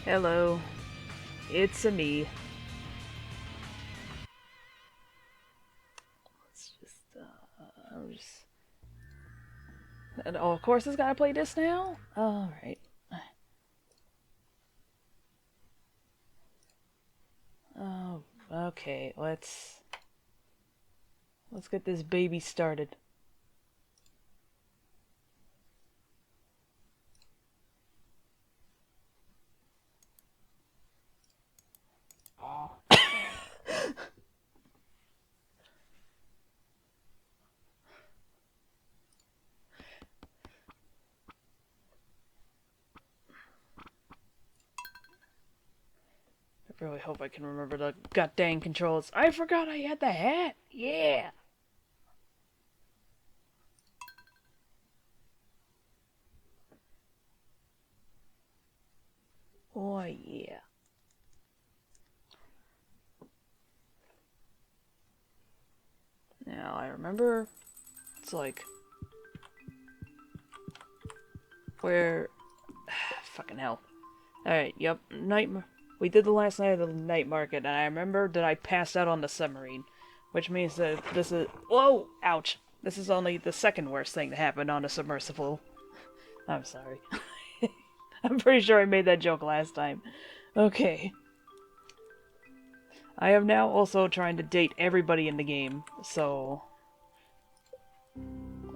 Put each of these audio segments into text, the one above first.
Hello, it's a me. Let's just, I'm just. And, oh, of course, I gotta play this now. All right. Oh, okay. Let's get this baby started. I really hope I can remember the goddamn controls. I forgot I had the hat. Yeah. Oh yeah. Now I remember. It's like where. Fucking hell. Alright, yep. We did the last night of the night market, and I remember that I passed out on the submarine. Which means that this is. Whoa! Ouch! This is only the second worst thing to happen on a submersible. I'm sorry. I'm pretty sure I made that joke last time. Okay. I am now also trying to date everybody in the game, so.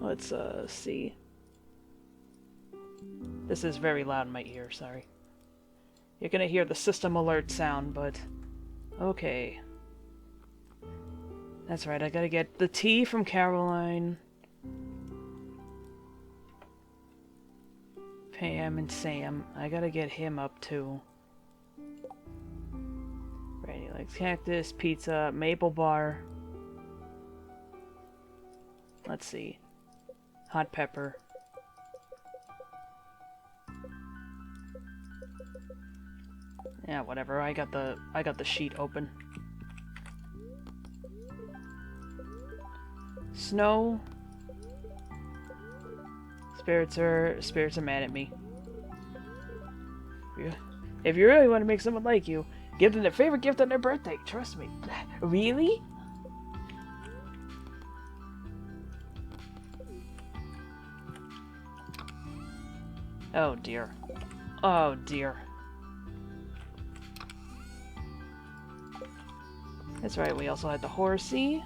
Let's, see. This is very loud in my ear, sorry. You're gonna hear the system alert sound, but... Okay. That's right, I gotta get the tea from Caroline. Pam and Sam. I gotta get him up too. Randy likes cactus, pizza, maple bar. Let's see. Hot pepper. Yeah, whatever. I got the sheet open. Snow. Spirits are mad at me. If you really want to make someone like you, give them their favorite gift on their birthday. Trust me. Really? Oh dear. Oh dear. That's right, we also had the horsey.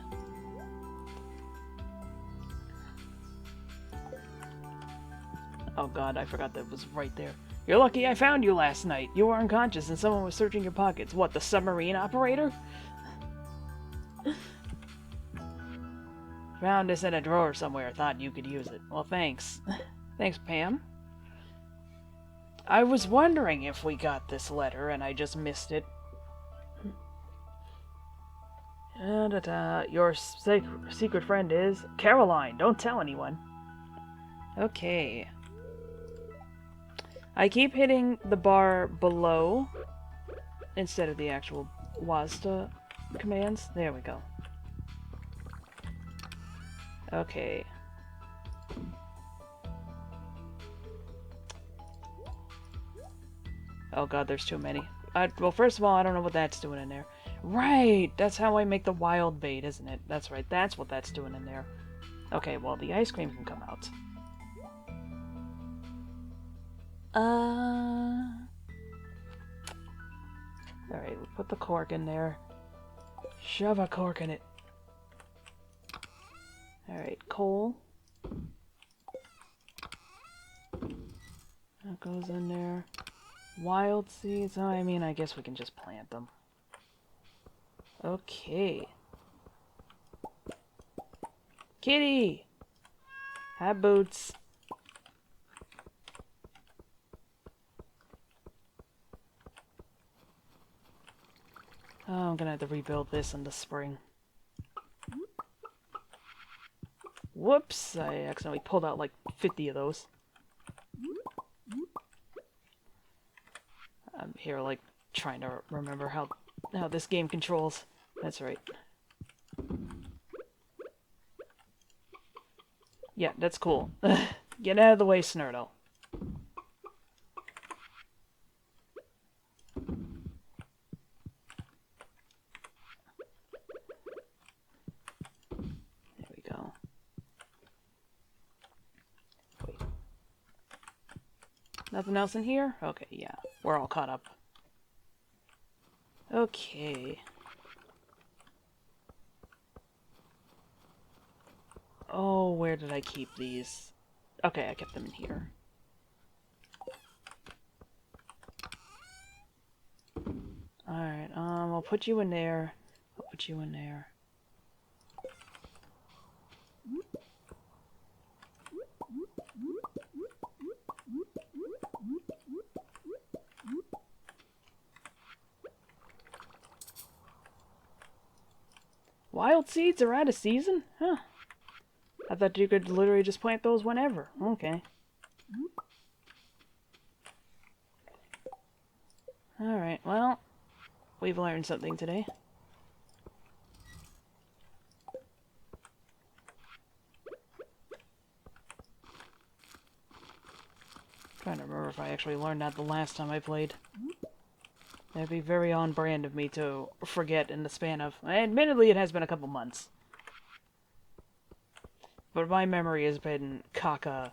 Oh god, I forgot that was right there. You're lucky I found you last night. You were unconscious and someone was searching your pockets. What, the submarine operator? Found this in a drawer somewhere. Thought you could use it. Well, thanks. Thanks, Pam. I was wondering if we got this letter and I just missed it. Your secret friend is Caroline. Don't tell anyone. Okay. I keep hitting the bar below instead of the actual WASD commands. There we go. Okay. Oh god, there's too many. Well, first of all, I don't know what that's doing in there. Right! That's how I make the wild bait, isn't it? That's right, that's what that's doing in there. Okay, well, the ice cream can come out. Alright, we put the cork in there. Shove a cork in it. Alright, coal. That goes in there. Wild seeds. Oh, I mean, I guess we can just plant them. Okay. Kitty! Hi, Boots. Oh, I'm gonna have to rebuild this in the spring. Whoops! I accidentally pulled out like 50 of those. I'm here like trying to remember how this game controls. That's right. Yeah, that's cool. Get out of the way, Snurtle. Nothing else in here? Okay, yeah. We're all caught up. Okay. Oh, where did I keep these? Okay, I kept them in here. Alright, I'll put you in there. I'll put you in there. Wild seeds are out of season? Huh. I thought you could literally just plant those whenever. Okay. Alright, well, we've learned something today. Trying to remember if I actually learned that the last time I played. That'd be very on brand of me to forget in the span of... Admittedly, it has been a couple months. But my memory has been caca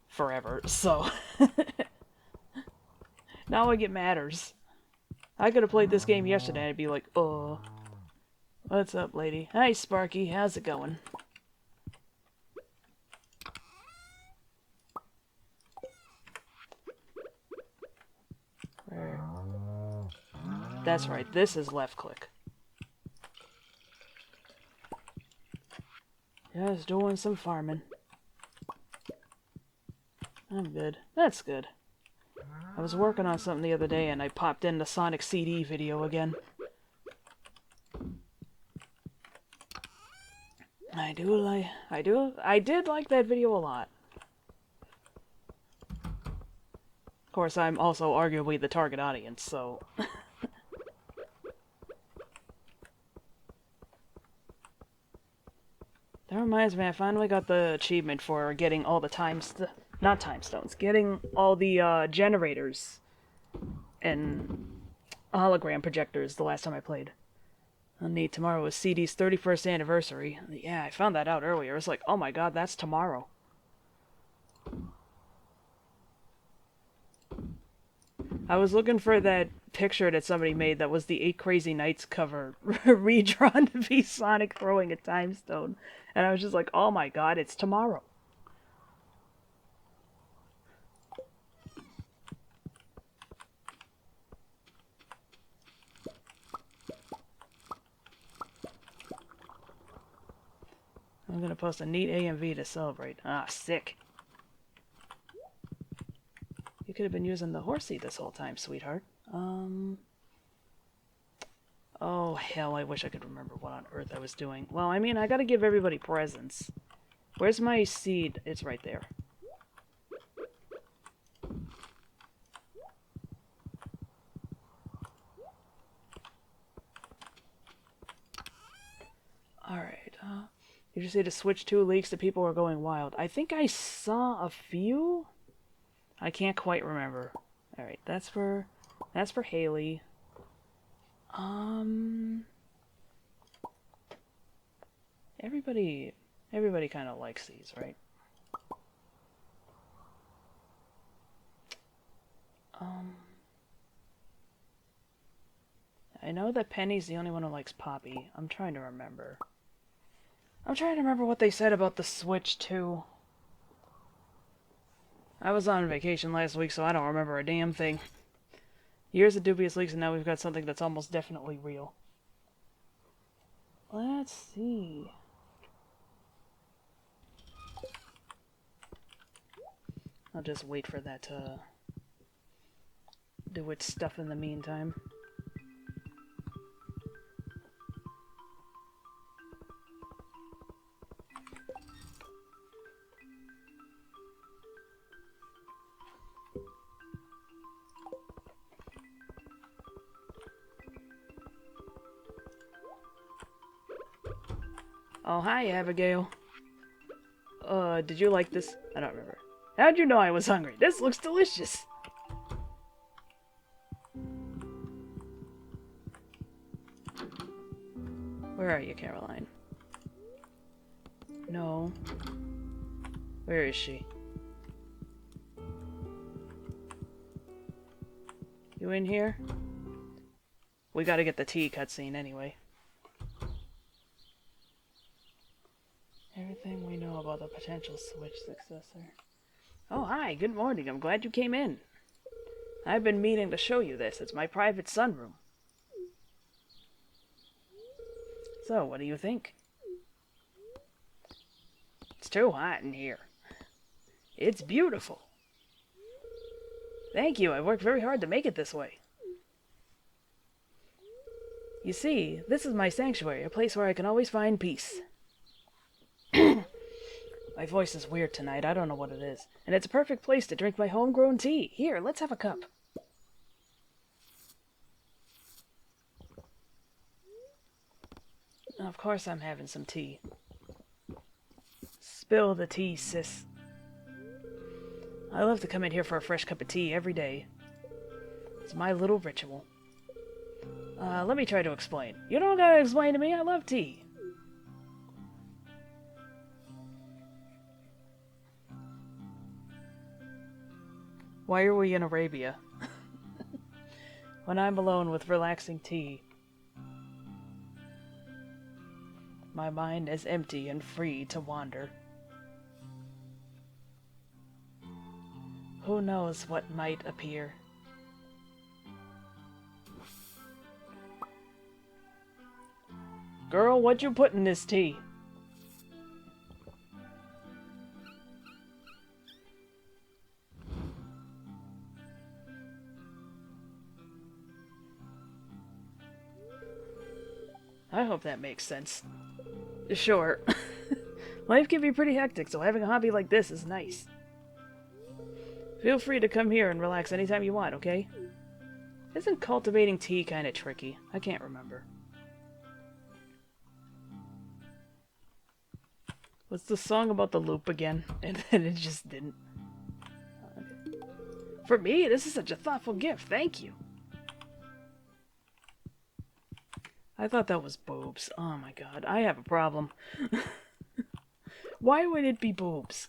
forever, so... Not like it matters. I could have played this game yesterday and I'd be like, oh... What's up, lady? Hi, Sparky. How's it going? Where? That's right, this is left click. Just doing some farming. I'm good. That's good. I was working on something the other day and I popped in the Sonic CD video again. I did like that video a lot. Of course, I'm also arguably the target audience, so... That reminds me, I finally got the achievement for getting all the not time stones, getting all the generators and hologram projectors the last time I played. Neat, tomorrow is CD's 31st anniversary. Yeah, I found that out earlier. It's like, oh my god, that's tomorrow. I was looking for that picture that somebody made that was the 8 Crazy Nights cover redrawn to be Sonic throwing a time stone. And I was just like, oh my god, it's tomorrow. I'm gonna post a neat AMV to celebrate. Ah, sick. You could have been using the horsey this whole time, sweetheart. Oh, hell, I wish I could remember what on earth I was doing. Well, I mean, I gotta give everybody presents. Where's my seed? It's right there. Alright, did you say to switch 2 leaks that people are going wild? I think I saw a few? I can't quite remember. Alright, that's for Haley. Everybody kind of likes these, right? I know that Penny's the only one who likes Poppy. I'm trying to remember. I'm trying to remember what they said about the Switch, too. I was on vacation last week, so I don't remember a damn thing. Years of dubious leaks, and now we've got something that's almost definitely real. Let's see. I'll just wait for that to do its stuff in the meantime. Oh, hi, Abigail. Did you like this? I don't remember. How'd you know I was hungry? This looks delicious! Where are you, Caroline? No. Where is she? You in here? We gotta get the tea cutscene anyway. Everything we know about the potential Switch successor. Oh, hi, good morning. I'm glad you came in. I've been meaning to show you this. It's my private sunroom. So, what do you think? It's too hot in here. It's beautiful. Thank you. I've worked very hard to make it this way. You see, this is my sanctuary, a place where I can always find peace. My voice is weird tonight. I don't know what it is. And it's a perfect place to drink my homegrown tea. Here, let's have a cup. Of course I'm having some tea. Spill the tea, sis. I love to come in here for a fresh cup of tea every day. It's my little ritual. Let me try to explain. You don't gotta explain to me. I love tea. Why are we in Arabia? When I'm alone with relaxing tea, my mind is empty and free to wander. Who knows what might appear? Girl, what you put in this tea? I hope that makes sense. Sure. Life can be pretty hectic, so having a hobby like this is nice. Feel free to come here and relax anytime you want, okay? Isn't cultivating tea kind of tricky? I can't remember. What's the song about the loop again? And then it just didn't. Okay. For me, this is such a thoughtful gift. Thank you. I thought that was boobs. Oh my god, I have a problem. Why would it be boobs?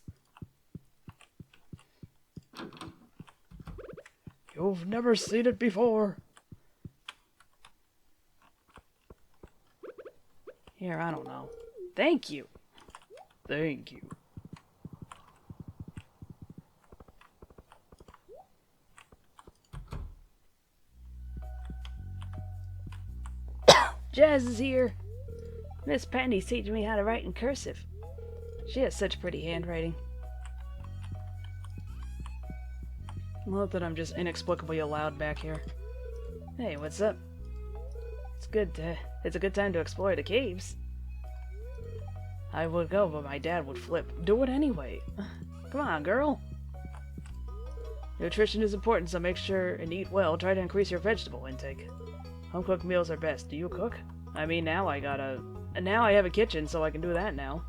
You've never seen it before. Here, I don't know. Thank you. Thank you. Jazz is here. Miss Penny's teaching me how to write in cursive. She has such pretty handwriting. Not that I'm just inexplicably loud back here. Hey, what's up? It's a good time to explore the caves. I would go, but my dad would flip. Do it anyway. Come on, girl. Nutrition is important, so make sure and eat well. Try to increase your vegetable intake. Home-cooked meals are best. Do you cook? I mean, now I have a kitchen, so I can do that now.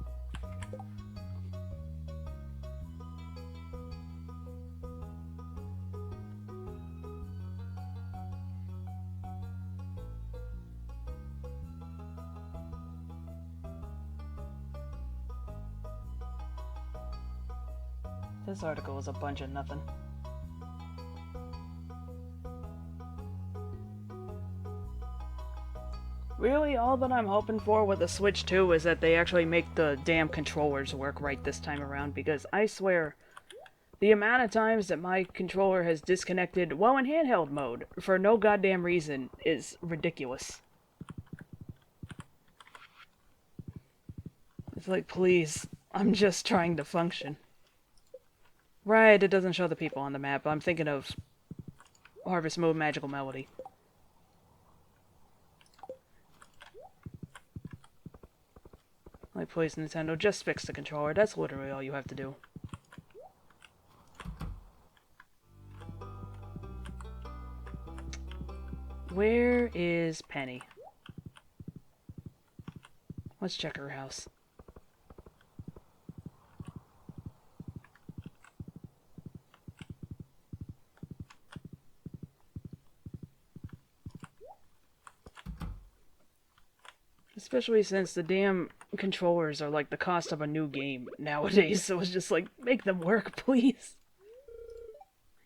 This article is a bunch of nothing. Really, all that I'm hoping for with the Switch 2 is that they actually make the damn controllers work right this time around, because I swear, the amount of times that my controller has disconnected while in handheld mode for no goddamn reason is ridiculous. It's like, please, I'm just trying to function. Right, it doesn't show the people on the map. I'm thinking of Harvest Moon Magical Melody. Like, please, Nintendo, just fix the controller. That's literally all you have to do. Where is Penny? Let's check her house. Especially since the damn controllers are like the cost of a new game nowadays, so it's just like, make them work, please.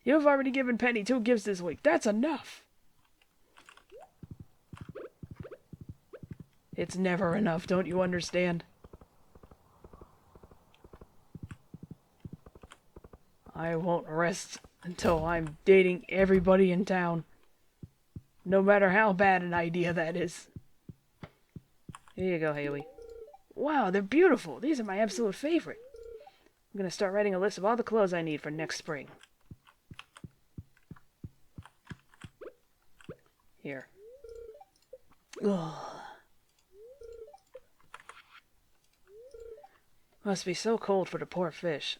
You've already given Penny 2 gifts this week. That's enough. It's never enough, don't you understand? I won't rest until I'm dating everybody in town. No matter how bad an idea that is. Here you go, Haley. Wow, they're beautiful. These are my absolute favorite. I'm gonna start writing a list of all the clothes I need for next spring. Here. Ugh. Must be so cold for the poor fish.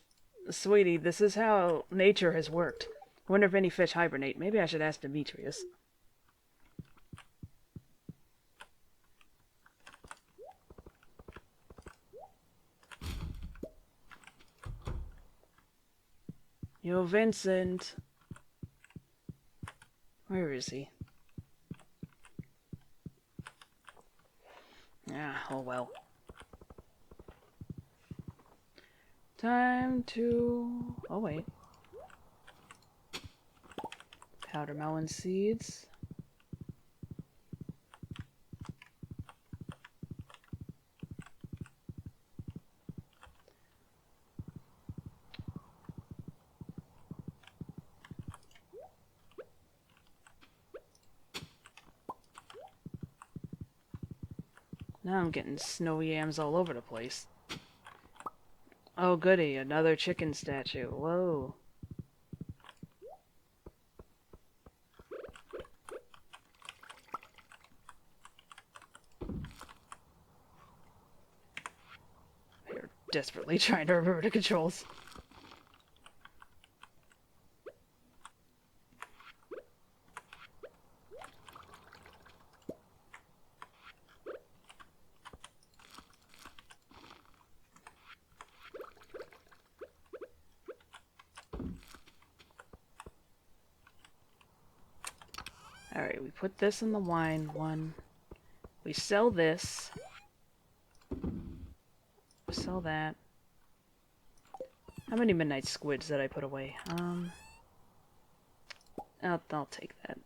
Sweetie, this is how nature has worked. I wonder if any fish hibernate. Maybe I should ask Demetrius. Yo, Vincent. Where is he? Ah, oh well. Time to... Oh, wait. Powder melon seeds. Now I'm getting snow yams all over the place. Oh goody, another chicken statue. Whoa. They're desperately trying to remember the controls. Alright, we put this in the wine one. We sell this. We sell that. How many midnight squids did I put away? I'll take that.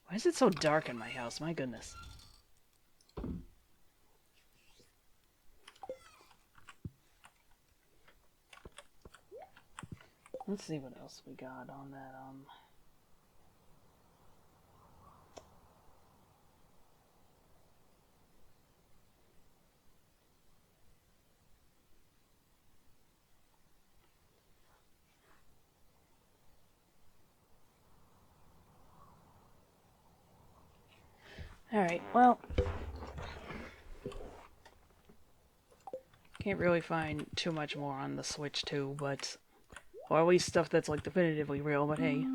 Why is it so dark in my house? My goodness. Let's see what else we got on that, Alright, well... Can't really find too much more on the Switch 2, but... Or at least stuff that's, like, definitively real, but hey.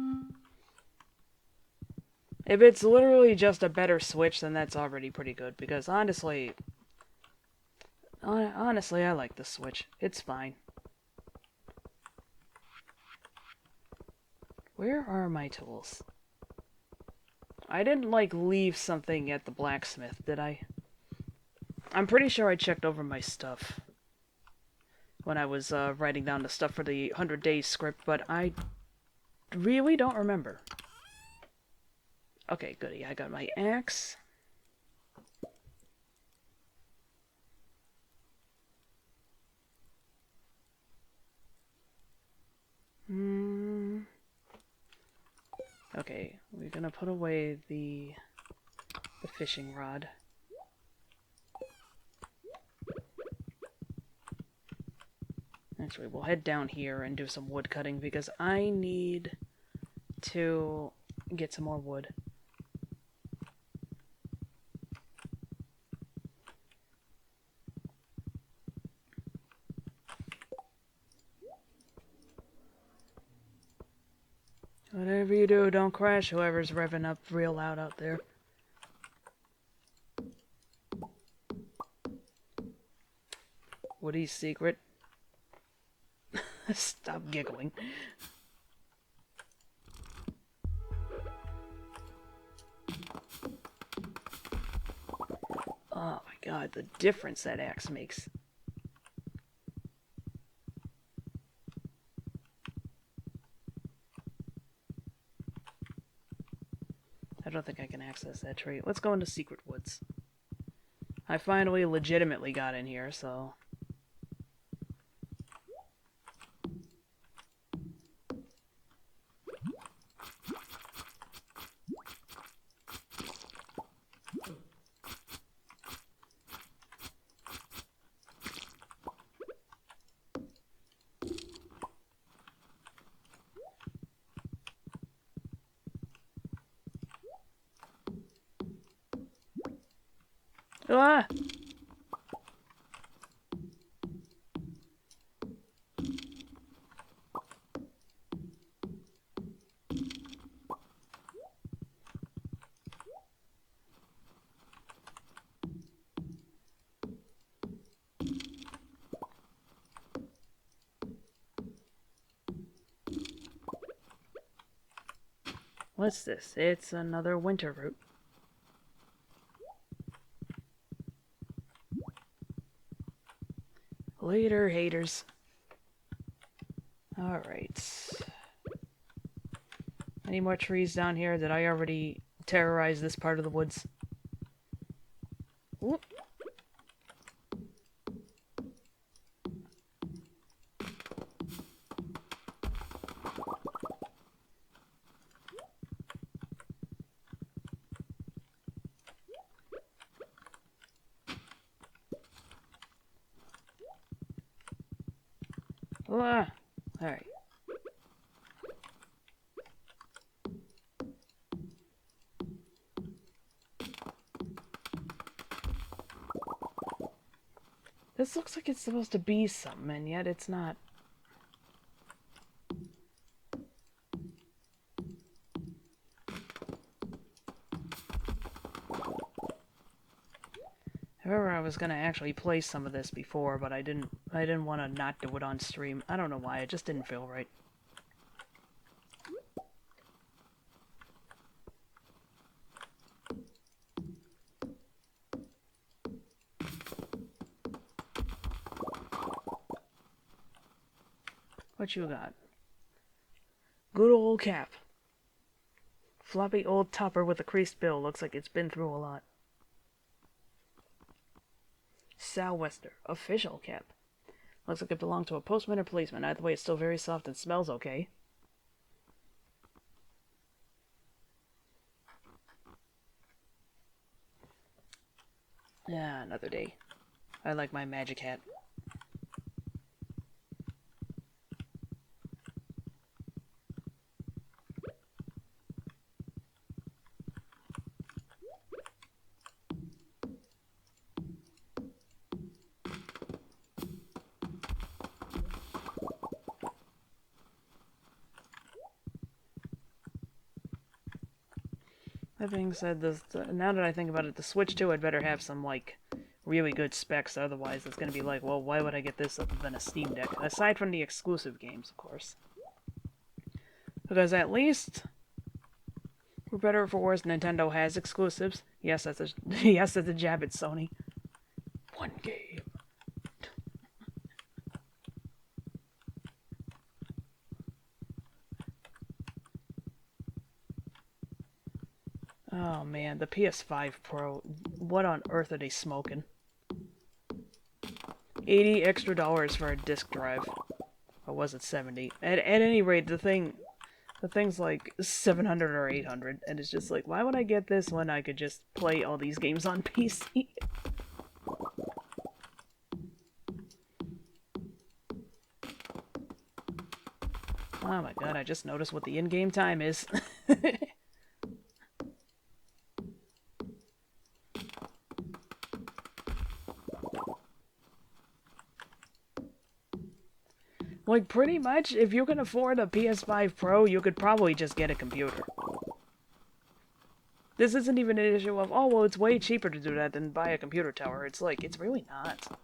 If it's literally just a better Switch, then that's already pretty good, because honestly... Honestly, I like the Switch. It's fine. Where are my tools? I didn't, like, leave something at the blacksmith, did I? I'm pretty sure I checked over my stuff when I was writing down the stuff for the 100 Days script, but I really don't remember. Okay, goody. I got my axe. Okay, we're gonna put away the fishing rod. Actually, we'll head down here and do some wood cutting because I need to get some more wood. Whatever you do, don't crash, whoever's revving up real loud out there. Woody's secret. Stop giggling. Oh my god, the difference that axe makes. I don't think I can access that tree. Let's go into Secret Woods. I finally legitimately got in here, so... Ah! What's this? It's another winter root. Later, haters. Alright. Any more trees down here? Did I already terrorize this part of the woods? Oop. Ah. Alright. This looks like it's supposed to be something, and yet it's not. However, I was gonna actually play some of this before, but I didn't want to not do it on stream. I don't know why, it just didn't feel right. What you got? Good old cap. Floppy old topper with a creased bill. Looks like it's been through a lot. Sou'wester. Official cap. Looks like it belonged to a postman or policeman. Either way, it's still very soft and smells okay. Yeah, another day. I like my magic hat. That being said, now that I think about it, the Switch 2 had better have some, like, really good specs, otherwise it's gonna be like, well, why would I get this other than a Steam Deck? Aside from the exclusive games, of course. Because at least, for better or for worse, Nintendo has exclusives. Yes, that's a, yes, that's a jab at Sony. One game. Oh man, the PS5 Pro. What on earth are they smoking? $80 extra for a disc drive. Or was it 70? At any rate, the thing's like 700 or 800, and it's just like, why would I get this when I could just play all these games on PC? Oh my god, I just noticed what the in-game time is. Like, pretty much, if you can afford a PS5 Pro, you could probably just get a computer. This isn't even an issue of, oh, well, it's way cheaper to do that than buy a computer tower. It's like, it's really not.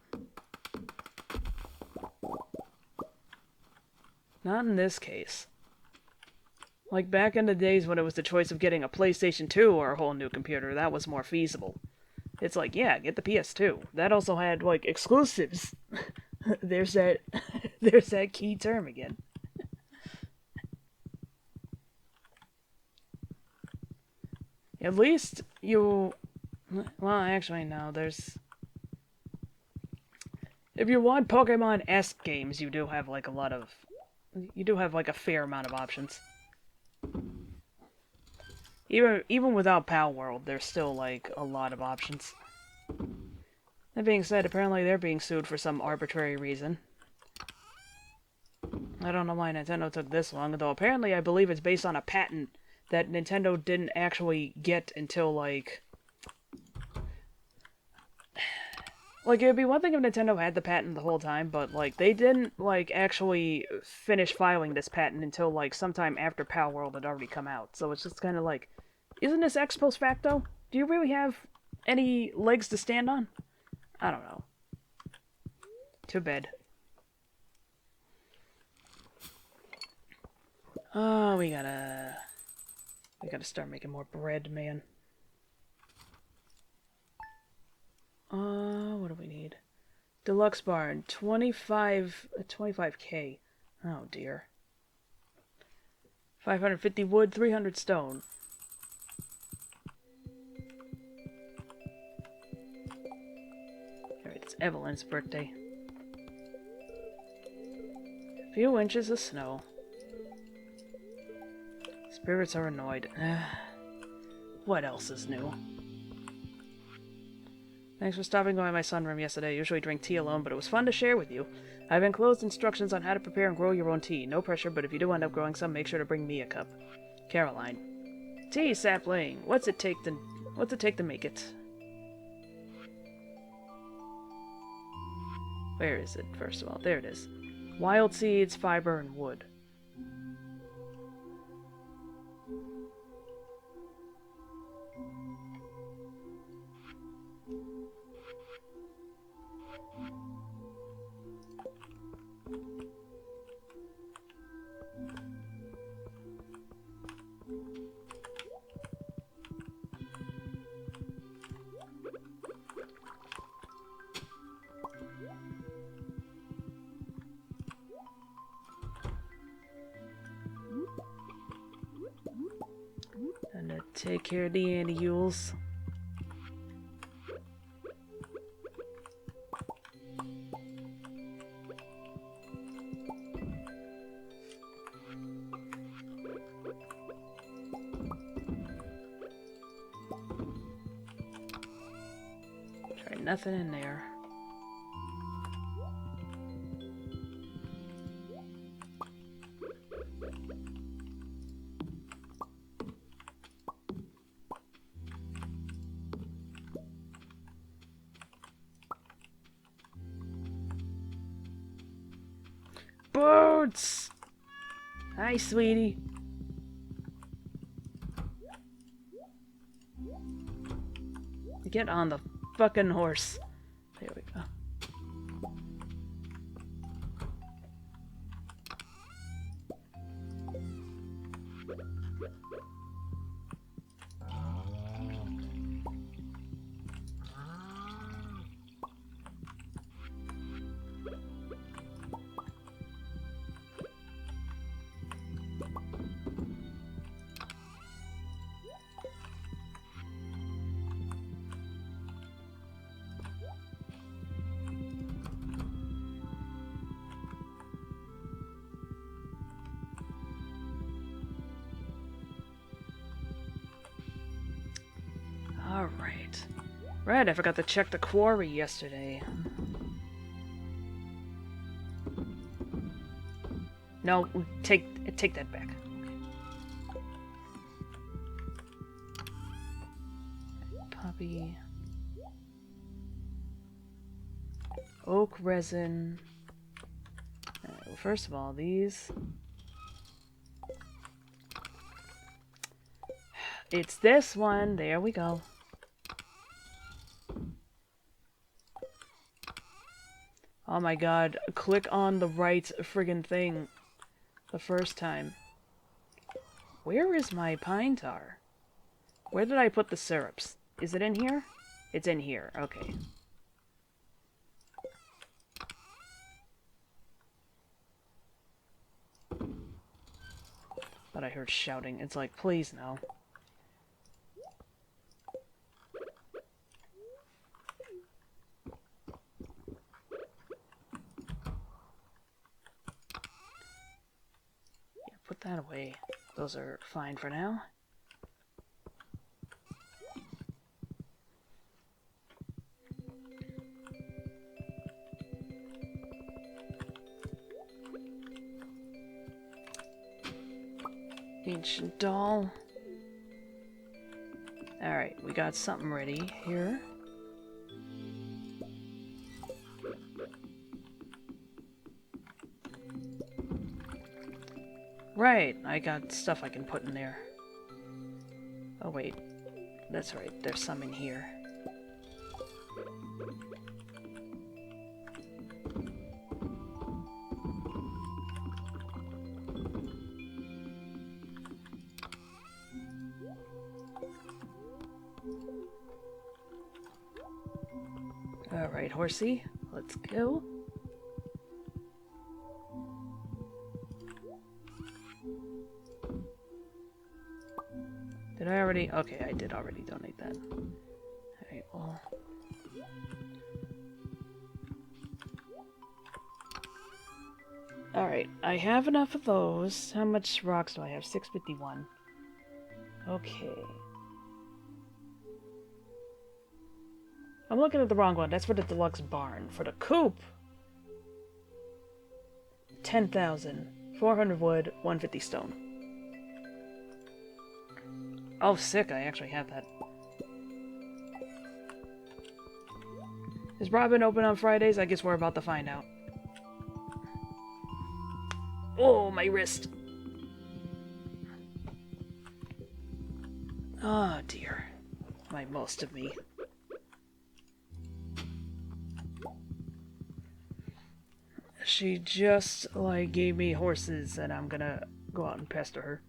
Not in this case. Like, back in the days when it was the choice of getting a PlayStation 2 or a whole new computer, that was more feasible. It's like, yeah, get the PS2. That also had, like, exclusives. there's that... there's that key term again. At least you... Well, actually, no, there's... If you want Pokemon-esque games, you do have, like, a lot of... You do have, like, a fair amount of options. Even without Pal World, there's still, like, a lot of options. That being said, apparently they're being sued for some arbitrary reason. I don't know why Nintendo took this long, though apparently I believe it's based on a patent that Nintendo didn't actually get until, like... Like, it'd be one thing if Nintendo had the patent the whole time, but, like, they didn't, like, actually finish filing this patent until, like, sometime after Pal World had already come out. So it's just kind of like, isn't this ex post facto? Do you really have any legs to stand on? I don't know. Too bad. Oh, we gotta start making more bread, man. What do we need? Deluxe barn, 25k. Oh dear. 550 wood, 300 stone. Alright, it's Evelyn's birthday. A few inches of snow. Spirits are annoyed. What else is new? Thanks for stopping by my sunroom yesterday. I usually drink tea alone, but it was fun to share with you. I've enclosed instructions on how to prepare and grow your own tea. No pressure, but if you do end up growing some, make sure to bring me a cup. Caroline. Tea sapling. What's it take to make it? Where is it, first of all? There it is. Wild seeds, fiber, and wood. And take care of the anti-yules. Try nothing in there. Birds! Hi, sweetie. Get on the fucking horse. There we go. Alright. Right, I forgot to check the quarry yesterday. No, take that back. Poppy. Oak resin. Well, first of all, these. It's this one. There we go. Oh my god, click on the right friggin' thing. the first time. Where is my pine tar? Where did I put the syrups? Is it in here? It's in here. Okay. But I heard shouting. It's like, please no. Yeah, put that away. Those are fine for now. Ancient doll. Alright, we got something ready here. Right, I got stuff I can put in there. Oh wait, that's right, there's some in here. Alright, horsey, let's go. Did I already? Okay, I did already donate that. Alright, well. Alright, I have enough of those. How much rocks do I have? 651. Okay. I'm looking at the wrong one. That's for the deluxe barn. For the coop! 10,000. 400 wood, 150 stone. Oh, sick. I actually have that. Is Robin open on Fridays? I guess we're about to find out. Oh, my wrist. Oh, dear. My most of me. She just, like, gave me horses, and I'm gonna go out and pester her.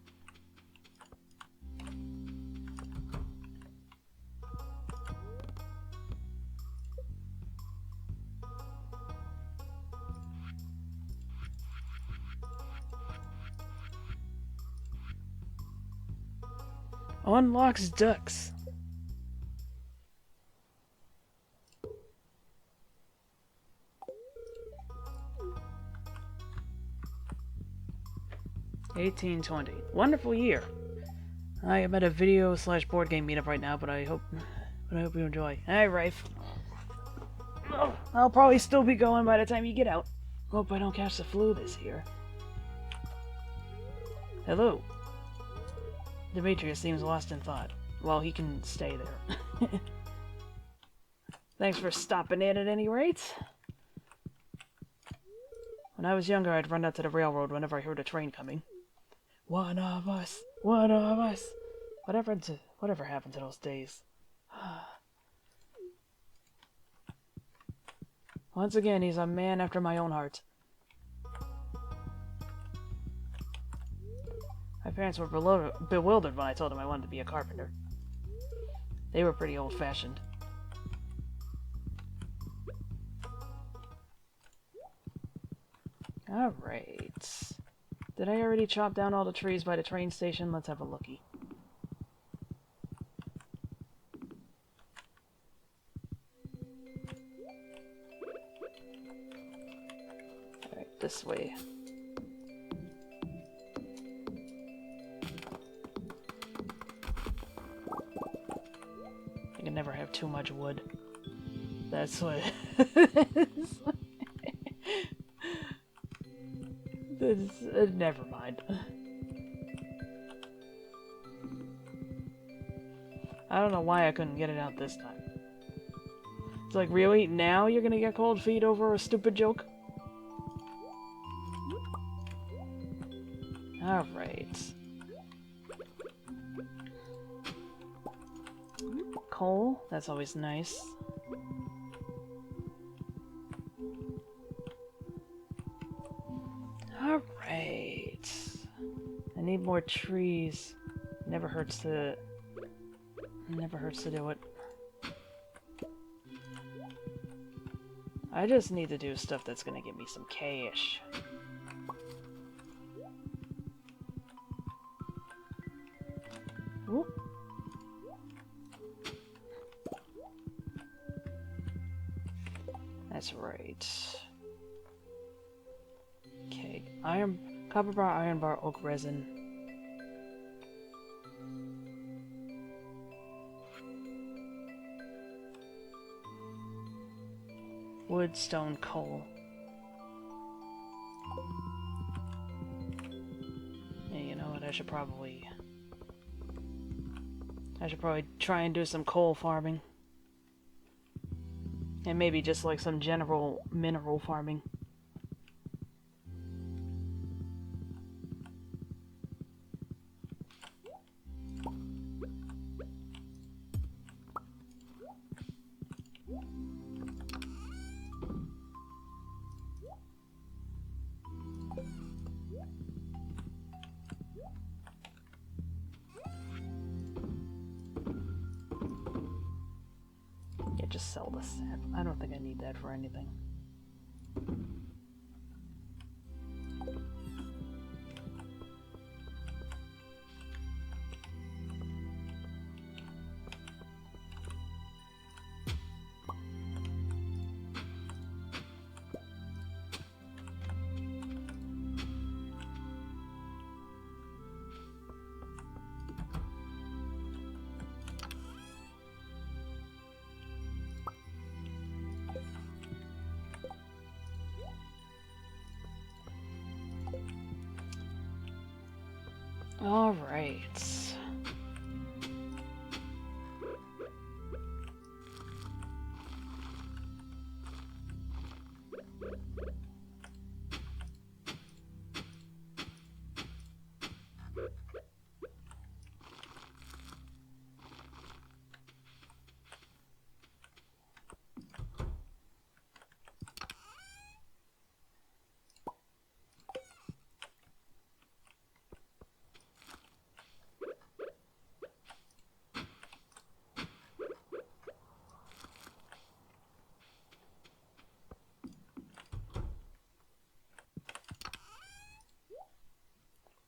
Unlocks ducks. $18.20. Wonderful year. I am at a video / board game meetup right now, but I hope you enjoy. Hi, Rife. Oh, I'll probably still be going by the time you get out. Hope I don't catch the flu this year. Hello. Demetrius seems lost in thought. Well, he can stay there. Thanks for stopping in at any rate. When I was younger, I'd run out to the railroad whenever I heard a train coming. One of us! One of us! Whatever happened to those days? Once again, he's a man after my own heart. My parents were bewildered when I told them I wanted to be a carpenter. They were pretty old-fashioned. Alright. Did I already chop down all the trees by the train station? Let's have a looky. Alright, this way. I can never have too much wood. That's what it is. Never mind. I don't know why I couldn't get it out this time. It's like, really? Now you're gonna get cold feet over a stupid joke? Alright. Coal, that's always nice. Alright. need more trees. Never hurts to do it. I just need to do stuff that's gonna give me some cash. Whoop. That's right. Okay, copper bar, iron bar, oak resin. Wood, stone, coal. Yeah, you know what? I should probably try and do some coal farming. And maybe just like some general mineral farming. Yeah, just sell this. I don't think I need that for anything. All right.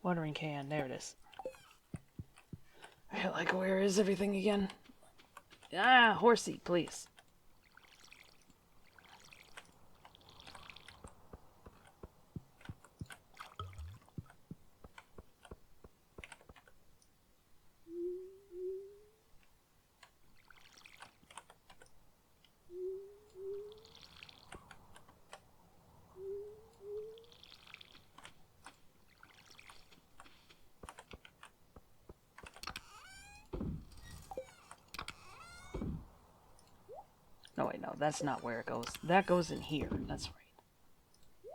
Watering can, there it is. Like, where is everything again? Ah, horsey, please. No, wait, no, that's not where it goes. That goes in here. That's right.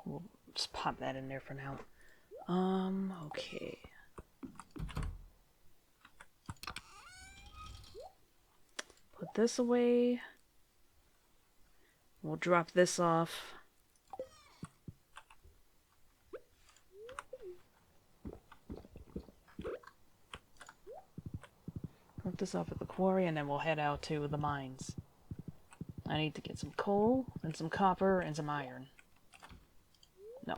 We'll just pop that in there for now. Okay. Put this away. We'll drop this off. Drop this off at the quarry, and then we'll head out to the mines. I need to get some coal, and some copper, and some iron. No.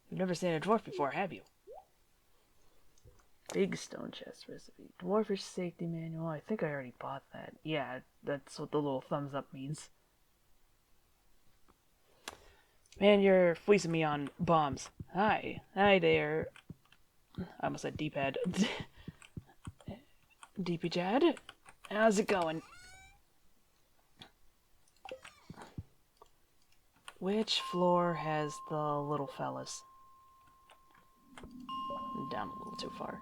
You've never seen a dwarf before, have you? Big stone chest recipe. Dwarfish safety manual. I think I already bought that. Yeah, that's what the little thumbs up means. Man, you're fleecing me on bombs. Hi. Hi there. I almost said D-pad. DP Jad. How's it going? Which floor has the little fellas? I'm down a little too far.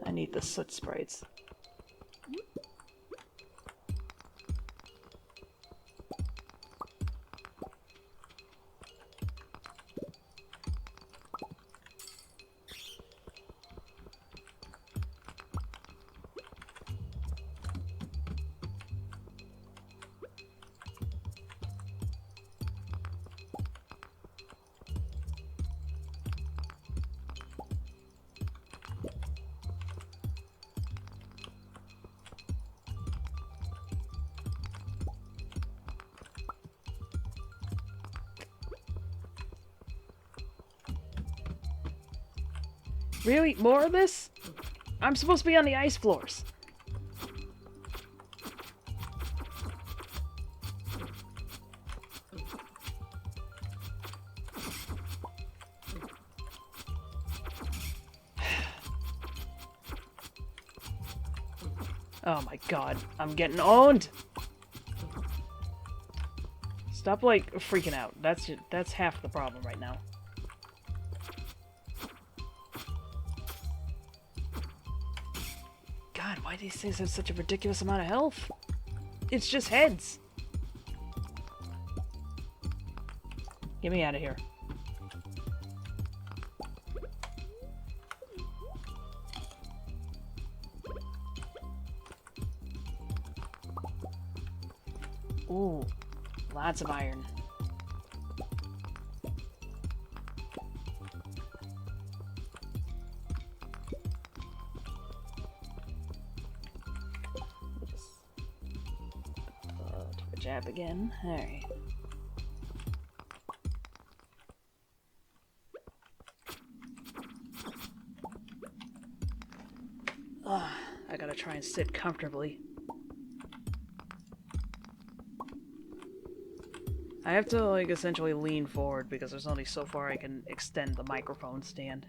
I need the soot sprites. Really? More of this? I'm supposed to be on the ice floors. Oh my god, I'm getting owned! Stop, like, freaking out. That's half the problem right now. God, why do these things have such a ridiculous amount of health? It's just heads! Get me out of here. Ooh, lots of iron. Twitch app again. Alright. I gotta try and sit comfortably. I have to, like, essentially lean forward because there's only so far I can extend the microphone stand.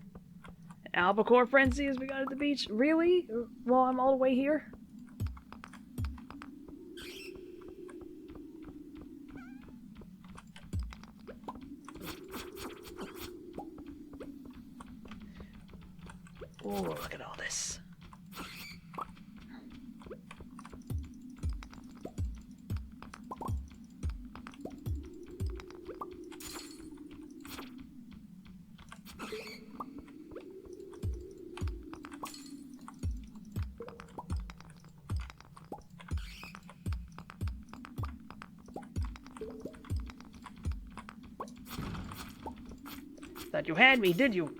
An albacore frenzy as we got at the beach? Really? Well, I'm all the way here? Oh, look at all this. Thought you had me, did you?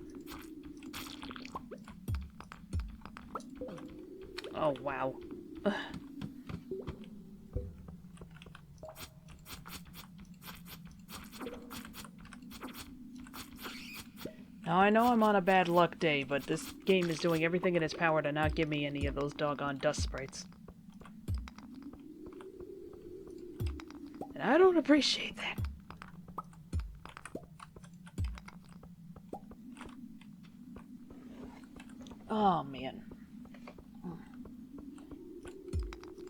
Oh, wow. Ugh. Now, I know I'm on a bad luck day, but this game is doing everything in its power to not give me any of those doggone dust sprites. And I don't appreciate that. Oh, man.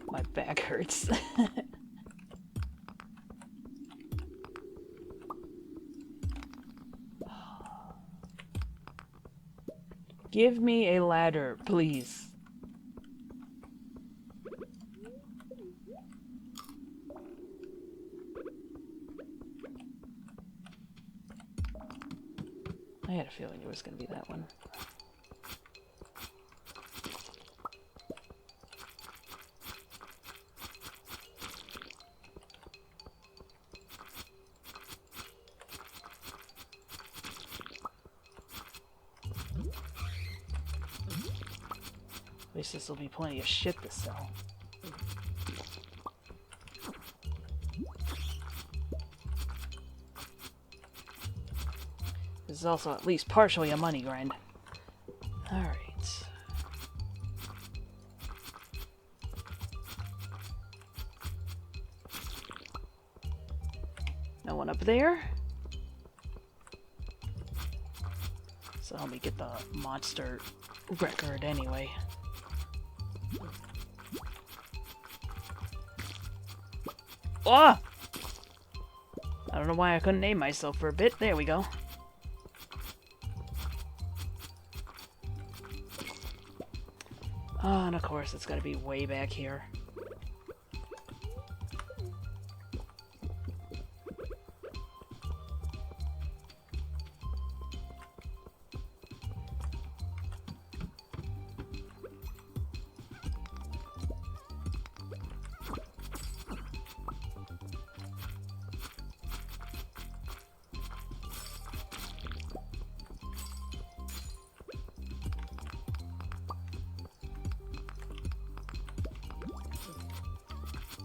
My back hurts. Give me a ladder, please. I had a feeling it was going to be that one. At least this will be plenty of shit to sell. This is also at least partially a money grind. Alright. No one up there. So help me get the monster record anyway. Oh! I don't know why I couldn't aim myself for a bit. There we go. Oh, and of course it's gotta be way back here.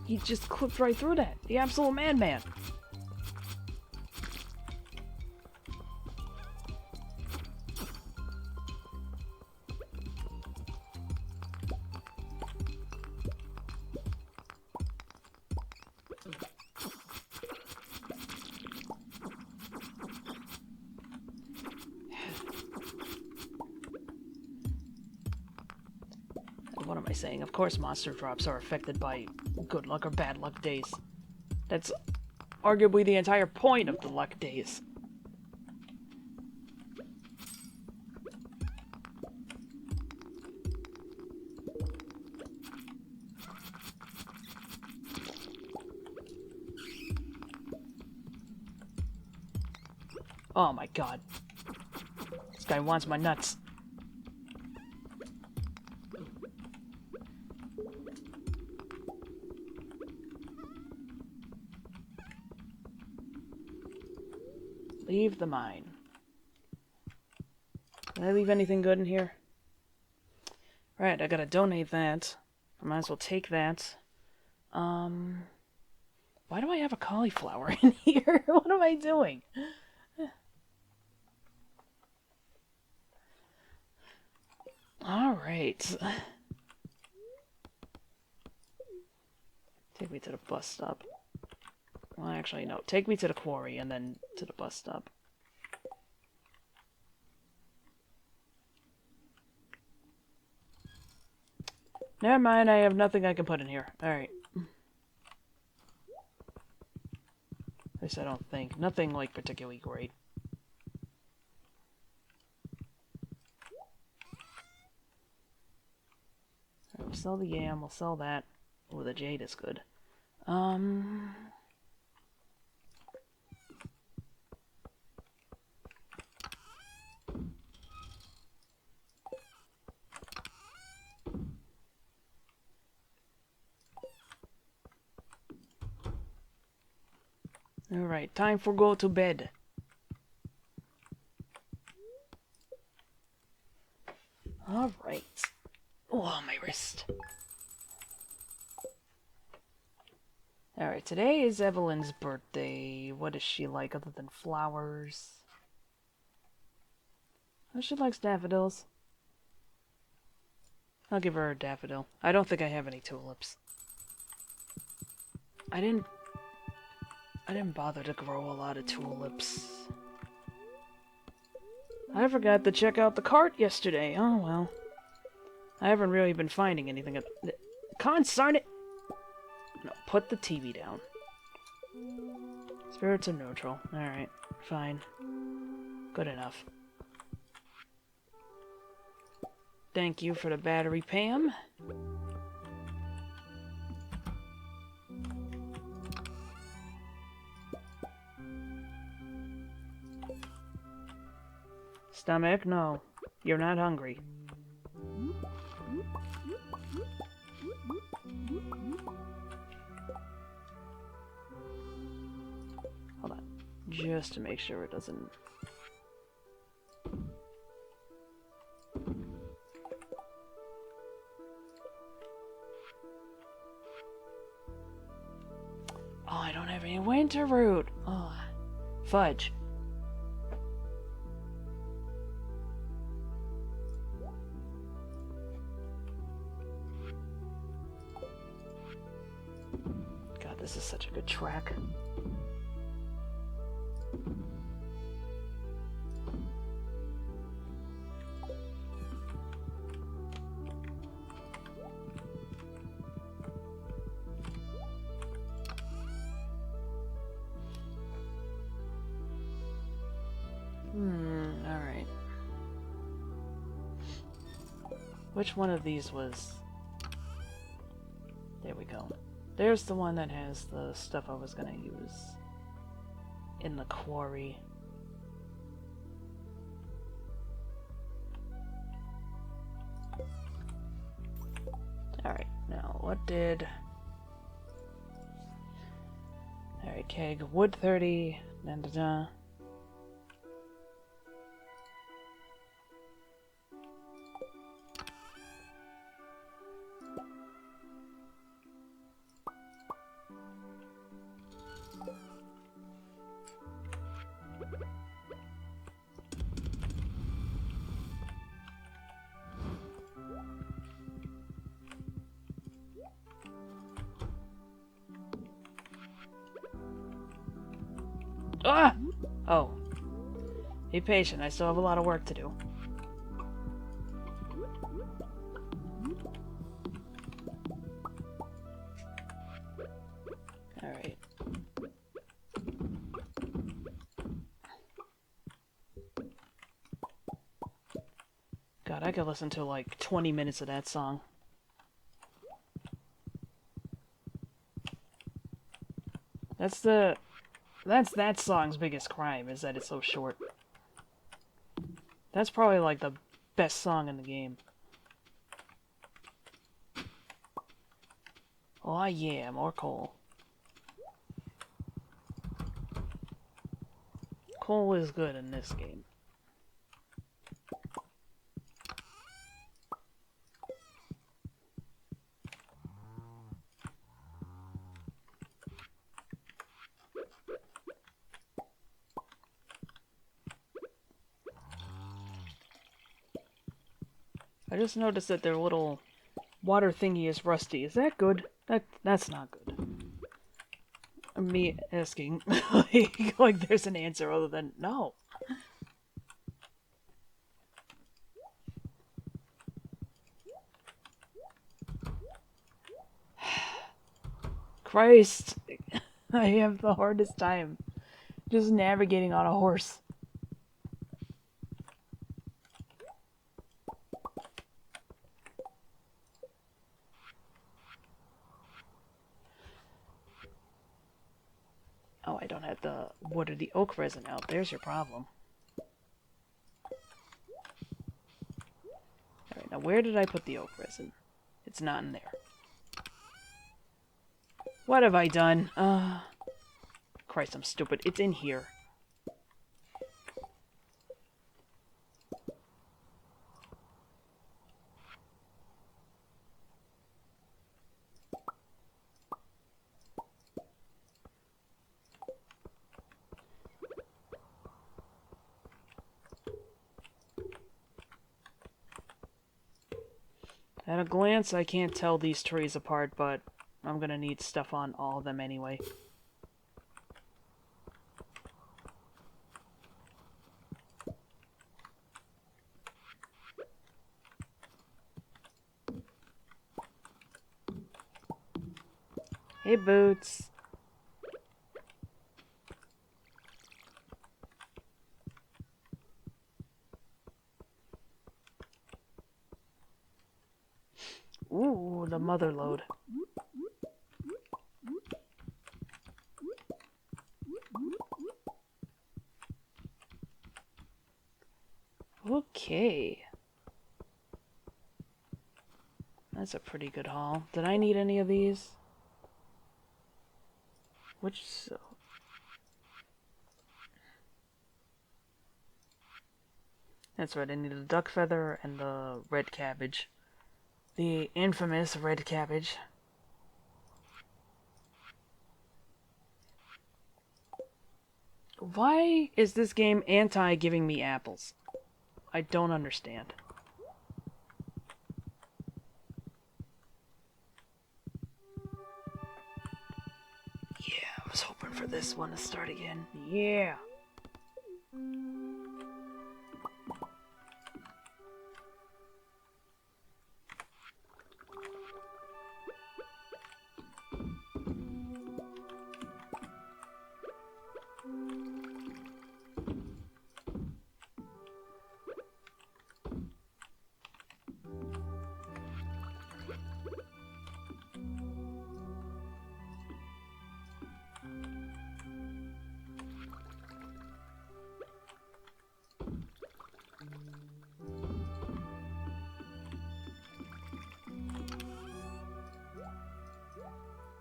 He just clipped right through that. The absolute madman. saying? Of course monster drops are affected by good luck or bad luck days. That's arguably the entire point of the luck days. Oh my god. This guy wants my nuts. Leave the mine. Did I leave anything good in here? Right, I gotta donate that. I might as well take that. Why do I have a cauliflower in here? What am I doing? Alright. Take me to the bus stop. Well, actually, no. Take me to the quarry and then to the bus stop. Never mind, I have nothing I can put in here. Alright. At least I don't think. Nothing, like, particularly great. Alright, we'll sell the yam, we'll sell that. Oh, the jade is good. Alright, time for go to bed. Alright. Oh, my wrist. Alright, today is Evelyn's birthday. What is she like other than flowers? Oh, she likes daffodils. I'll give her a daffodil. I don't think I have any tulips. I didn't bother to grow a lot of tulips. I forgot to check out the cart yesterday. Oh, well. I haven't really been finding anything. Consarn it! No, put the TV down. Spirits are neutral. Alright, fine. Good enough. Thank you for the battery, Pam. Stomach? No. You're not hungry. Hold on. Just to make sure it doesn't... Oh, I don't have any winter root. Oh, fudge. God, this is such a good track. Alright. Which one of these was... There we go. There's the one that has the stuff I was gonna use in the quarry. Alright, now what did... Alright, keg, wood 30, da-da-da. Ah! Oh. Be patient, I still have a lot of work to do. God, I could listen to like 20 minutes of that song. That's that song's biggest crime, is that it's so short. That's probably like the best song in the game. Oh yeah, more coal. Coal is good in this game. I just noticed that their little water thingy is rusty. Is that good? That's not good. Me asking like there's an answer other than no. Christ, I have the hardest time just navigating on a horse. Oh, I don't have the wood or the oak resin out. There's your problem. Alright, now where did I put the oak resin? It's not in there. What have I done? Christ, I'm stupid. It's in here. At a glance, I can't tell these trees apart, but I'm gonna need stuff on all of them anyway. Hey, Boots. Ooh, the mother lode. Okay. That's a pretty good haul. Did I need any of these? Which... That's right, I needed a duck feather and the red cabbage. The infamous red cabbage. Why is this game anti-giving me apples? I don't understand. Yeah, I was hoping for this one to start again. Yeah!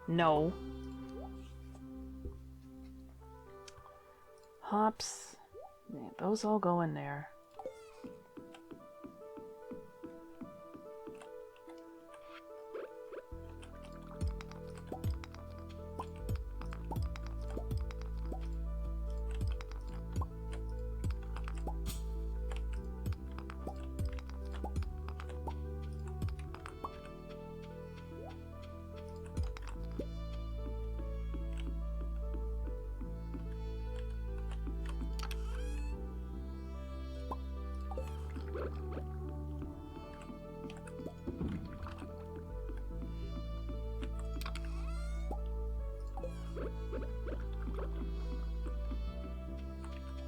No. Hops. Yeah, those all go in there.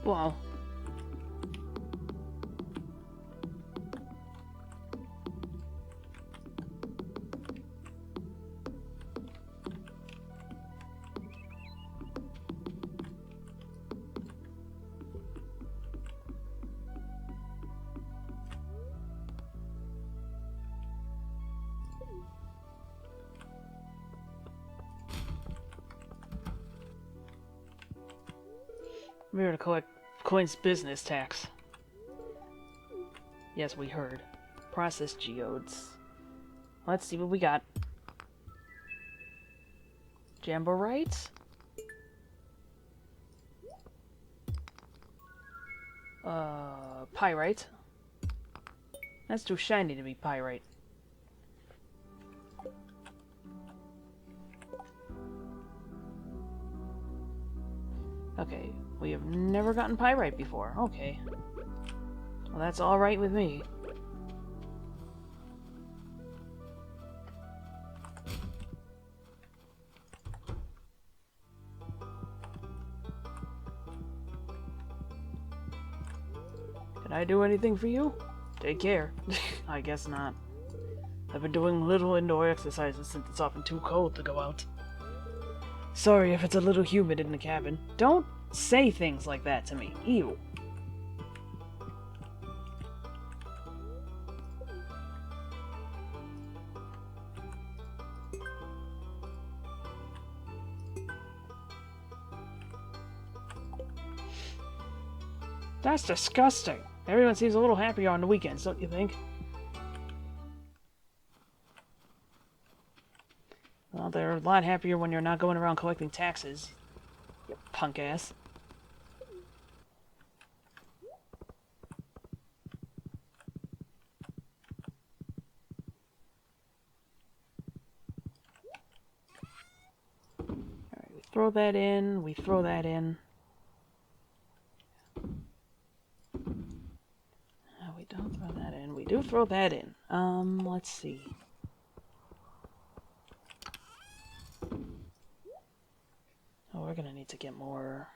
Wow. I'm here to collect coins business tax. Yes, we heard. Processed geodes. Let's see what we got. Jamborite? Pyrite. That's too shiny to be pyrite. Okay, we have never gotten pyrite before. Okay. Well, that's alright with me. Did I do anything for you? Take care. I guess not. I've been doing little indoor exercises since it's often too cold to go out. Sorry if it's a little humid in the cabin. Don't say things like that to me. Ew. That's disgusting. Everyone seems a little happier on the weekends, don't you think? Well, they're a lot happier when you're not going around collecting taxes. You punk ass. Alright, we throw that in, we throw that in. No, we don't throw that in. We do throw that in. Let's see. Oh, we're gonna need to get more...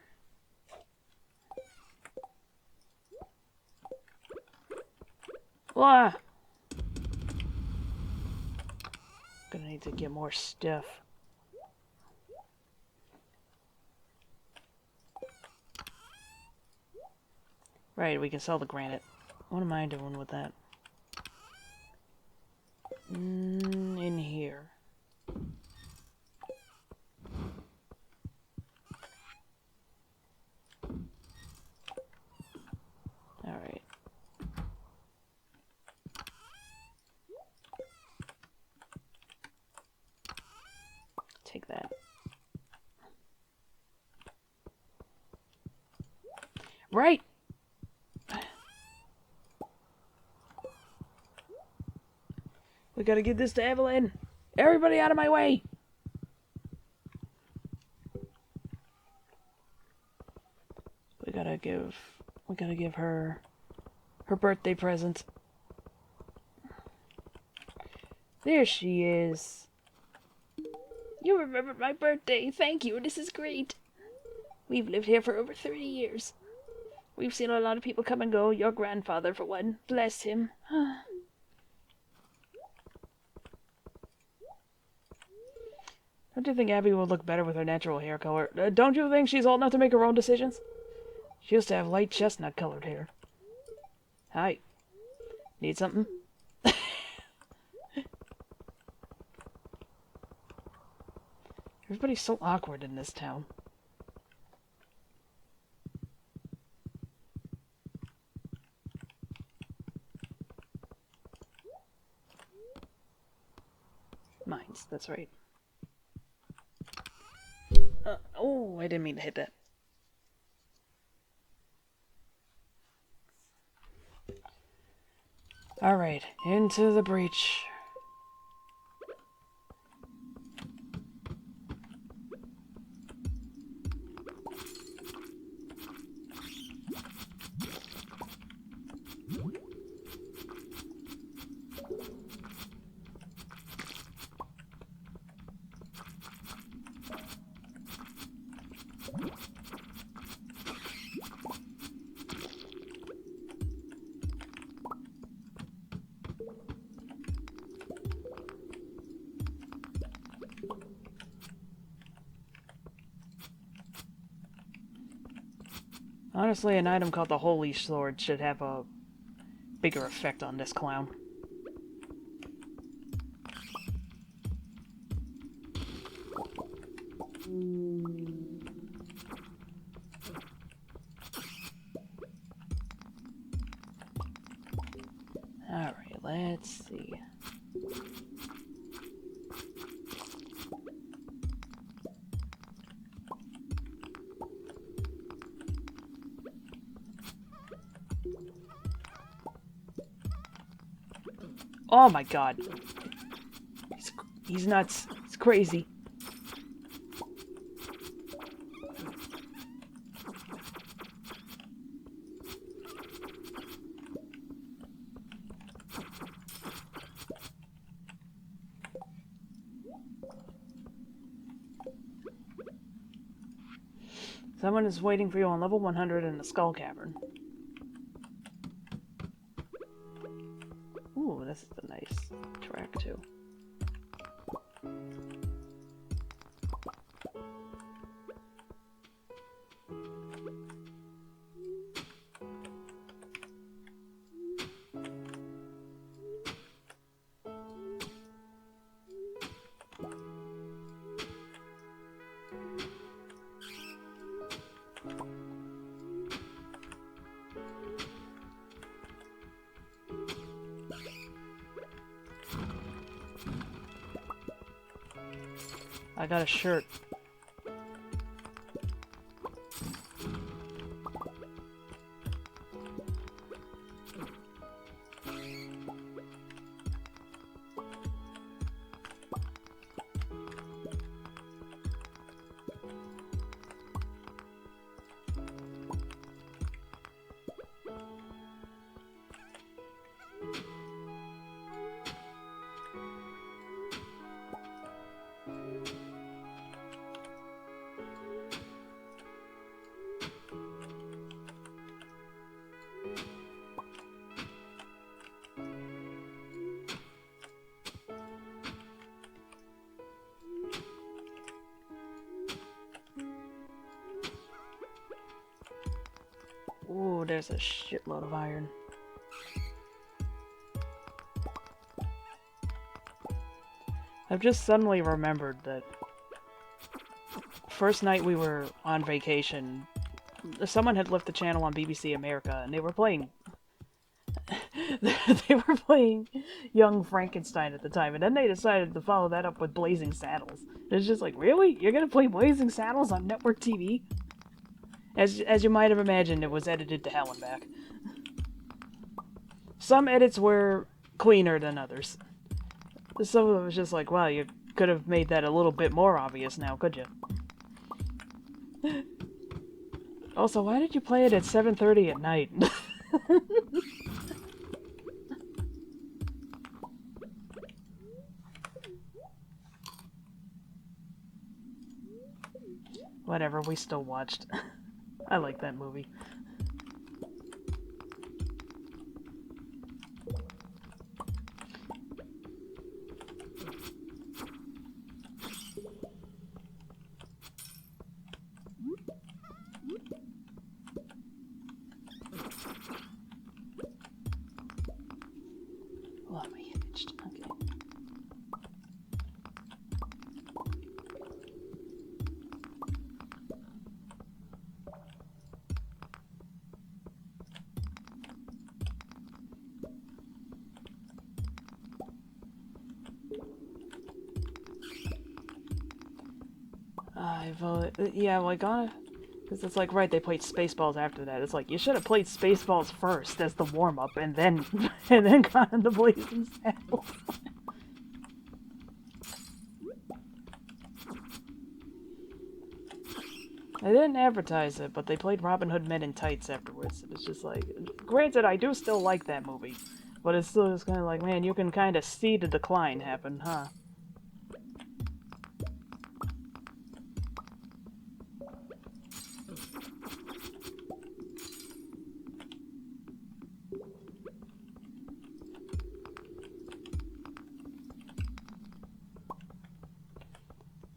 Wah! Gonna need to get more stuff. Right, we can sell the granite. What am I doing with that? In here. Alright. Take that. Right! We gotta get this to Evelyn! Everybody out of my way! We gotta give her birthday present. There she is. You remembered my birthday. Thank you. This is great. We've lived here for over 30 years. We've seen a lot of people come and go. Your grandfather, for one. Bless him. Don't you think Abby would look better with her natural hair color? Don't you think she's old enough to make her own decisions? She used to have light chestnut-colored hair. Hi. Need something? Everybody's so awkward in this town. Mines, that's right. Oh, I didn't mean to hit that. Alright, into the breach. Honestly, an item called the Holy Sword should have a bigger effect on this clown. Alright, let's see. Oh my god. He's nuts. It's crazy. Someone is waiting for you on level 100 in the Skull Cavern. Ooh, this is a nice track, too. I got a shirt. Ooh, there's a shitload of iron. I've just suddenly remembered that first night we were on vacation, someone had left the channel on BBC America, and they were playing they were playing Young Frankenstein at the time, and then they decided to follow that up with Blazing Saddles. It's just like, really? You're gonna play Blazing Saddles on network TV? As you might have imagined, it was edited to hell and back. Some edits were cleaner than others. Some of them was just like, wow, you could have made that a little bit more obvious now, could you? Also, why did you play it at 7:30 at night? Whatever, we still watched. I like that movie. Oh, my image. Okay. Yeah, like, because it's like, right, they played Spaceballs after that. It's like, you should have played Spaceballs first as the warm-up, and then, and then got into Blazing Saddles. They didn't advertise it, but they played Robin Hood Men in Tights afterwards. It's just like, granted, I do still like that movie, but it's still just kind of like, man, you can kind of see the decline happen, huh?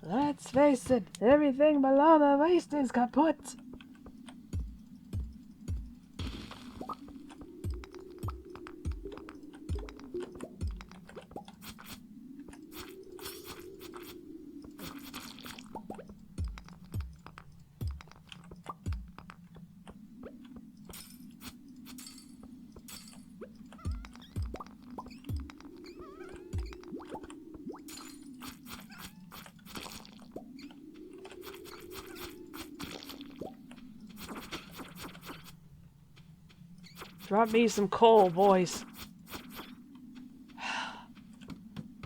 Let's face it, everything below the waist is kaput. Drop me some coal, boys.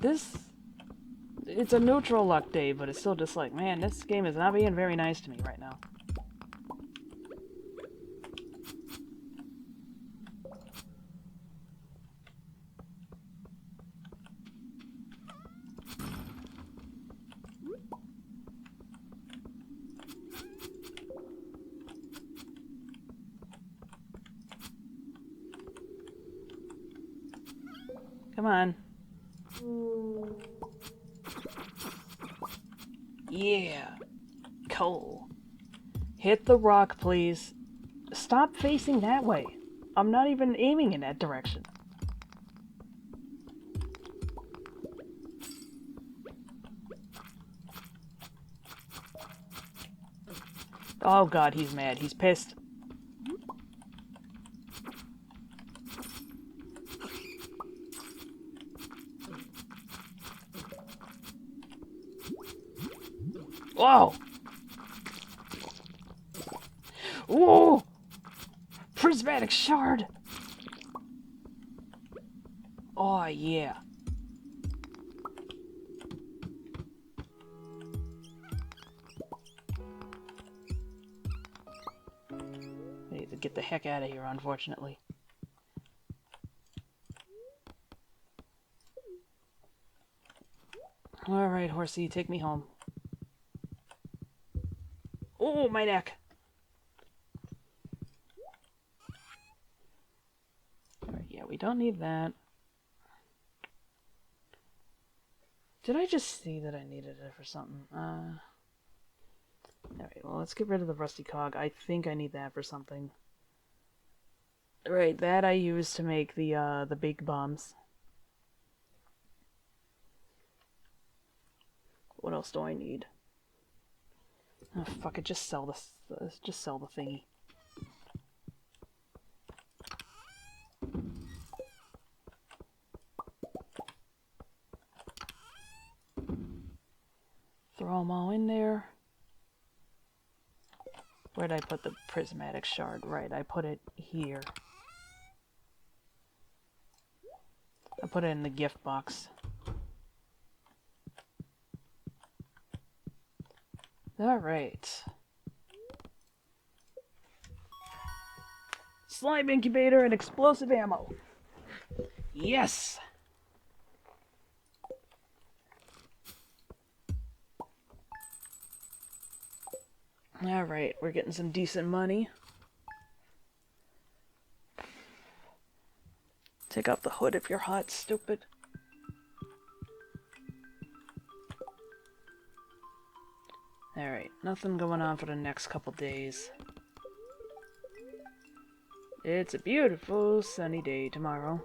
It's a neutral luck day, but it's still just like, man, this game is not being very nice to me right now. Come on. Yeah. Coal. Hit the rock, please. Stop facing that way. I'm not even aiming in that direction. Oh god, he's mad. He's pissed. Whoa! Whoa! Prismatic shard! Oh, yeah. I need to get the heck out of here, unfortunately. Alright, horsey, take me home. Oh, my neck! Alright, yeah, we don't need that. Did I just see that I needed it for something? Alright, well, let's get rid of the rusty cog. I think I need that for something. Right, that I use to make the big bombs. What else do I need? Oh, fuck it, just sell this. Just sell the thingy. Throw them all in there. Where'd I put the prismatic shard? Right, I put it here. I put it in the gift box. Alright. Slime incubator and explosive ammo. Yes! Alright, we're getting some decent money. Take off the hood if you're hot, stupid. Alright, nothing going on for the next couple days. It's a beautiful sunny day tomorrow.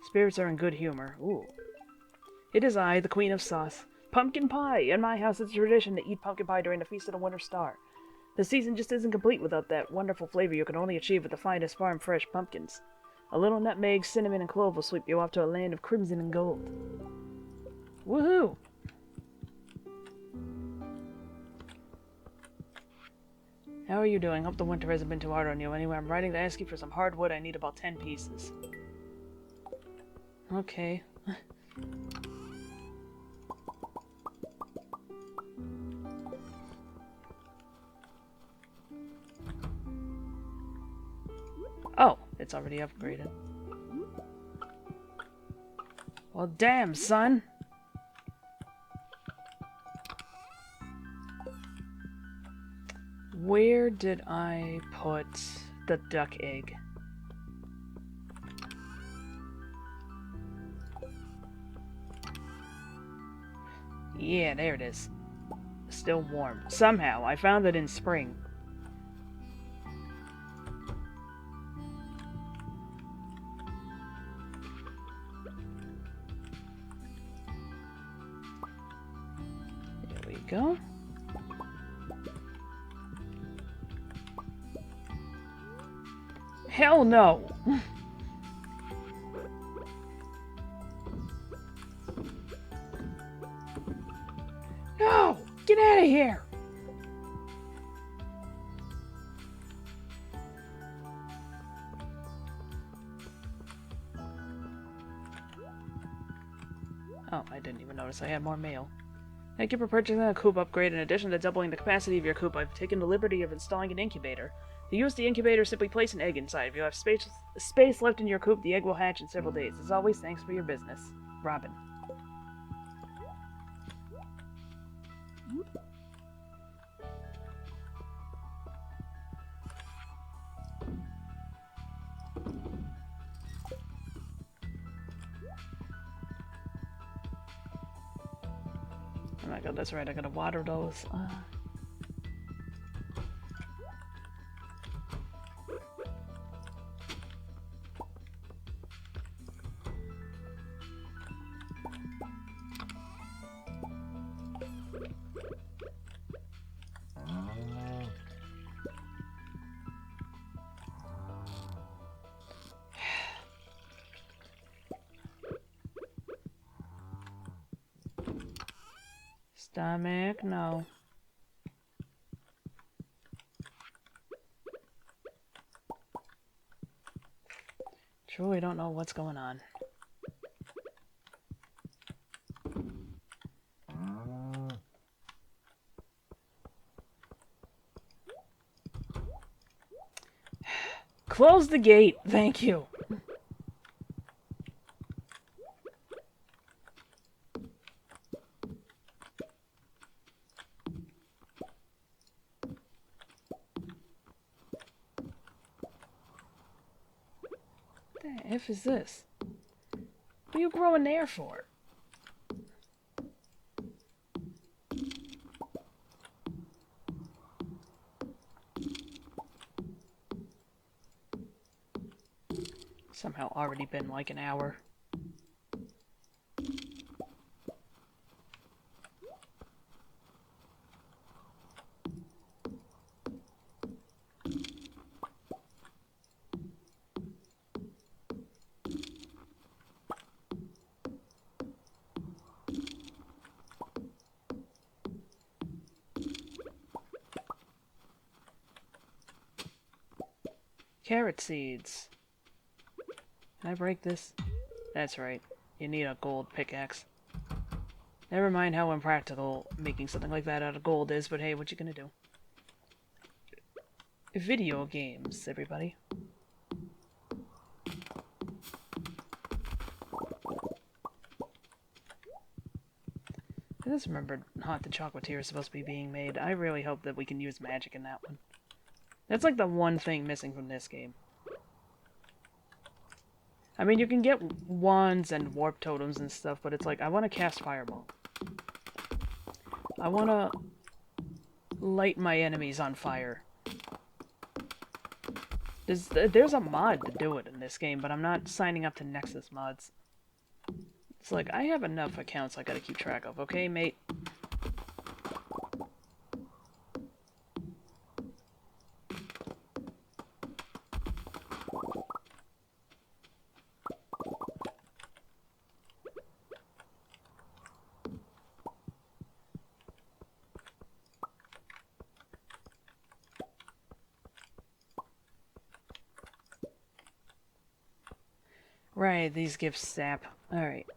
Spirits are in good humor. Ooh. It is I, the Queen of Sauce. Pumpkin pie! In my house, it's a tradition to eat pumpkin pie during the Feast of the Winter Star. The season just isn't complete without that wonderful flavor you can only achieve with the finest farm-fresh pumpkins. A little nutmeg, cinnamon, and clove will sweep you off to a land of crimson and gold. Woohoo! How are you doing? Hope the winter hasn't been too hard on you. Anyway, I'm writing to ask you for some hardwood. I need about 10 pieces. Okay. Oh, it's already upgraded. Well, damn, son! Where did I put the duck egg? Yeah, there it is. Still warm. Somehow, I found it in spring. There we go. Hell no! No! Get out of here! Oh, I didn't even notice I had more mail. Thank you for purchasing a coop upgrade. In addition to doubling the capacity of your coop, I've taken the liberty of installing an incubator. To use the incubator, simply place an egg inside. If you have space left in your coop, the egg will hatch in several days. As always, thanks for your business. Robin. Oh my god, that's right, I gotta water those. Stomach, no. Truly don't know what's going on. Close the gate, thank you. What the F is this? What are you growing there for? Somehow already been like an hour. Carrot seeds. Can I break this? That's right. You need a gold pickaxe. Never mind how impractical making something like that out of gold is, but hey, what you gonna do? Video games, everybody. I just remembered Haunted Chocolatier is supposed to be being made. I really hope that we can use magic in that one. That's like the one thing missing from this game. I mean, you can get wands and warp totems and stuff, but it's like, I want to cast Fireball. I want to light my enemies on fire. There's a mod to do it in this game, but I'm not signing up to Nexus mods. It's like, I have enough accounts I gotta keep track of, okay, mate? Right, these give sap. Alright.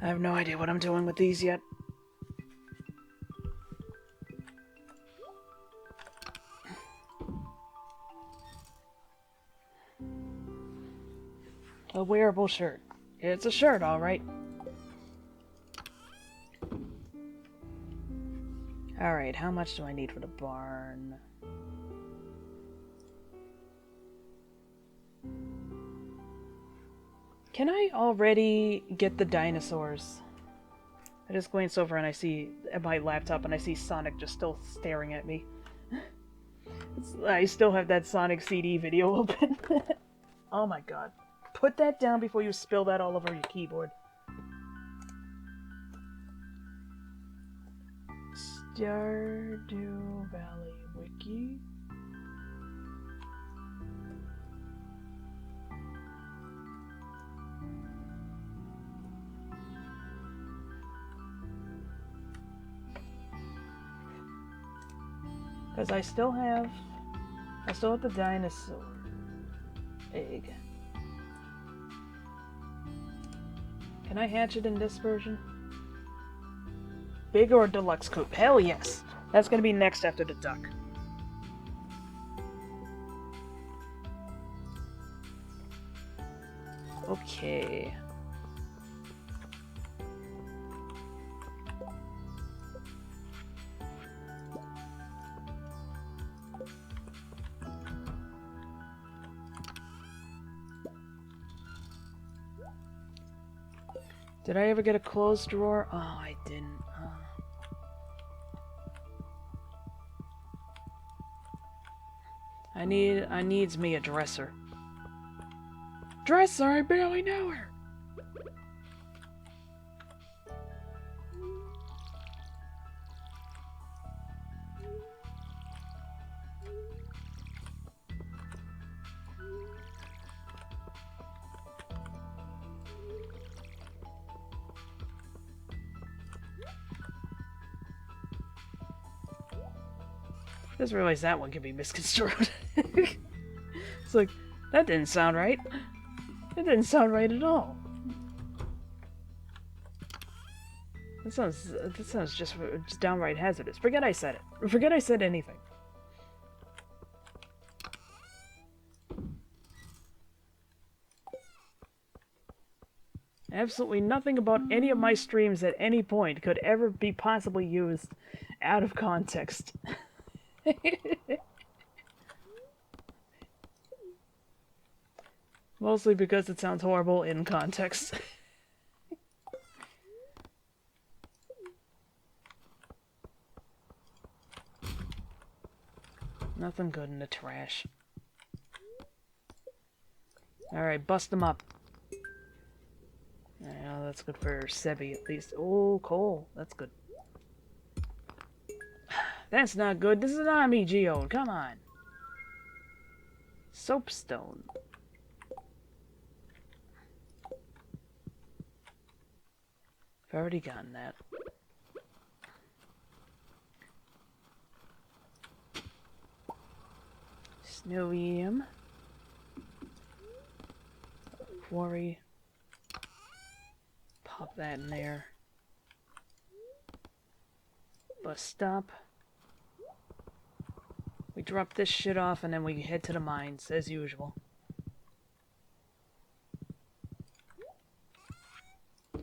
I have no idea what I'm doing with these yet. A wearable shirt. It's a shirt, alright. Alright, how much do I need for the barn? Can I already get the dinosaurs? I just glance over and I see at my laptop and I see Sonic just still staring at me. I still have that Sonic CD video open. Oh my god. Put that down before you spill that all over your keyboard. Stardew Valley Wiki. Because I still have the dinosaur egg. Can I hatch it in this version? Big or deluxe coop? Hell yes! That's gonna be next after the duck. Okay. Did I ever get a closed drawer? Oh, I didn't. I needs me a dresser. Dresser? I barely know her! Just realized that one can be misconstrued. It's like, that didn't sound right. It didn't sound right at all. That sounds just downright hazardous. Forget I said it. Forget I said anything. Absolutely nothing about any of my streams at any point could ever be possibly used out of context. Mostly because it sounds horrible in context. Nothing good in the trash. Alright, bust them up. Yeah, that's good for Sebi at least. Oh, coal. That's good. That's not good. This is not me, Geode. Come on. Soapstone. I've already gotten that. Snow yam. Quarry. Pop that in there. Bus stop. We drop this shit off and then we head to the mines, as usual.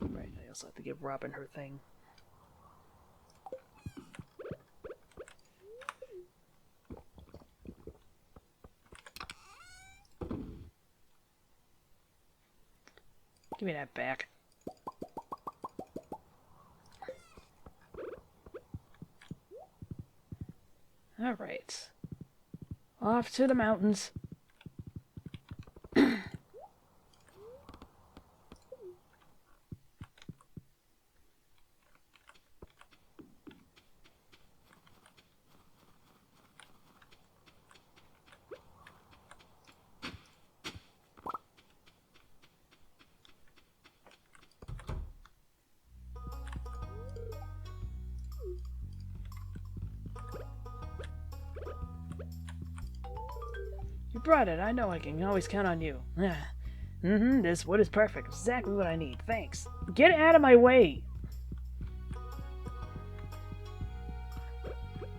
Right, I also have to give Robin her thing. Give me that back. Alright. Off to the mountains. You brought it. I know I can always count on you. This wood is perfect. Exactly what I need. Thanks. Get out of my way!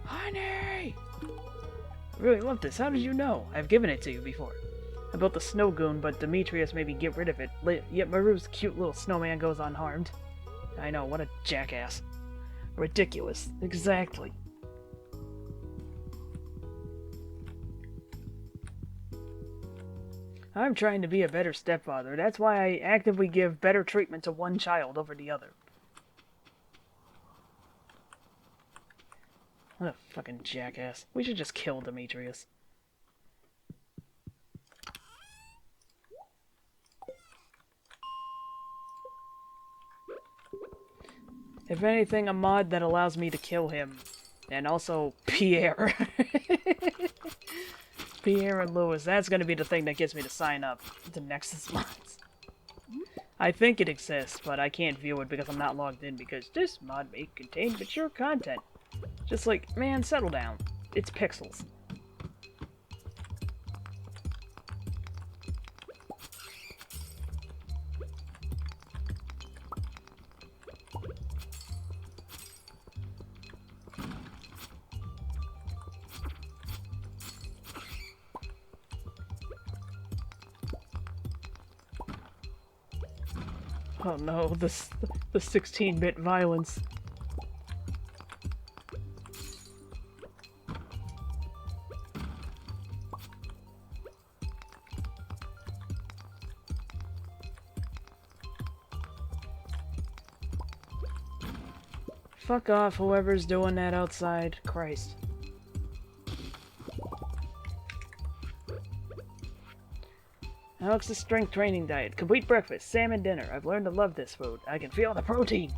Honey! I really love this. How did you know? I've given it to you before. I built the snow goon, but Demetrius made me get rid of it. Yet Maru's cute little snowman goes unharmed. I know, what a jackass. Ridiculous. Exactly. I'm trying to be a better stepfather. That's why I actively give better treatment to one child over the other. What a fucking jackass. We should just kill Demetrius. If anything, a mod that allows me to kill him And also Pierre. Pierre and Lewis. That's going to be the thing that gets me to sign up to Nexus mods. I think it exists, but I can't view it because I'm not logged in because this mod may contain mature content. Just like, man, settle down. It's pixels. Oh no, the 16-bit violence. Fuck off, whoever's doing that outside. Christ. Alex's strength training diet. Complete breakfast, salmon dinner. I've learned to love this food. I can feel the protein.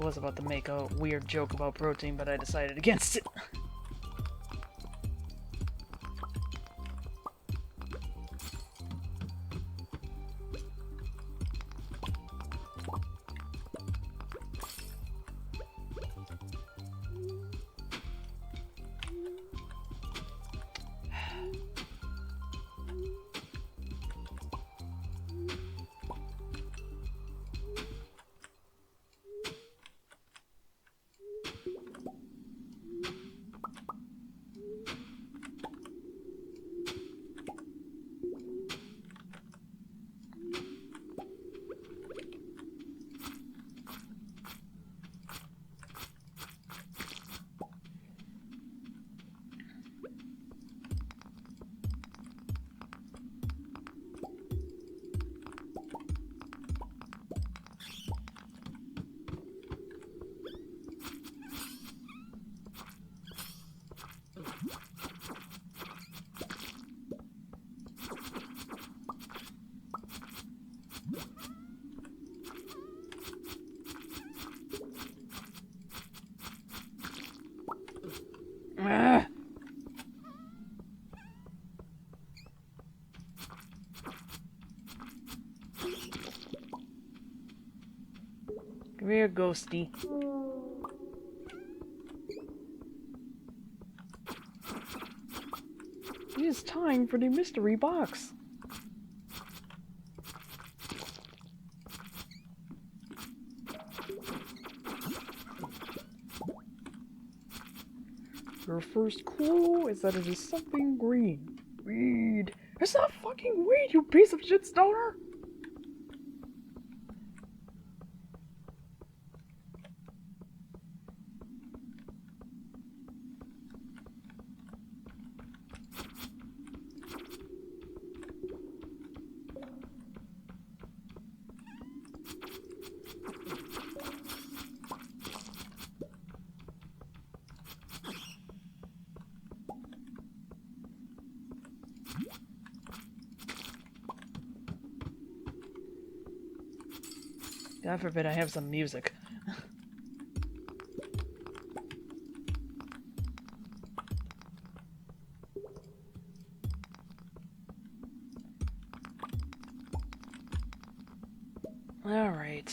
I was about to make a weird joke about protein, but I decided against it. Come here, Ghosty. It is time for the mystery box. Your first clue is that it is something green. Weed. It's not fucking weed, you piece of shit stoner! God forbid I have some music. Alright.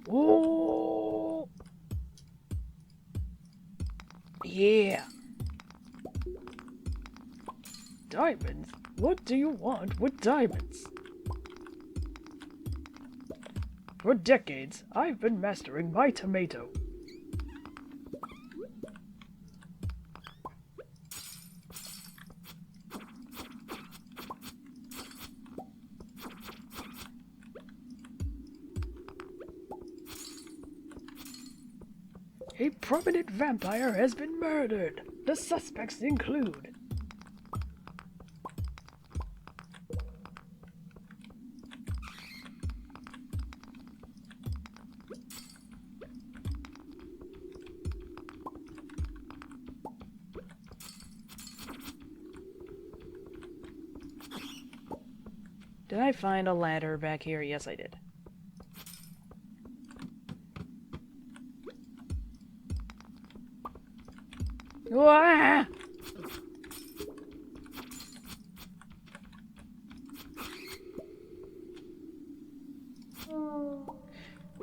Ooh! Yeah! Diamonds? What do you want with diamonds? For decades, I've been mastering my tomato. A prominent vampire has been murdered. The suspects include Did I find a ladder back here? Yes, I did. Wah!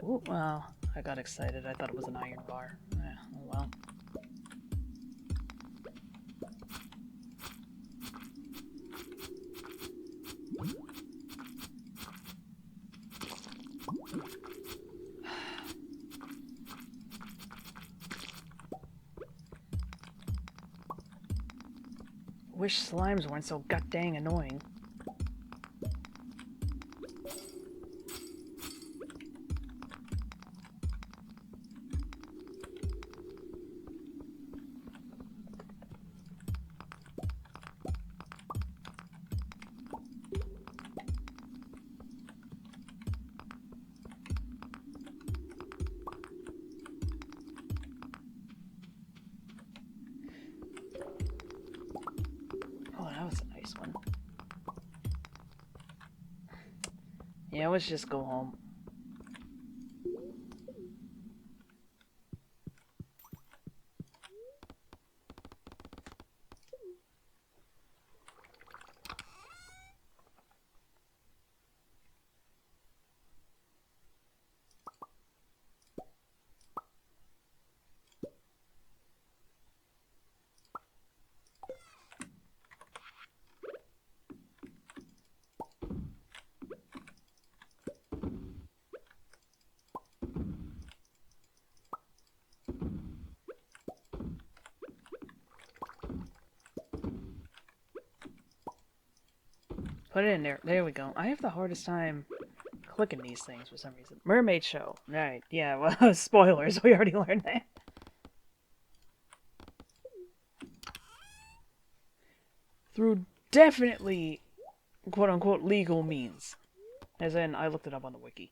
Ooh, well, I got excited. I thought it was an iron bar. Oh well. Wish slimes weren't so god-dang annoying. Oh, that was a nice one. Yeah, let's just go home. Put it in there. There we go. I have the hardest time clicking these things for some reason. Mermaid show. Right. Yeah, well, spoilers. We already learned that. Through definitely, quote-unquote, legal means. As in, I looked it up on the wiki.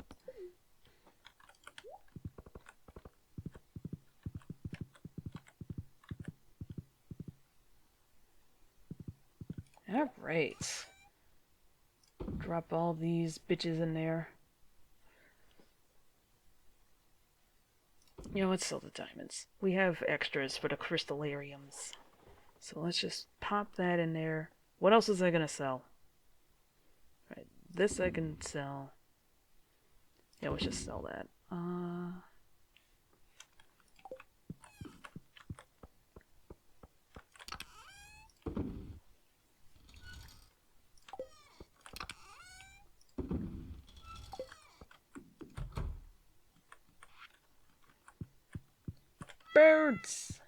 Alright. Drop all these bitches in there. You know, let's sell the diamonds. We have extras for the crystallariums. So let's just pop that in there. What else is I gonna sell? Right, this I can sell. Yeah, let's just sell that. Birds!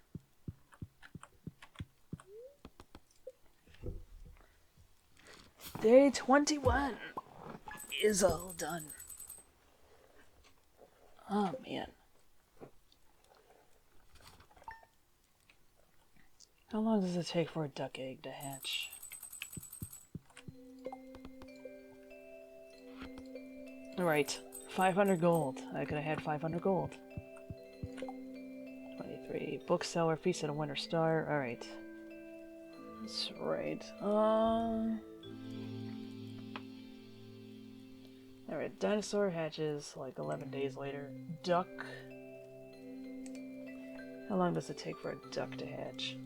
Day 21 is all done. Oh, man. How long does it take for a duck egg to hatch? Alright, 500 gold. I could have had 500 gold. 23. Bookseller, Feast of the Winter Star. Alright. That's right. Alright, dinosaur hatches like 11 days later. Duck. How long does it take for a duck to hatch?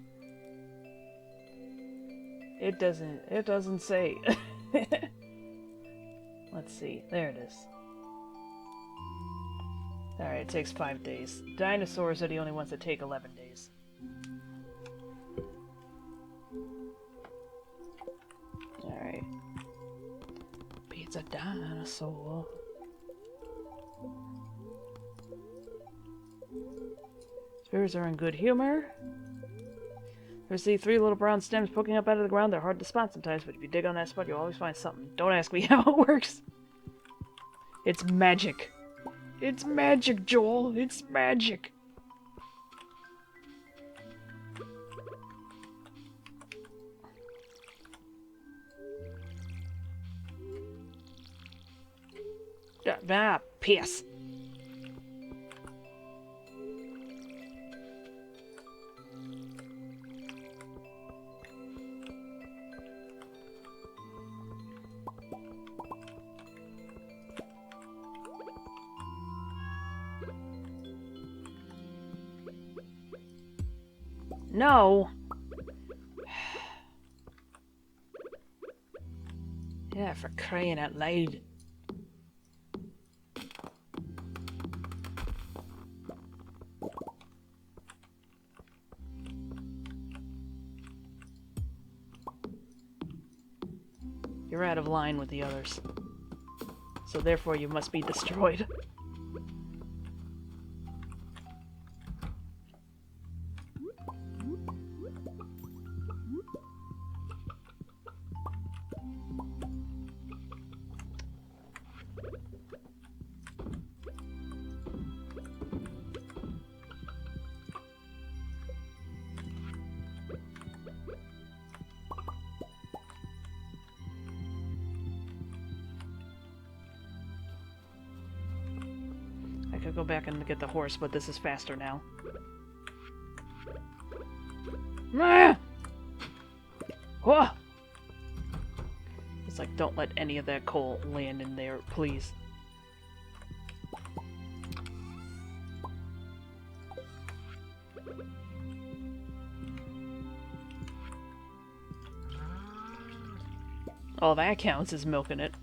It doesn't say. Let's see. There it is. Alright, it takes 5 days. Dinosaurs are the only ones that take 11 days. Alright. Pizza dinosaur. Spirits are in good humor. You see 3 little brown stems poking up out of the ground. They're hard to spot sometimes, but if you dig on that spot, you'll always find something. Don't ask me how it works. It's magic. It's magic, Joel. It's magic. Piss. No! Yeah, for crying out loud. You're out of line with the others. So therefore you must be destroyed. I could go back and get the horse, but this is faster now. Ah! Whoa! It's like, don't let any of that coal land in there, please. All that counts is milking it.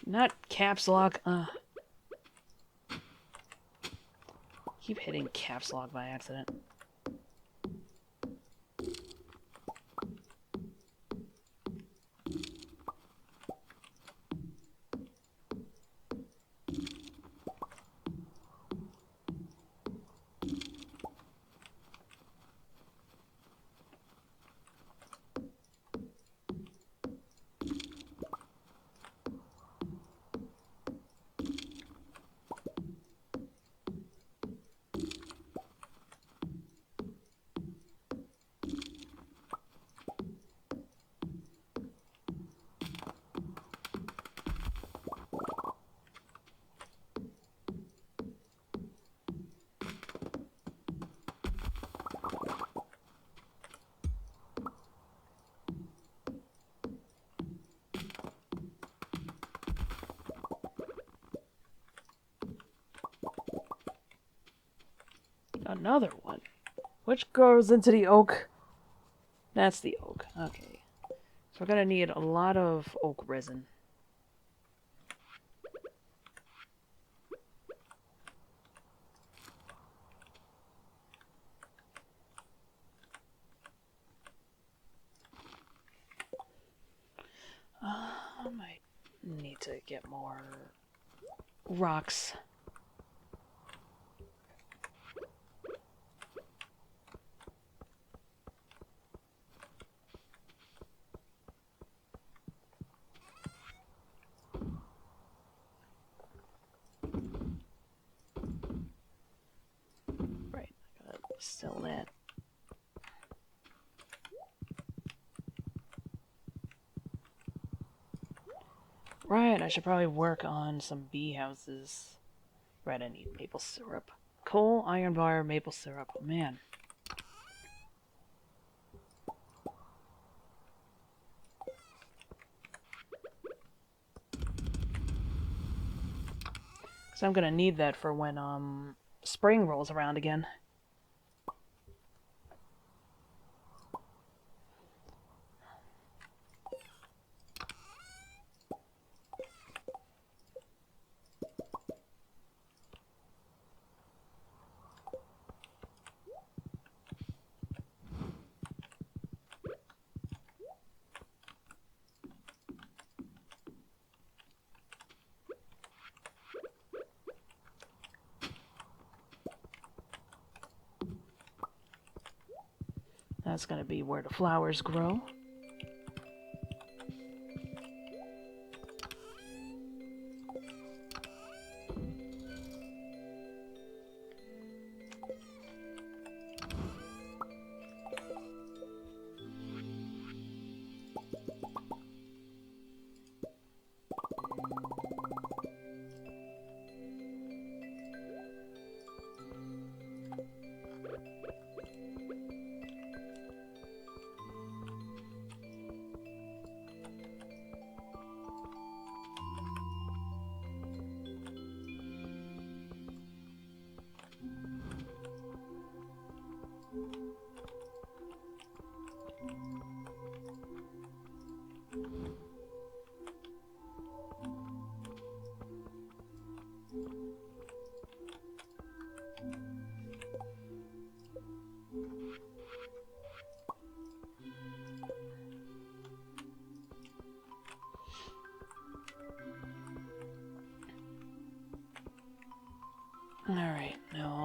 Not caps lock. Keep hitting caps lock by accident. Another one. Which goes into the oak? That's the oak. Okay. So we're gonna need a lot of oak resin. I might need to get more rocks. Right, I gotta sell that. Right, I should probably work on some bee houses. Right, I need maple syrup. Coal, iron bar, maple syrup. Man. Because I'm gonna need that for when, spring rolls around again. That's gonna be where the flowers grow.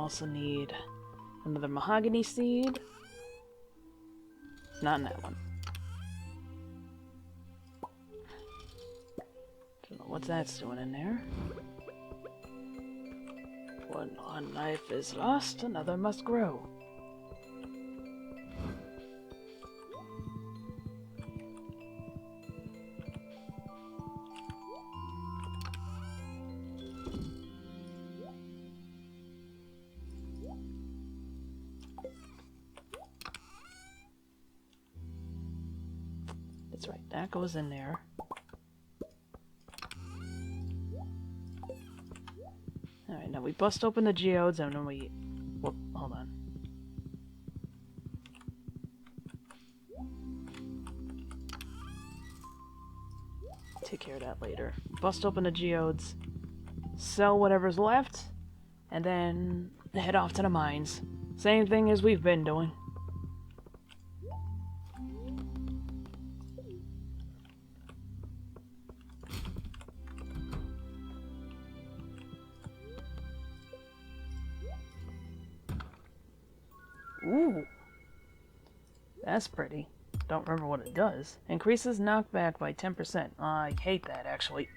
also need another mahogany seed. Not in that one. Don't know what that's doing in there. One life is lost, another must grow. That's right, that goes in there. Alright, now we bust open the geodes and then we... Whoop, hold on. Take care of that later. Bust open the geodes, sell whatever's left, and then head off to the mines. Same thing as we've been doing. Ooh. That's pretty. Don't remember what it does. Increases knockback by 10%. I hate that, actually.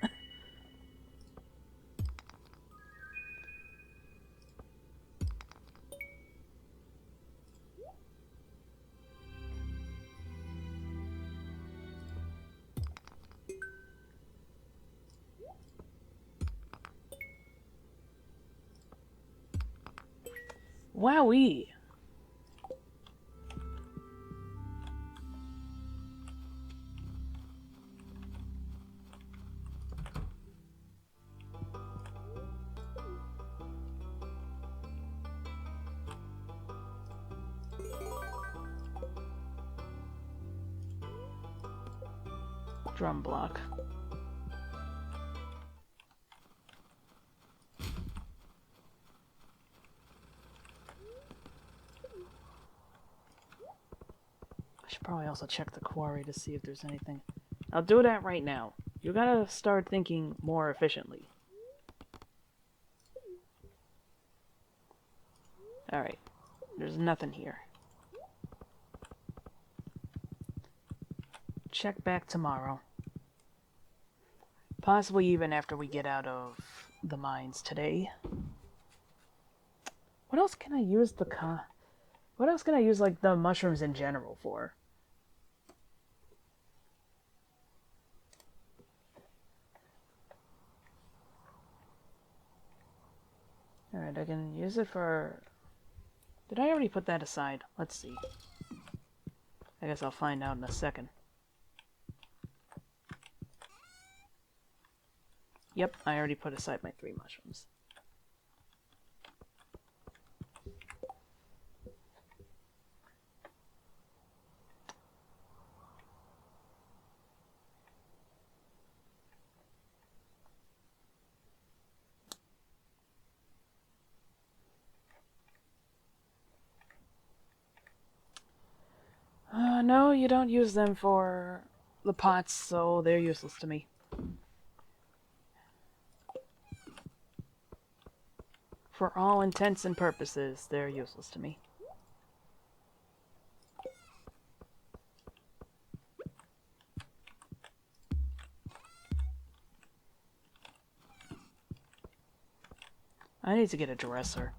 Wowee! Drum block. I should probably also check the quarry to see if there's anything. I'll do that right now. You gotta start thinking more efficiently. Alright. There's nothing here. Check back tomorrow. Possibly even after we get out of the mines today. What else can I use what else can I use, like, the mushrooms in general for? Alright, I can use it for... Did I already put that aside? Let's see. I guess I'll find out in a second. Yep, I already put aside my 3 mushrooms. No, you don't use them for the pots, so they're useless to me. For all intents and purposes, they're useless to me. I need to get a dresser.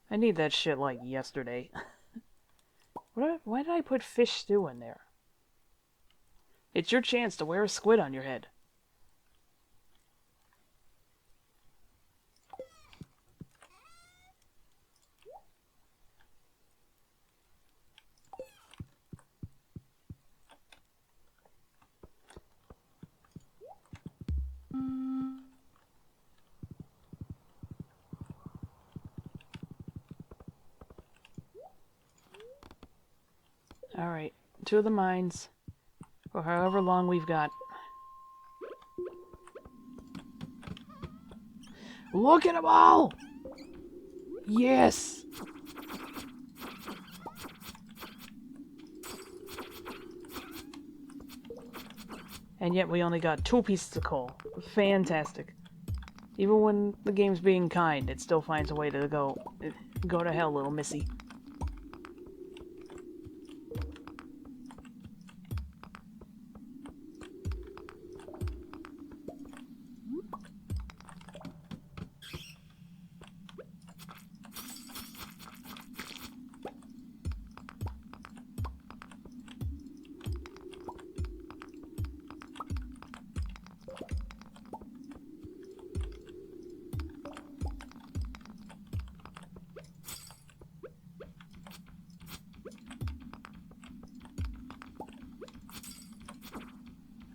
I need that shit like yesterday. Why did I put fish stew in there? It's your chance to wear a squid on your head. Alright, to the mines. For however long we've got. Look at them all! Yes! And yet we only got 2 pieces of coal. Fantastic. Even when the game's being kind, it still finds a way to go to hell, little missy.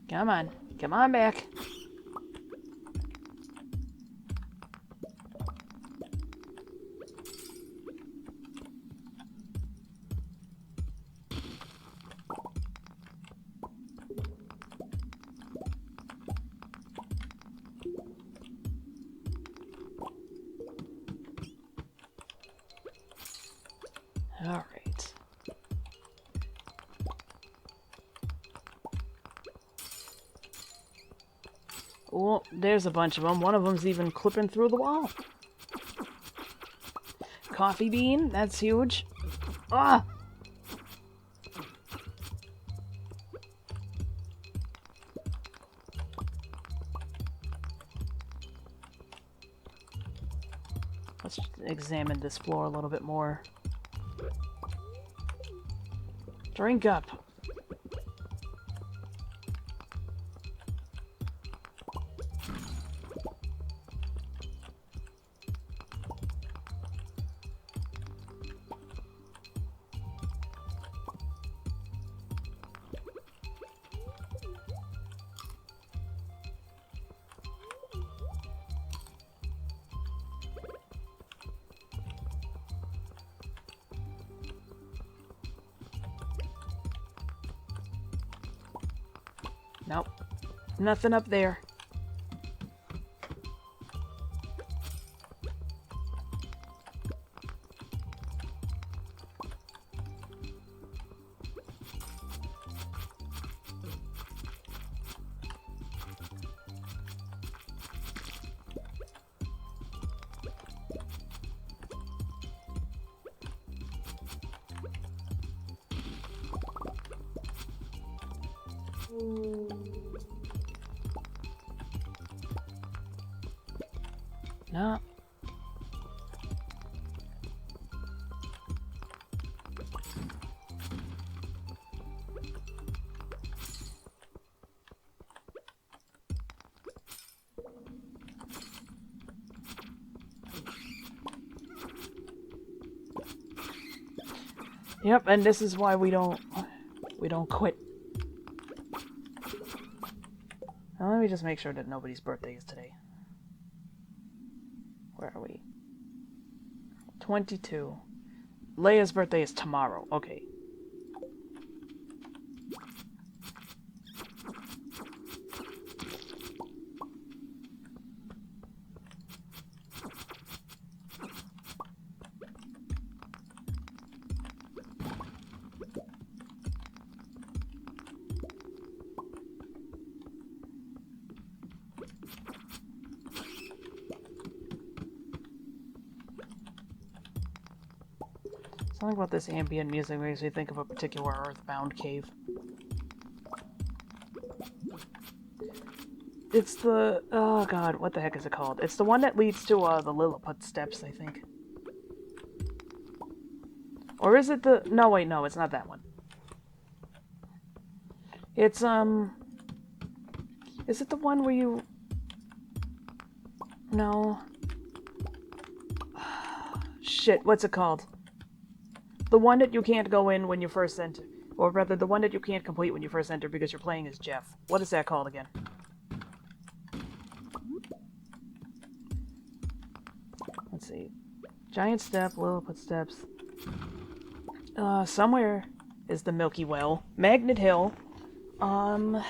Come on. Come on back. All right. Oh, there's a bunch of them. One of them's even clipping through the wall. Coffee bean, that's huge. Ah! Let's examine this floor a little bit more. Drink up. Nope. Nothing up there. No. Yep, and this is why we don't quit. Now let me just make sure that nobody's birthday is today. Where are we? 22. Leia's birthday is tomorrow. Okay. Something about this ambient music makes me think of a particular Earthbound cave. It's the... oh god, what the heck is it called? It's the one that leads to the Lilliput Steps, I think. Or is it the... no, wait, no, it's not that one. It's, is it the one where you... no. Shit, what's it called? The one that you can't go in when you first enter. Or rather, the one that you can't complete when you first enter because you're playing as Jeff. What is that called again? Let's see. Giant Step, Lilliput Steps. Somewhere is the Milky Well. Magnet Hill. Lumine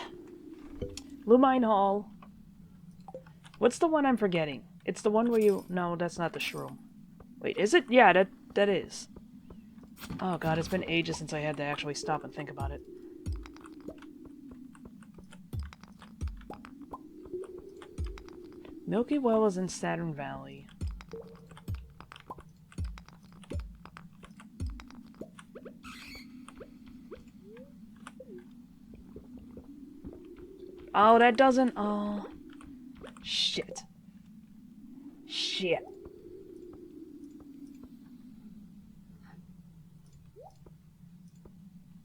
Hall. What's the one I'm forgetting? It's the one where you... no, that's not the shroom. Wait, is it? Yeah, that is. Oh god, it's been ages since I had to actually stop and think about it. Milky Well is in Saturn Valley. Oh, that doesn't... Oh. Shit. Shit.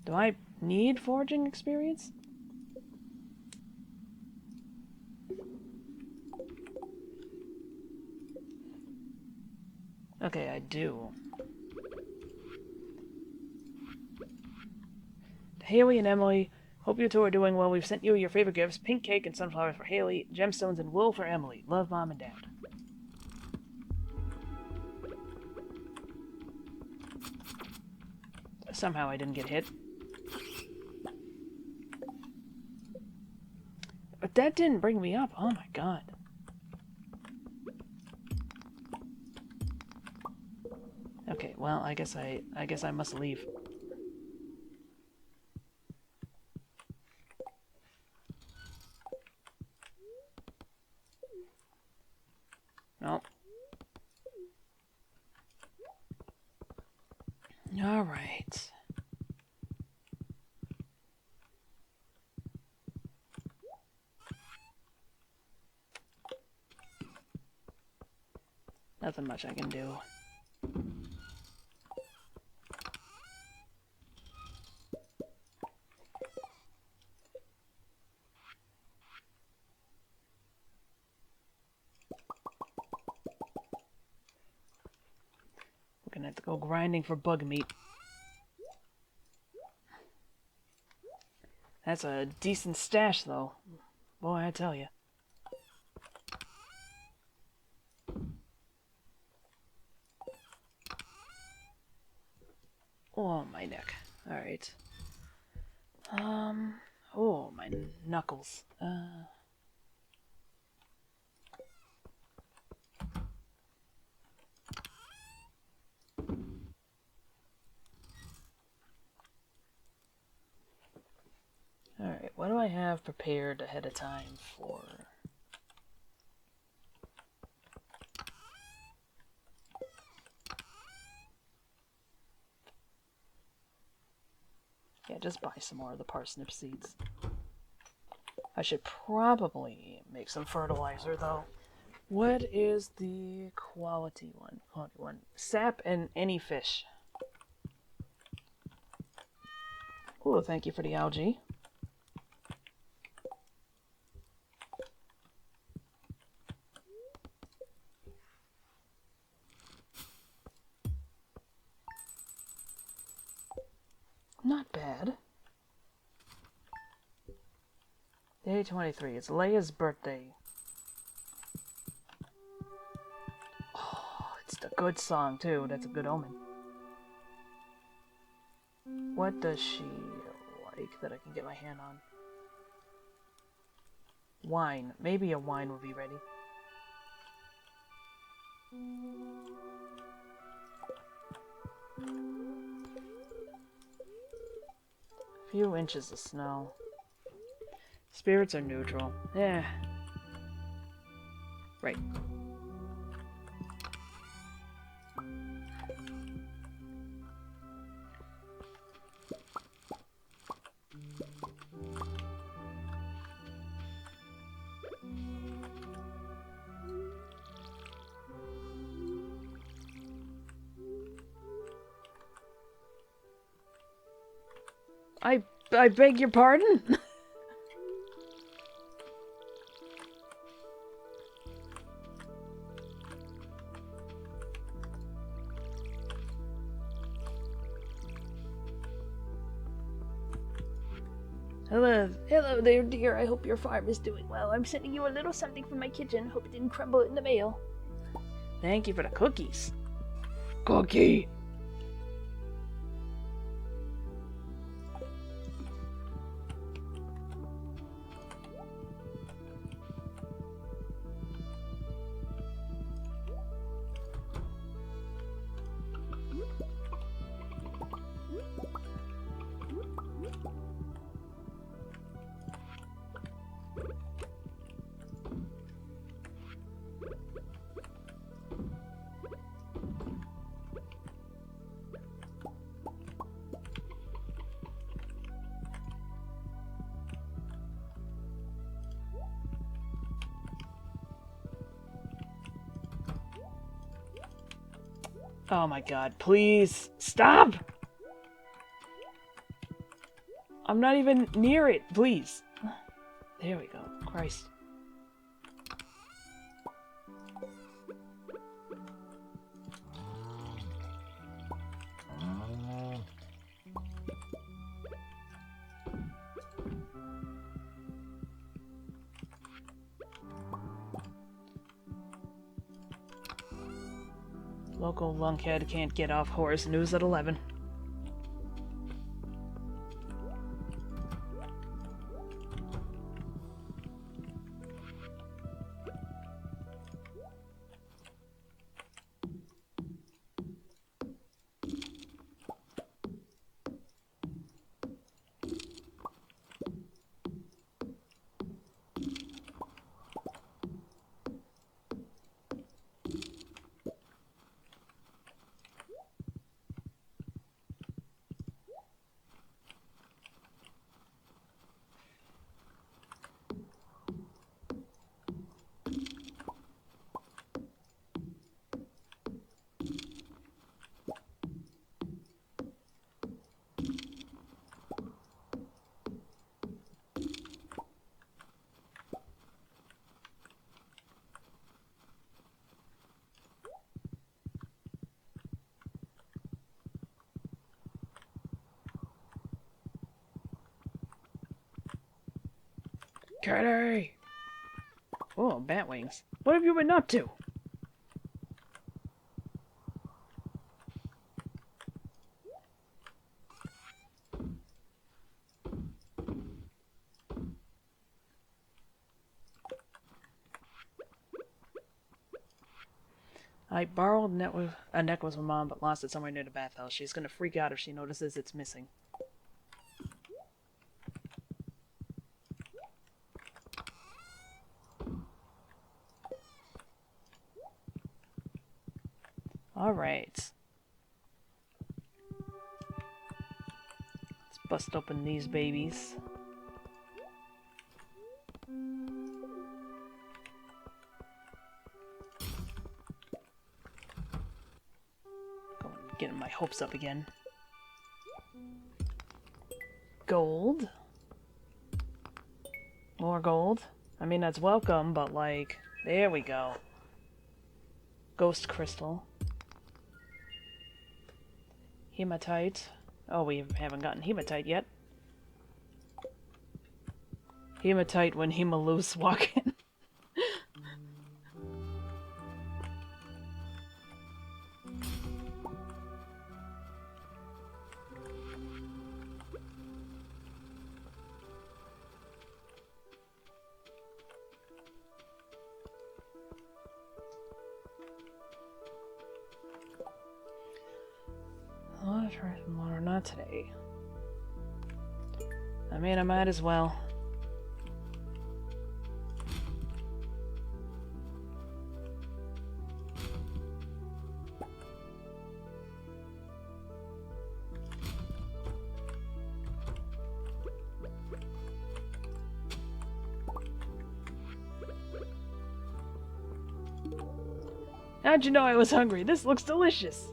Do I need foraging experience? Okay, I do. Haley and Emily, hope you two are doing well. We've sent you your favorite gifts, pink cake and sunflowers for Haley, gemstones and wool for Emily. Love, Mom and Dad. Somehow I didn't get hit. But that didn't bring me up. Oh my god. Okay, well, I guess I must leave. Nope. All right. Nothing much I can do. We're gonna have to go grinding for bug meat. That's a decent stash, though. Boy, I tell you. Oh, my neck. Alright. Oh, my knuckles. Alright, what do I have prepared ahead of time for... Yeah, just buy some more of the parsnip seeds. I should probably make some fertilizer, though. What is the quality one? Quality one. Sap and any fish. Ooh, thank you for the algae. Not bad. Day 23. It's Leia's birthday. Oh, it's the good song, too. That's a good omen. What does she like that I can get my hand on? Wine. Maybe a wine will be ready. A few inches of snow. Spirits are neutral. Yeah. Right. I beg your pardon? Hello there, dear. I hope your farm is doing well. I'm sending you a little something from my kitchen. Hope it didn't crumble in the mail. Thank you for the cookies. Cookie! Oh my god, please stop! I'm not even near it, please. There we go. Christ. Local lunkhead can't get off horse. News at 11. Kitty! Oh, bat wings. What have you been up to? I borrowed a necklace from Mom, but lost it somewhere near the bathhouse. She's gonna freak out if she notices it's missing. Alright. Let's bust open these babies. Getting my hopes up again. Gold. More gold. I mean, that's welcome, but like, there we go. Ghost crystal. Hematite. Oh, we haven't gotten hematite yet. Hematite when Hemaloose walk in. Oh, try some water. Not today. I mean, I might as well. How'd you know I was hungry? This looks delicious.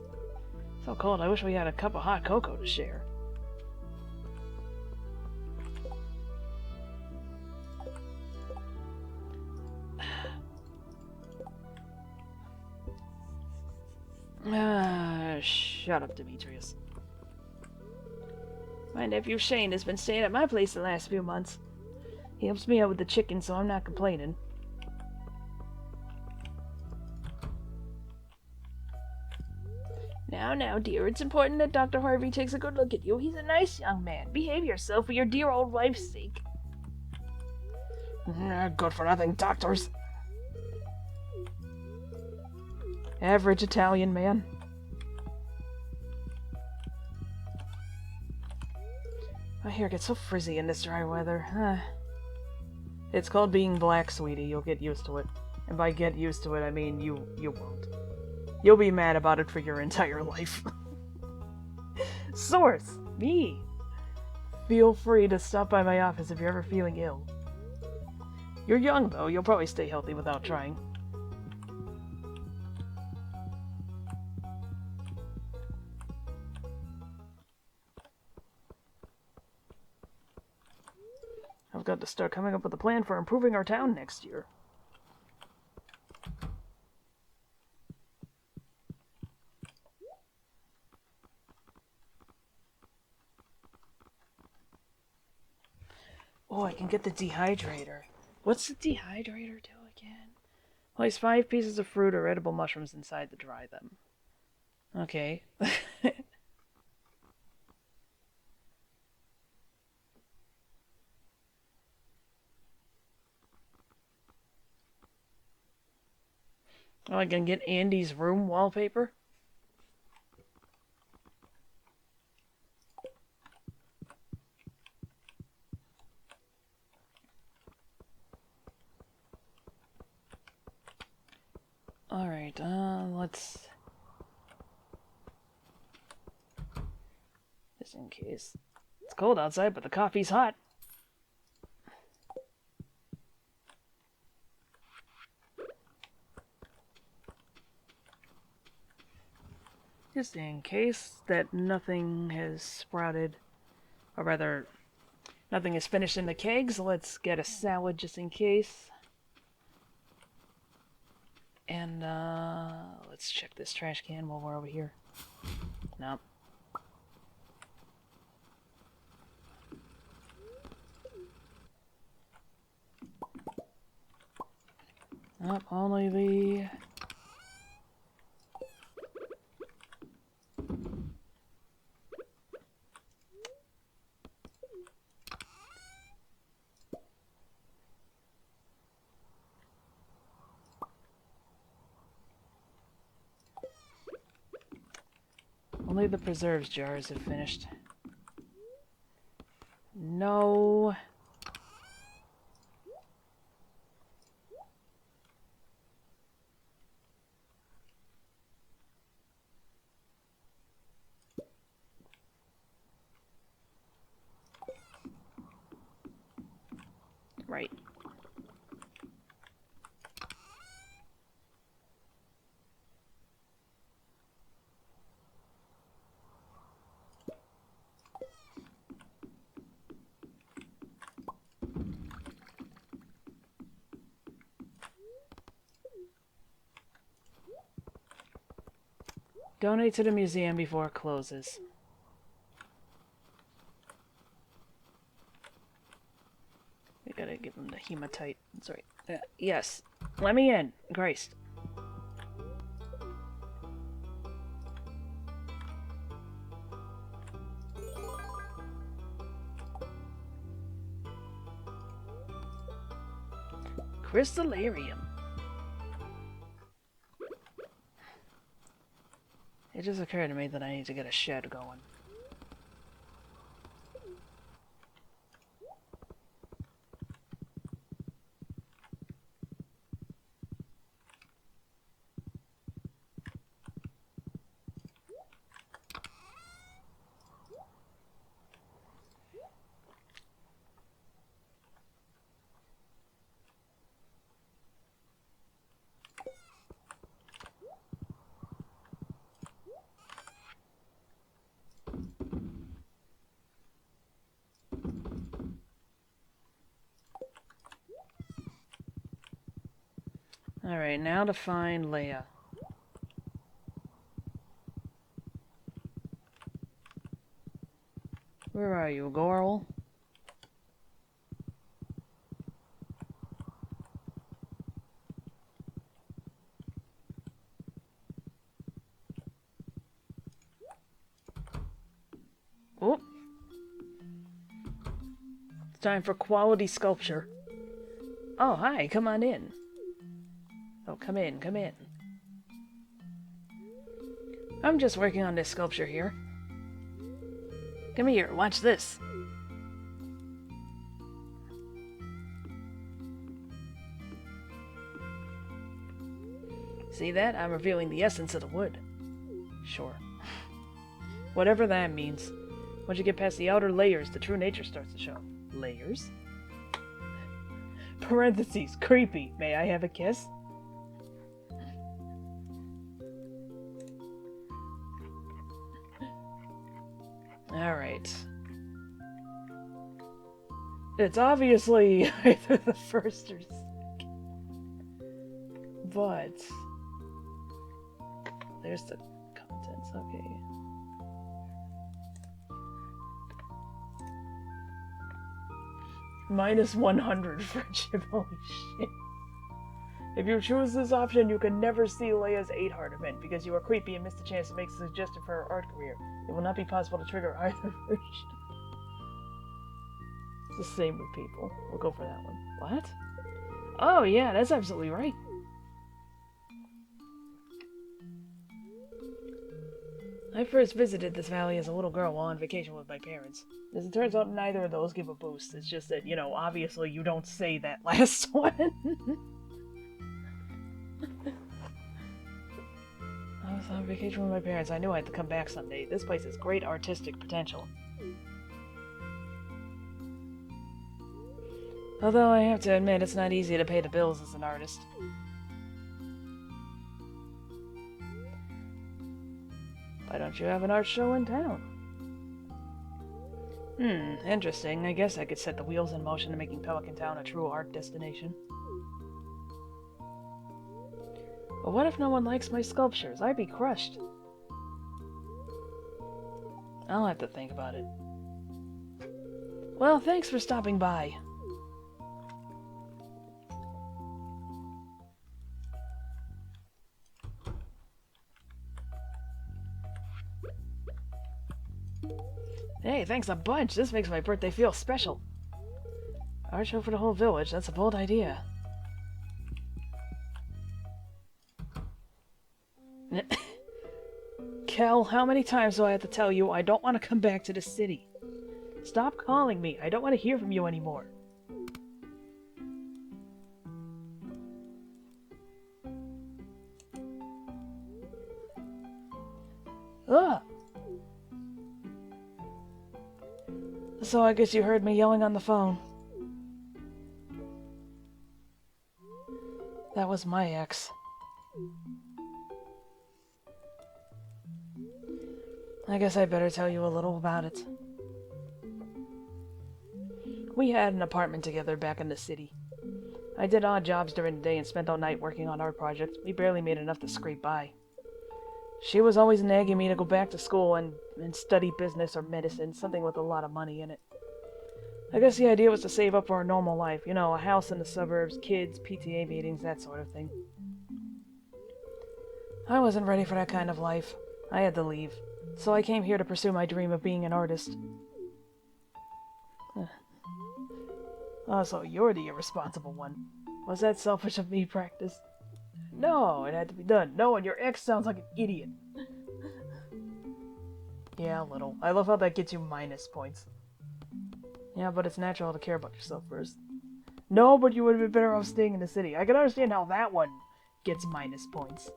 So cold, I wish we had a cup of hot cocoa to share. Shut up, Demetrius. My nephew Shane has been staying at my place the last few months. He helps me out with the chicken, so I'm not complaining. Now, dear, it's important that Dr. Harvey takes a good look at you. He's a nice young man. Behave yourself for your dear old wife's sake. Good for nothing doctors. Average Italian man. My hair gets so frizzy in this dry weather. It's called being black, sweetie. You'll get used to it. And by get used to it, I mean you won't. You'll be mad about it for your entire life. Source! Me! Feel free to stop by my office if you're ever feeling ill. You're young, though. You'll probably stay healthy without trying. I've got to start coming up with a plan for improving our town next year. Oh, I can get the dehydrator. What's the dehydrator do again? Place 5 pieces of fruit or edible mushrooms inside to dry them. Okay. Oh, I can get Andy's room wallpaper? Alright, let's... Just in case. It's cold outside, but the coffee's hot. Just in case that nothing has sprouted, or rather, nothing is finished in the kegs, let's get a salad just in case. And, let's check this trash can while we're over here. Nope. Nope, only the... Only the preserves jars have finished. No. Right. Donate to the museum before it closes. We gotta give them the hematite. Sorry. Yes. Let me in. Christ. Crystallarium. It just occurred to me that I need to get a shed going. Alright, now to find Leia. Where are you, Gorl? Oh! It's time for quality sculpture. Oh, hi, come on in. Oh, come in, come in. I'm just working on this sculpture here. Come here, watch this. See that? I'm revealing the essence of the wood. Sure. Whatever that means. Once you get past the outer layers, the true nature starts to show. Layers? Parentheses, creepy. May I have a kiss? Alright. It's obviously either the first or second. But there's the contents, okay. Minus 100 friendship, holy shit. If you choose this option, you can never see Leia's 8-heart event because you are creepy and missed a chance to make a suggestion for her art career. It will not be possible to trigger either version. It's the same with people. We'll go for that one. What? Oh yeah, that's absolutely right. I first visited this valley as a little girl while on vacation with my parents. As it turns out, neither of those give a boost. It's just that, you know, obviously you don't say that last one. I was on vacation with my parents. I knew I had to come back someday. This place has great artistic potential. Although I have to admit, it's not easy to pay the bills as an artist. Why don't you have an art show in town? Interesting. I guess I could set the wheels in motion to making Pelican Town a true art destination. But what if no one likes my sculptures? I'd be crushed. I'll have to think about it. Well, thanks for stopping by. Hey, thanks a bunch. This makes my birthday feel special. Art show for the whole village. That's a bold idea. Kel, how many times do I have to tell you I don't want to come back to the city? Stop calling me. I don't want to hear from you anymore. Ugh! So I guess you heard me yelling on the phone. That was my ex. I guess I better tell you a little about it. We had an apartment together back in the city. I did odd jobs during the day and spent all night working on art projects. We barely made enough to scrape by. She was always nagging me to go back to school and study business or medicine, something with a lot of money in it. I guess the idea was to save up for a normal life, you know, a house in the suburbs, kids, PTA meetings, that sort of thing. I wasn't ready for that kind of life. I had to leave, so I came here to pursue my dream of being an artist. Oh, so you're the irresponsible one. Was that selfish of me, Practice? No, it had to be done. No, and your ex sounds like an idiot. Yeah, a little. I love how that gets you minus points. Yeah, but it's natural to care about yourself first. No, but you would have been better off staying in the city. I can understand how that one gets minus points.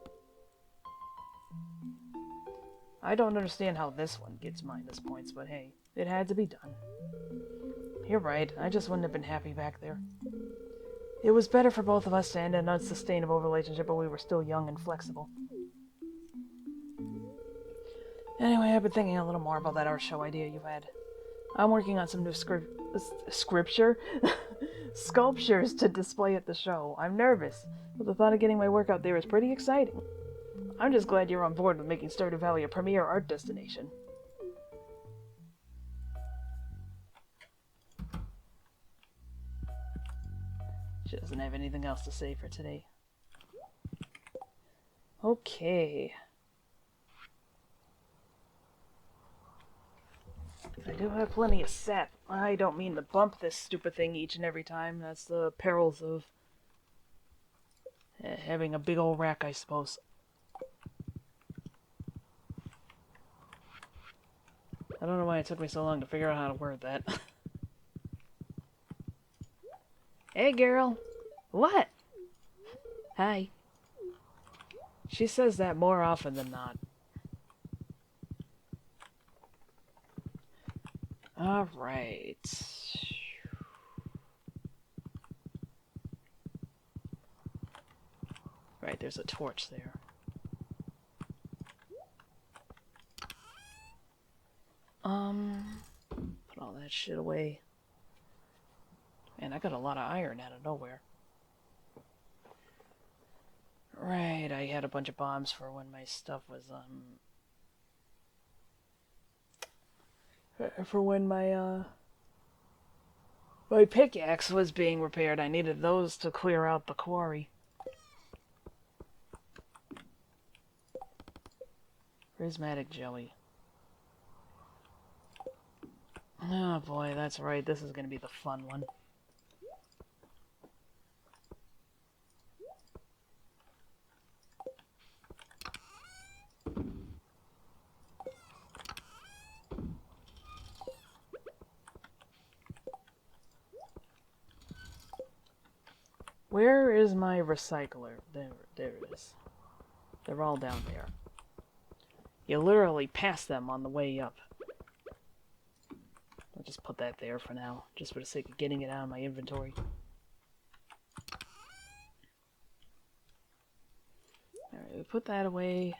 I don't understand how this one gets minus points, but hey, it had to be done. You're right, I just wouldn't have been happy back there. It was better for both of us to end an unsustainable relationship, but we were still young and flexible. Anyway, I've been thinking a little more about that art show idea you had. I'm working on some new sculptures to display at the show. I'm nervous, but the thought of getting my work out there is pretty exciting. I'm just glad you're on board with making Stardew Valley a premier art destination. She doesn't have anything else to say for today. Okay. I do have plenty of sap. I don't mean to bump this stupid thing each and every time. That's the perils of having a big old rack, I suppose. I don't know why it took me so long to figure out how to word that. Hey, girl. What? Hi. She says that more often than not. Alright. Right, there's a torch there. Put all that shit away. Man, I got a lot of iron out of nowhere. Right, I had a bunch of bombs for when my stuff was, for when my pickaxe was being repaired. I needed those to clear out the quarry. Prismatic Joey. Oh boy, that's right. This is gonna be the fun one. Where is my recycler? There it is. They're all down there. You literally pass them on the way up. I'll just put that there for now, just for the sake of getting it out of my inventory. Alright, we put that away.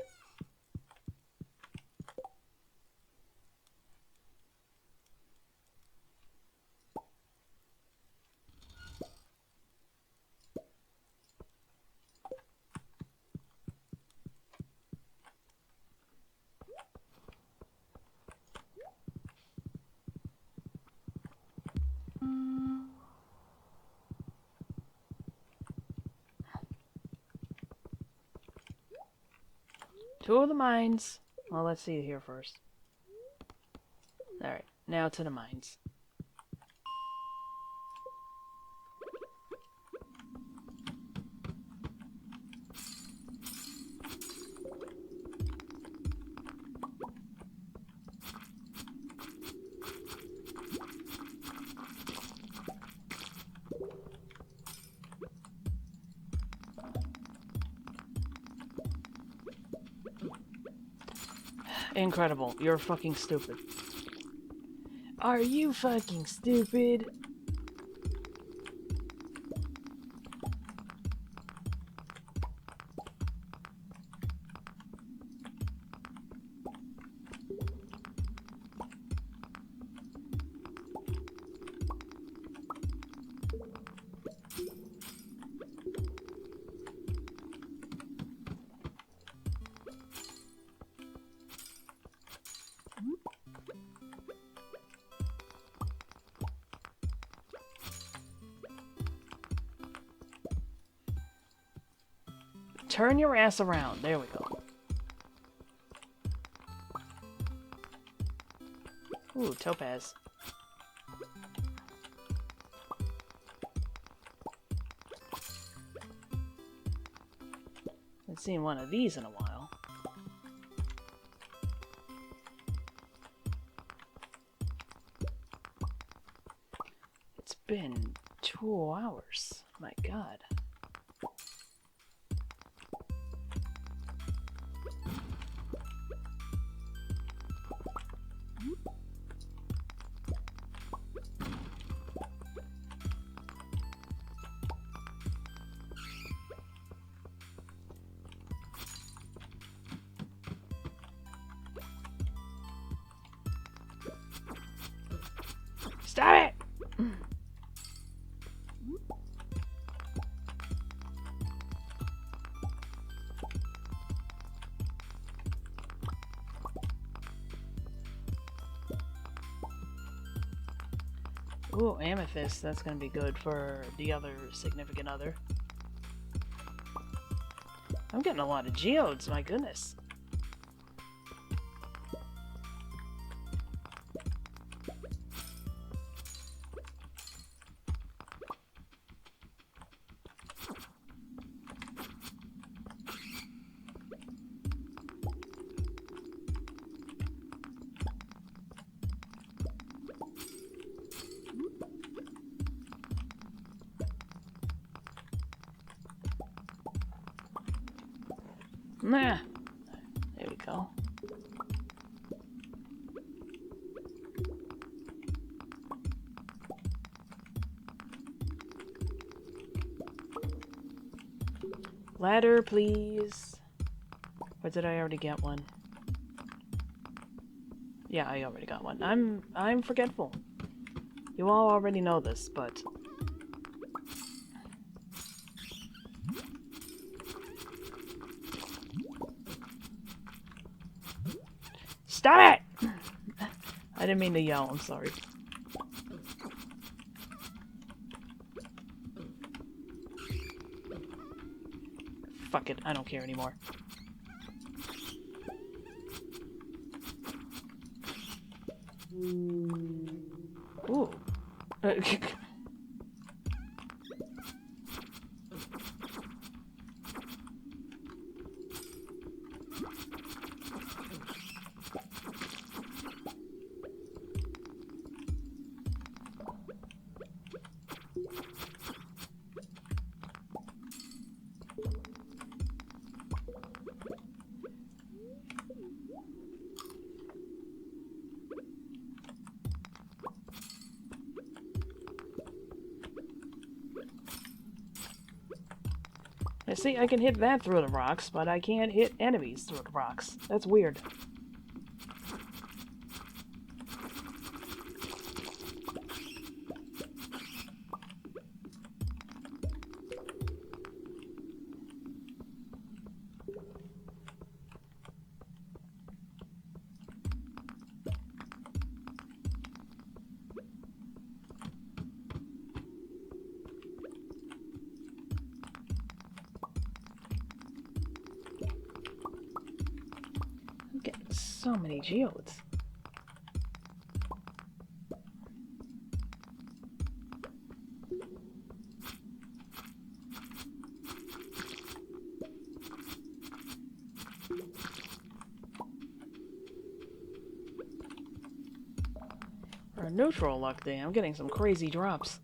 Two of the mines. Well, let's see here first. Alright, now to the mines. Incredible. You're fucking stupid. Are you fucking stupid? Turn your ass around. There we go. Ooh, topaz. Haven't seen one of these in a while. It's been 2 hours. My God. Stop it! Ooh, amethyst. That's gonna be good for the other significant other. I'm getting a lot of geodes, my goodness. Nah. There we go. Ladder, please. Or did I already get one? Yeah, I already got one. I'm forgetful. You all already know this, but Stop it! I didn't mean to yell, I'm sorry. Fuck it, I don't care anymore. Ooh. See, I can hit that through the rocks, but I can't hit enemies through the rocks. That's weird. I'm getting so many geodes. For a neutral luck day, I'm getting some crazy drops.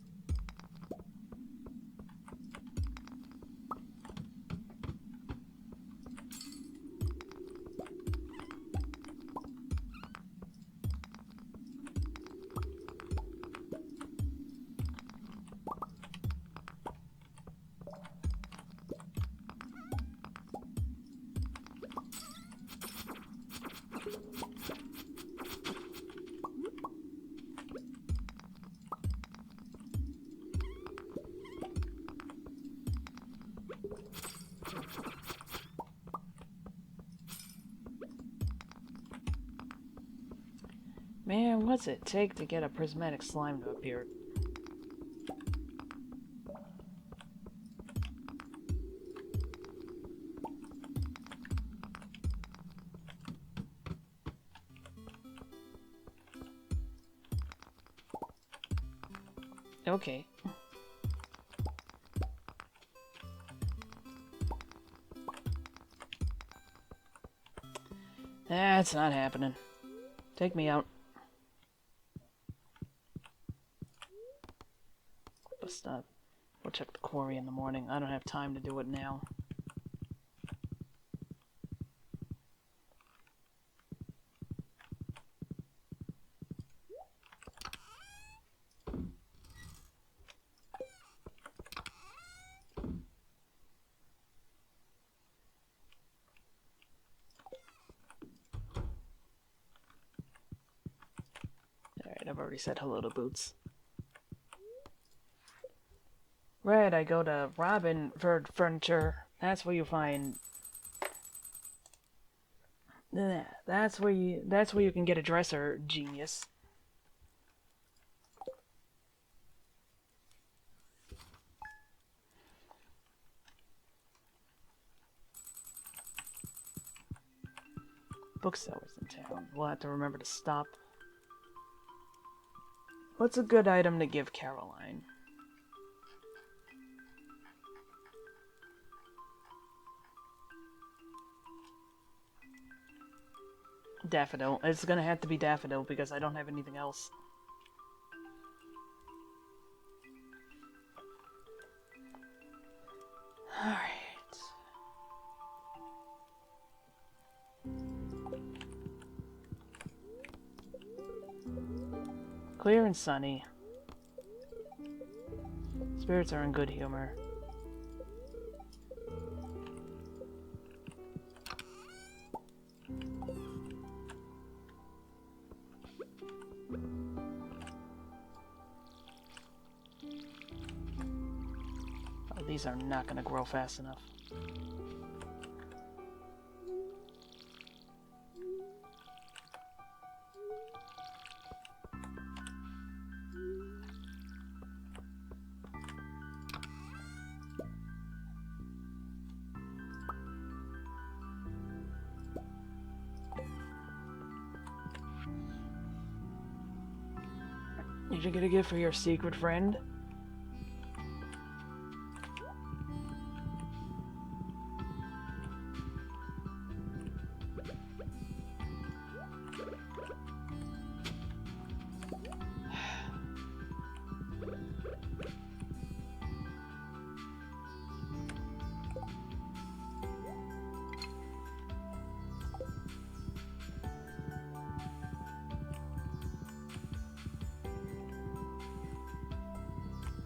Man, what's it take to get a prismatic slime to appear? Okay. That's not happening. Take me out. Let's not. We'll check the quarry in the morning. I don't have time to do it now. Alright, I've already said hello to Boots. Right, I go to Robin for Furniture. That's where you find... That's where you can get a dresser, genius. Booksellers in town. We'll have to remember to stop. What's a good item to give Caroline? Daffodil. It's gonna have to be Daffodil because I don't have anything else. Alright. Clear and sunny. Spirits are in good humor. Oh, these are not going to grow fast enough. Did you get a gift for your secret friend?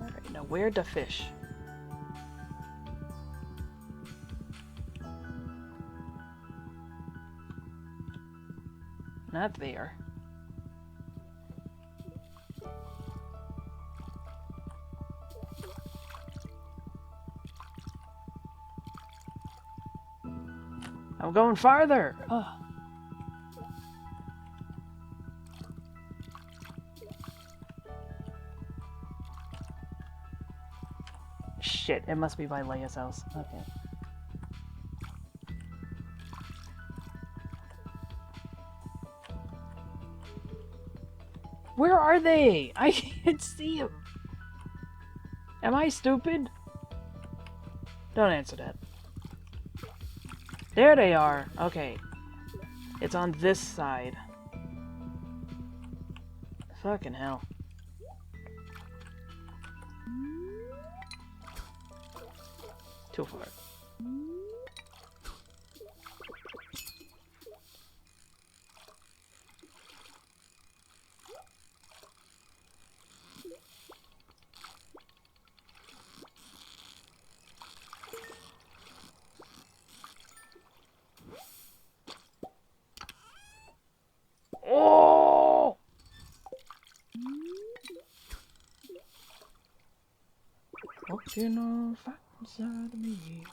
Alright, now where to fish? Not there. I'm going farther! Oh. Shit, it must be by Leia's house. Okay. Where are they? I can't see them. Am I stupid? Don't answer that. There they are. Okay. It's on this side. Fucking hell. Too far. Oh! Walking on fire inside of me.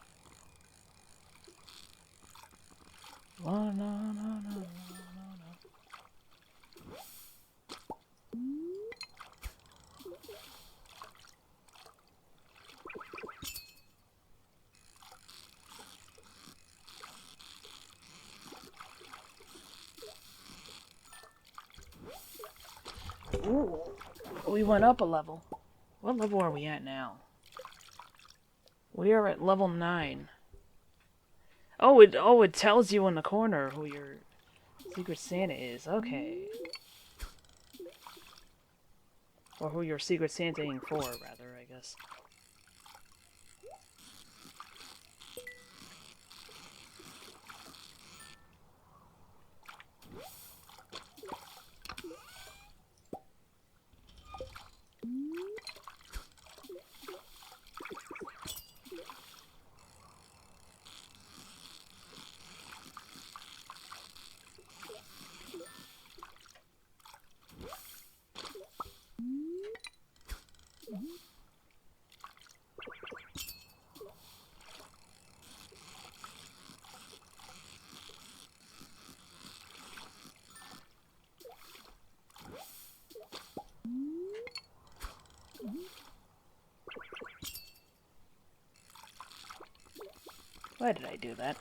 La, na, na, na, na, na. Ooh, we went up a level. What level are we at now? We are at level 9. Oh, it tells you in the corner who your Secret Santa is. Okay. Or who you're Secret Santaing for, rather, I guess. Why did I do that?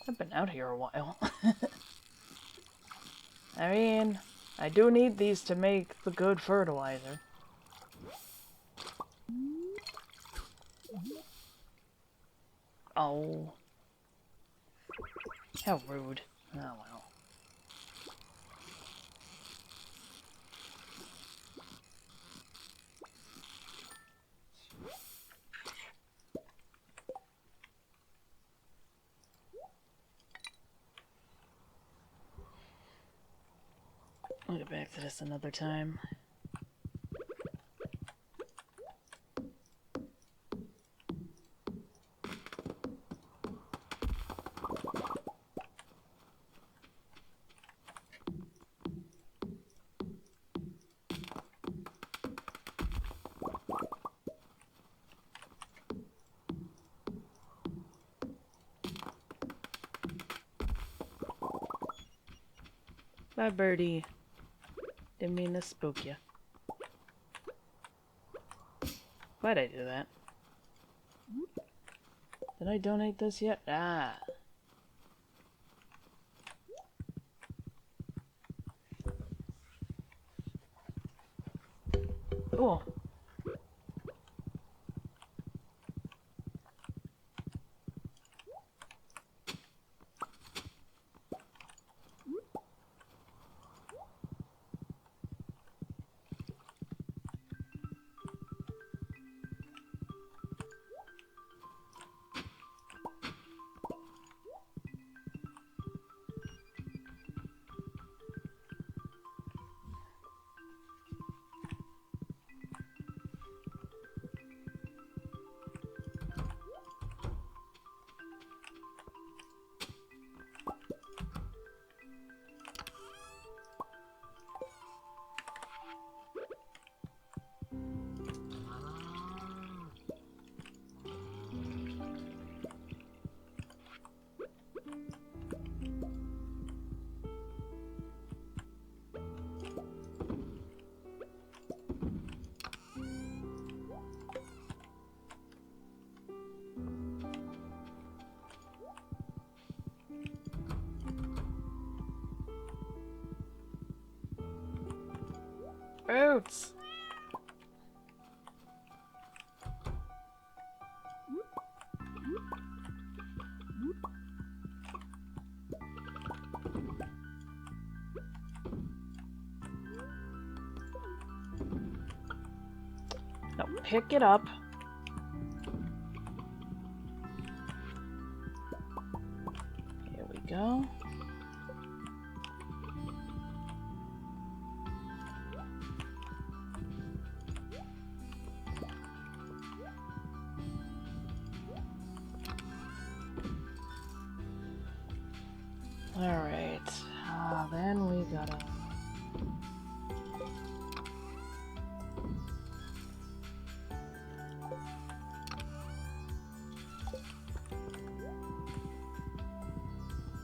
I've been out here a while. I mean, I do need these to make the good fertilizer. Oh. How rude. Oh well. We'll get back to this another time. Bye, birdie. Didn't mean to spook you. Why'd I do that? Did I donate this yet? Ah. Cool. Roots! Now pick it up. Here we go. Alright, then we gotta...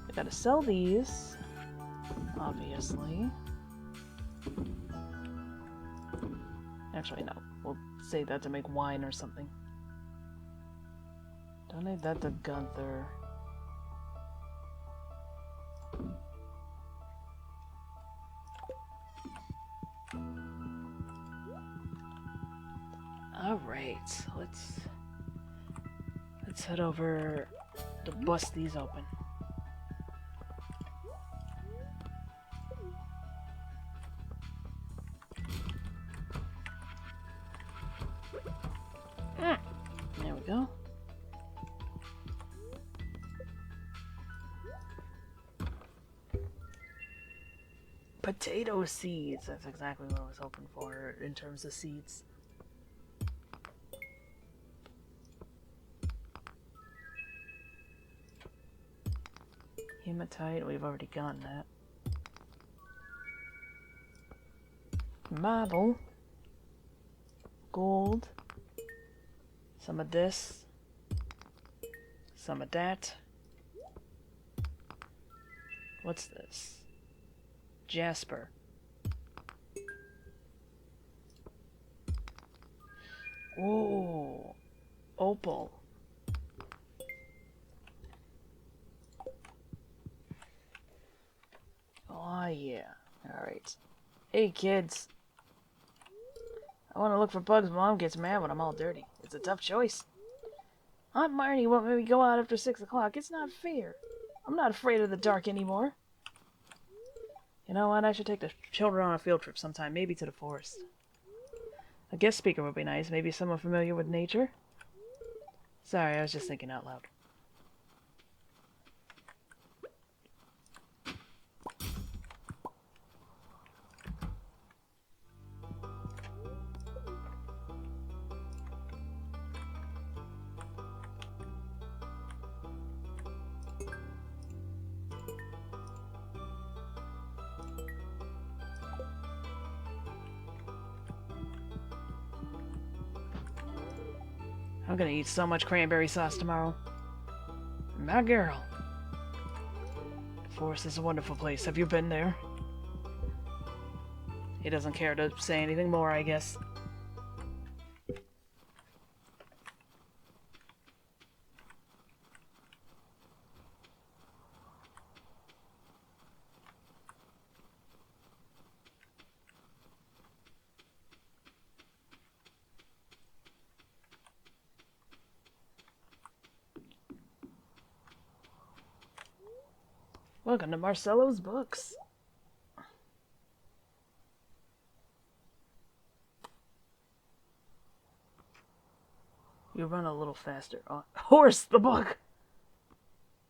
We gotta sell these, obviously. Actually, no. We'll save that to make wine or something. Donate that to Gunther. Alright, let's head over to bust these open. There we go. Potato seeds! That's exactly what I was hoping for in terms of seeds. Hematite, we've already gotten that. Marble. Gold. Some of this. Some of that. What's this? Jasper. Whoa. Opal. Oh yeah. Alright. Hey kids. I want to look for bugs. Mom gets mad when I'm all dirty. It's a tough choice. Aunt Marnie won't let me go out after 6 o'clock. It's not fair. I'm not afraid of the dark anymore. You know what? I should take the children on a field trip sometime. Maybe to the forest. A guest speaker would be nice. Maybe someone familiar with nature. Sorry, I was just thinking out loud. I'm gonna eat so much cranberry sauce tomorrow. My girl. The forest is a wonderful place. Have you been there? He doesn't care to say anything more, I guess. Welcome to Marcello's Books. You run a little faster. Oh, Horse, the book!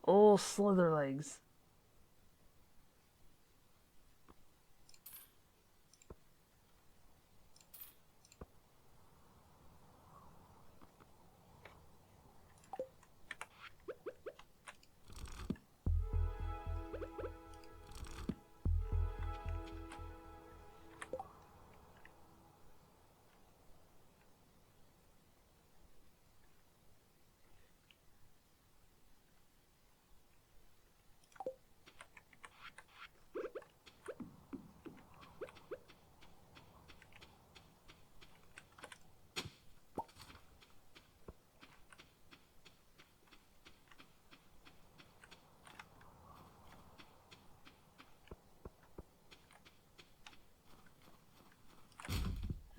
Old Slitherlegs.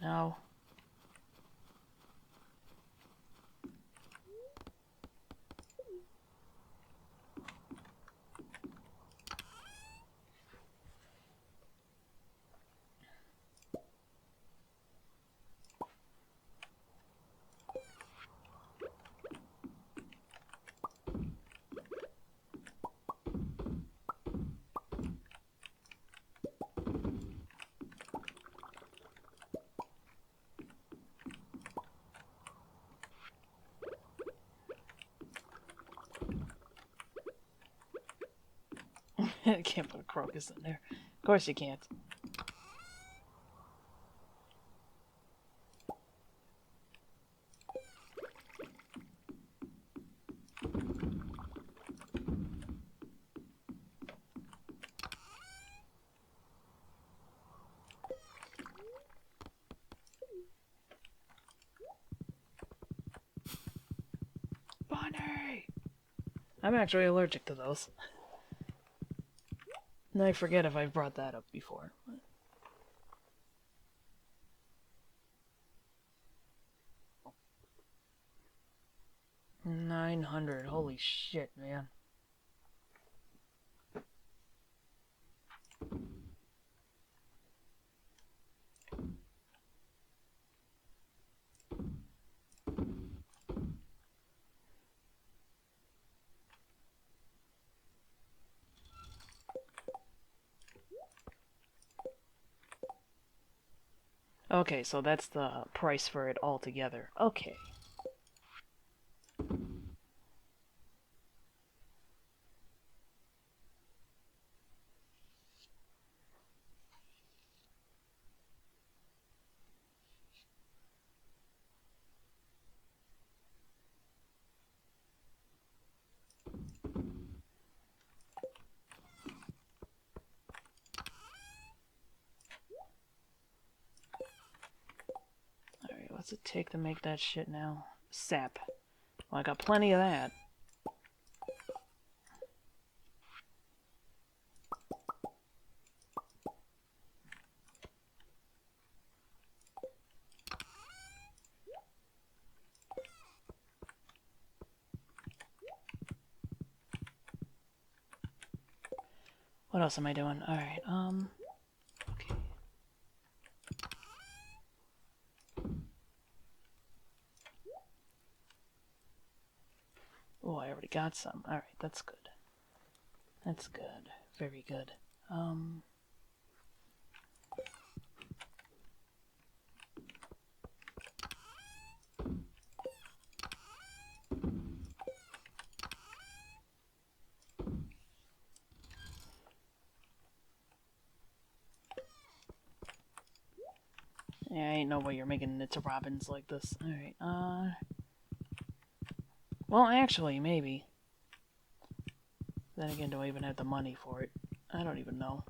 No. I can't put a crocus in there. Of course you can't. Bunny! I'm actually allergic to those. And I forget if I've brought that up before. 900. Holy shit, man. Okay, so that's the price for it all together. Okay. Alright, what's it take to make that shit now? Sap. Well, I got plenty of that. What else am I doing? Alright, okay. Oh, I already got some. Alright, that's good. That's good. Very good. Yeah, ain't no way you're making it to Robins like this. Alright, Well, actually, maybe. Then again, do I even have the money for it? I don't even know.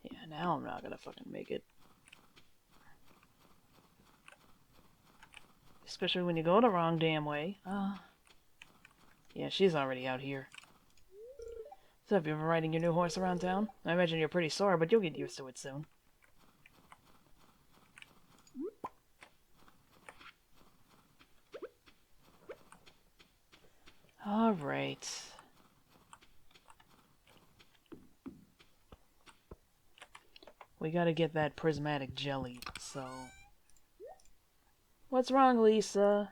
Yeah, now I'm not gonna fucking make it. Especially when you go the wrong damn way. Yeah, she's already out here. So, have you been riding your new horse around town? I imagine you're pretty sore, but you'll get used to it soon. Alright. We gotta get that prismatic jelly, so... What's wrong, Lisa?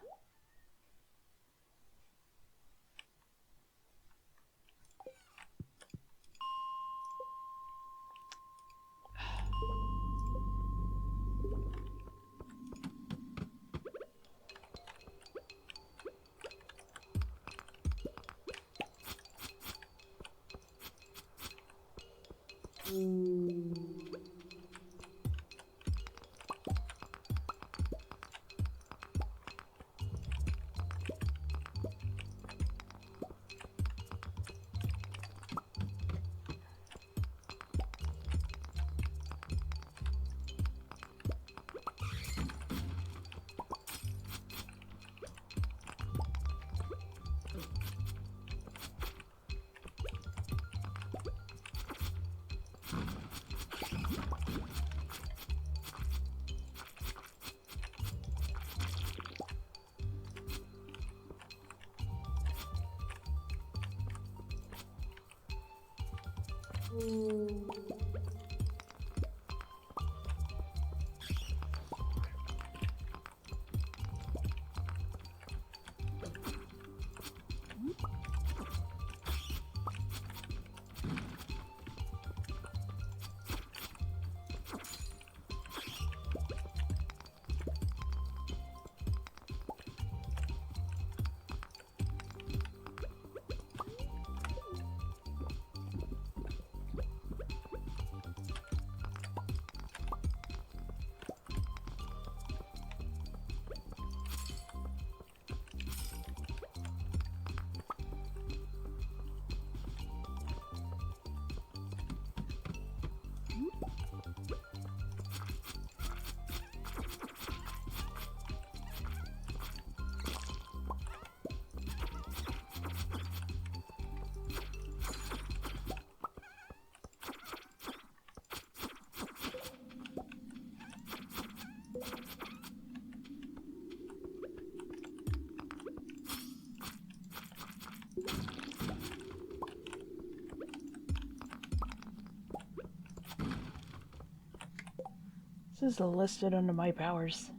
This is listed under my powers.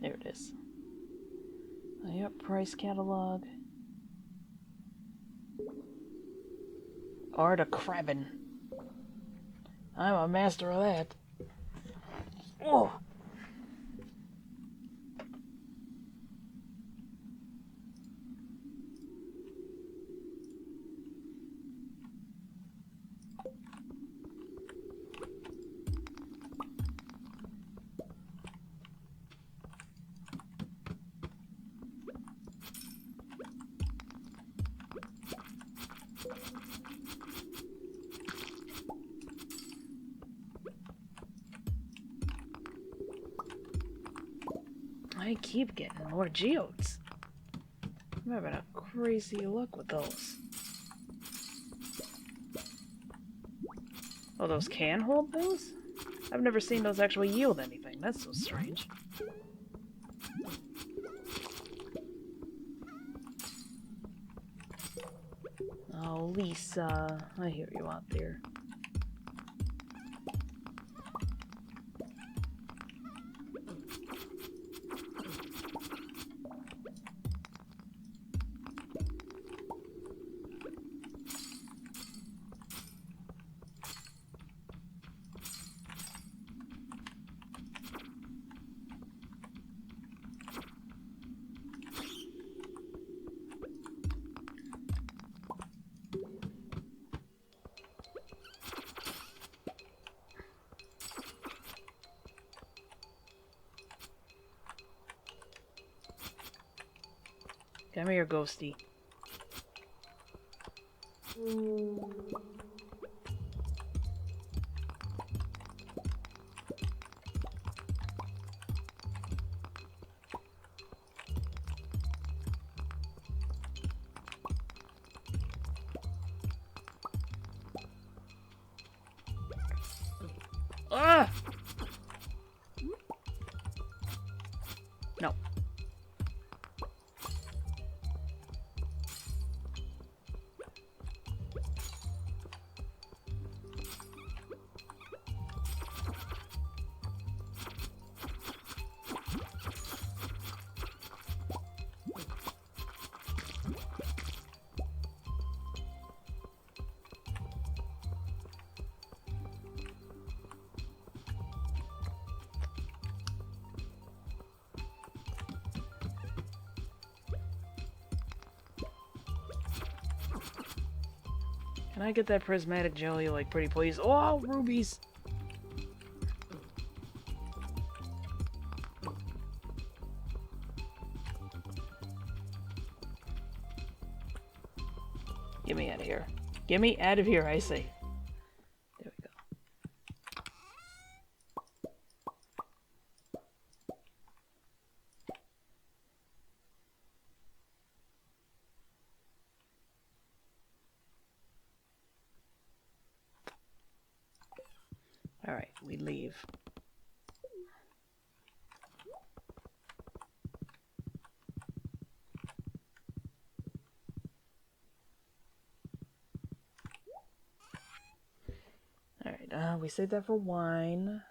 There it is. Yep, price catalog. Art of Crabbing. I'm a master of that. Oh! I keep getting more geodes. I'm having a crazy luck with those. Oh, those can hold things? I've never seen those actually yield anything. That's so strange. Oh, Lisa. I hear you out there. Come here, ghosty. Ah! No. Can I get that prismatic jelly, like, pretty please? Oh, rubies! Get me out of here. Get me out of here, I say. There we go. Alright, we leave. Alright, we saved that for wine.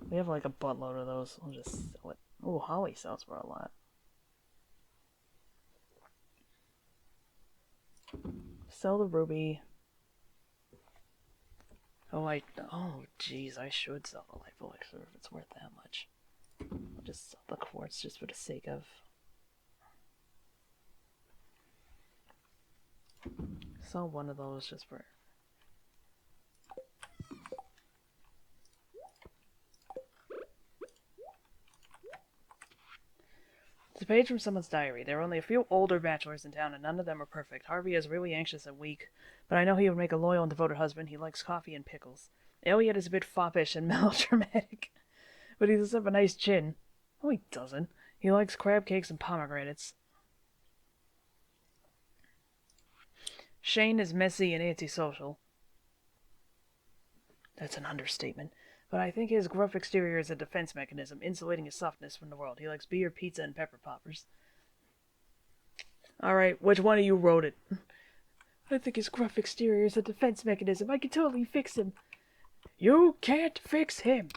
We have like a buttload of those. We'll just sell it. Oh, holly sells for a lot. Sell the ruby. Oh, jeez, I should sell the life elixir if it's worth that much. I'll just sell the quartz just for the sake of. Sell one of those just for. It's a page from someone's diary. There are only a few older bachelors in town, and none of them are perfect. Harvey is really anxious and weak, but I know he would make a loyal and devoted husband. He likes coffee and pickles. Elliot is a bit foppish and melodramatic, but he does have a nice chin. Oh, he doesn't. He likes crab cakes and pomegranates. Shane is messy and antisocial. That's an understatement. But I think his gruff exterior is a defense mechanism, insulating his softness from the world. He likes beer, pizza, and pepper poppers. Alright, which one of you wrote it? I think his gruff exterior is a defense mechanism. I can totally fix him. You can't fix him.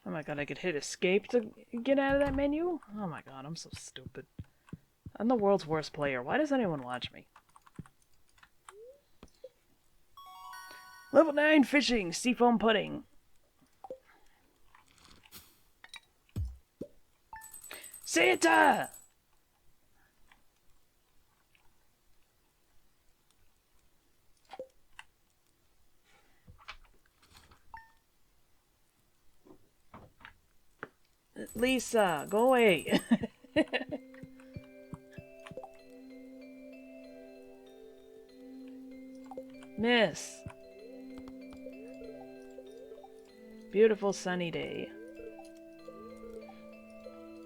Oh my god, I could hit escape to get out of that menu? Oh my god, I'm so stupid. I'm the world's worst player. Why does anyone watch me? Level 9 fishing, seafoam pudding. Santa! Lisa, go away. Miss. Beautiful sunny day.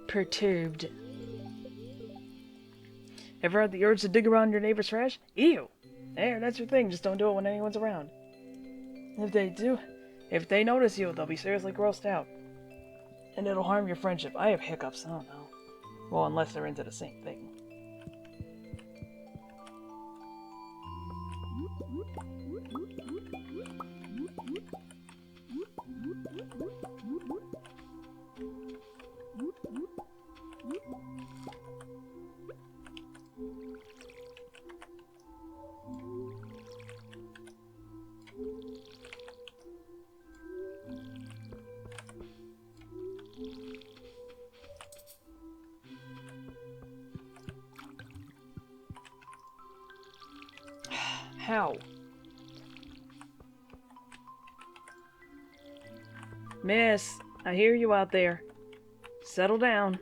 Perturbed. Ever had the urge to dig around your neighbor's trash? Ew! There, that's your thing. Just don't do it when anyone's around. If they notice you, they'll be seriously grossed out. And it'll harm your friendship. I have hiccups, I don't know. Well, unless they're into the same thing. How? Miss, I hear you out there. Settle down.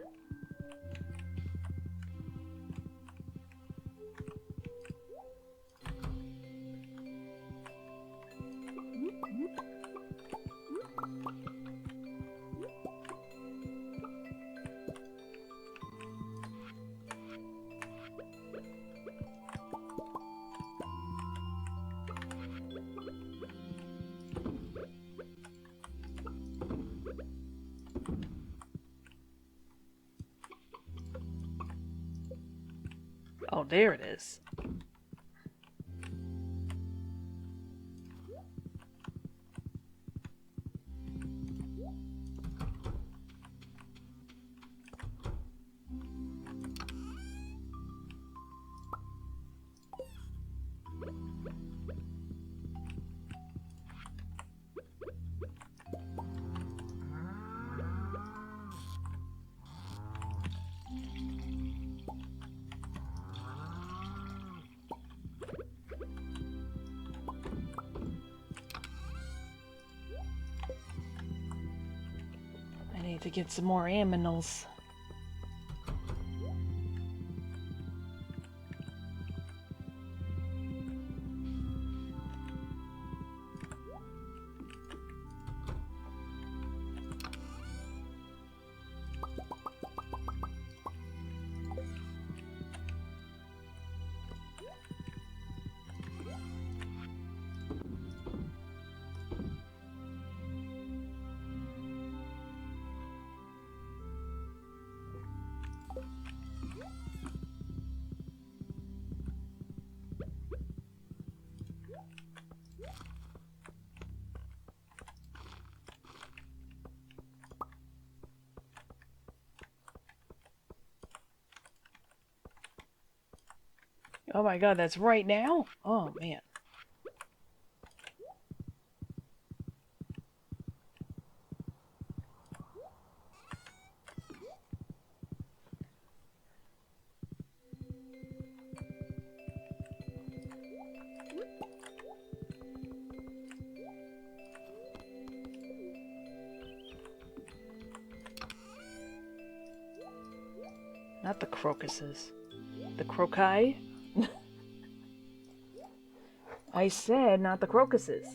Oh, there it is. I need to get some more aminals. Oh my god, that's right now? Oh man. Not the crocuses. The croci? I said not the crocuses.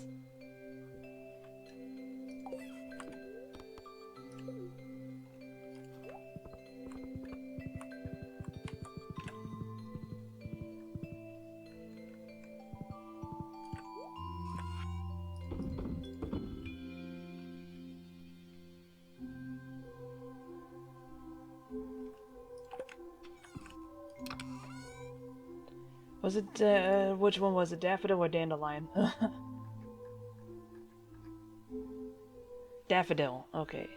Was it, which one was it? Daffodil or dandelion? Daffodil, okay.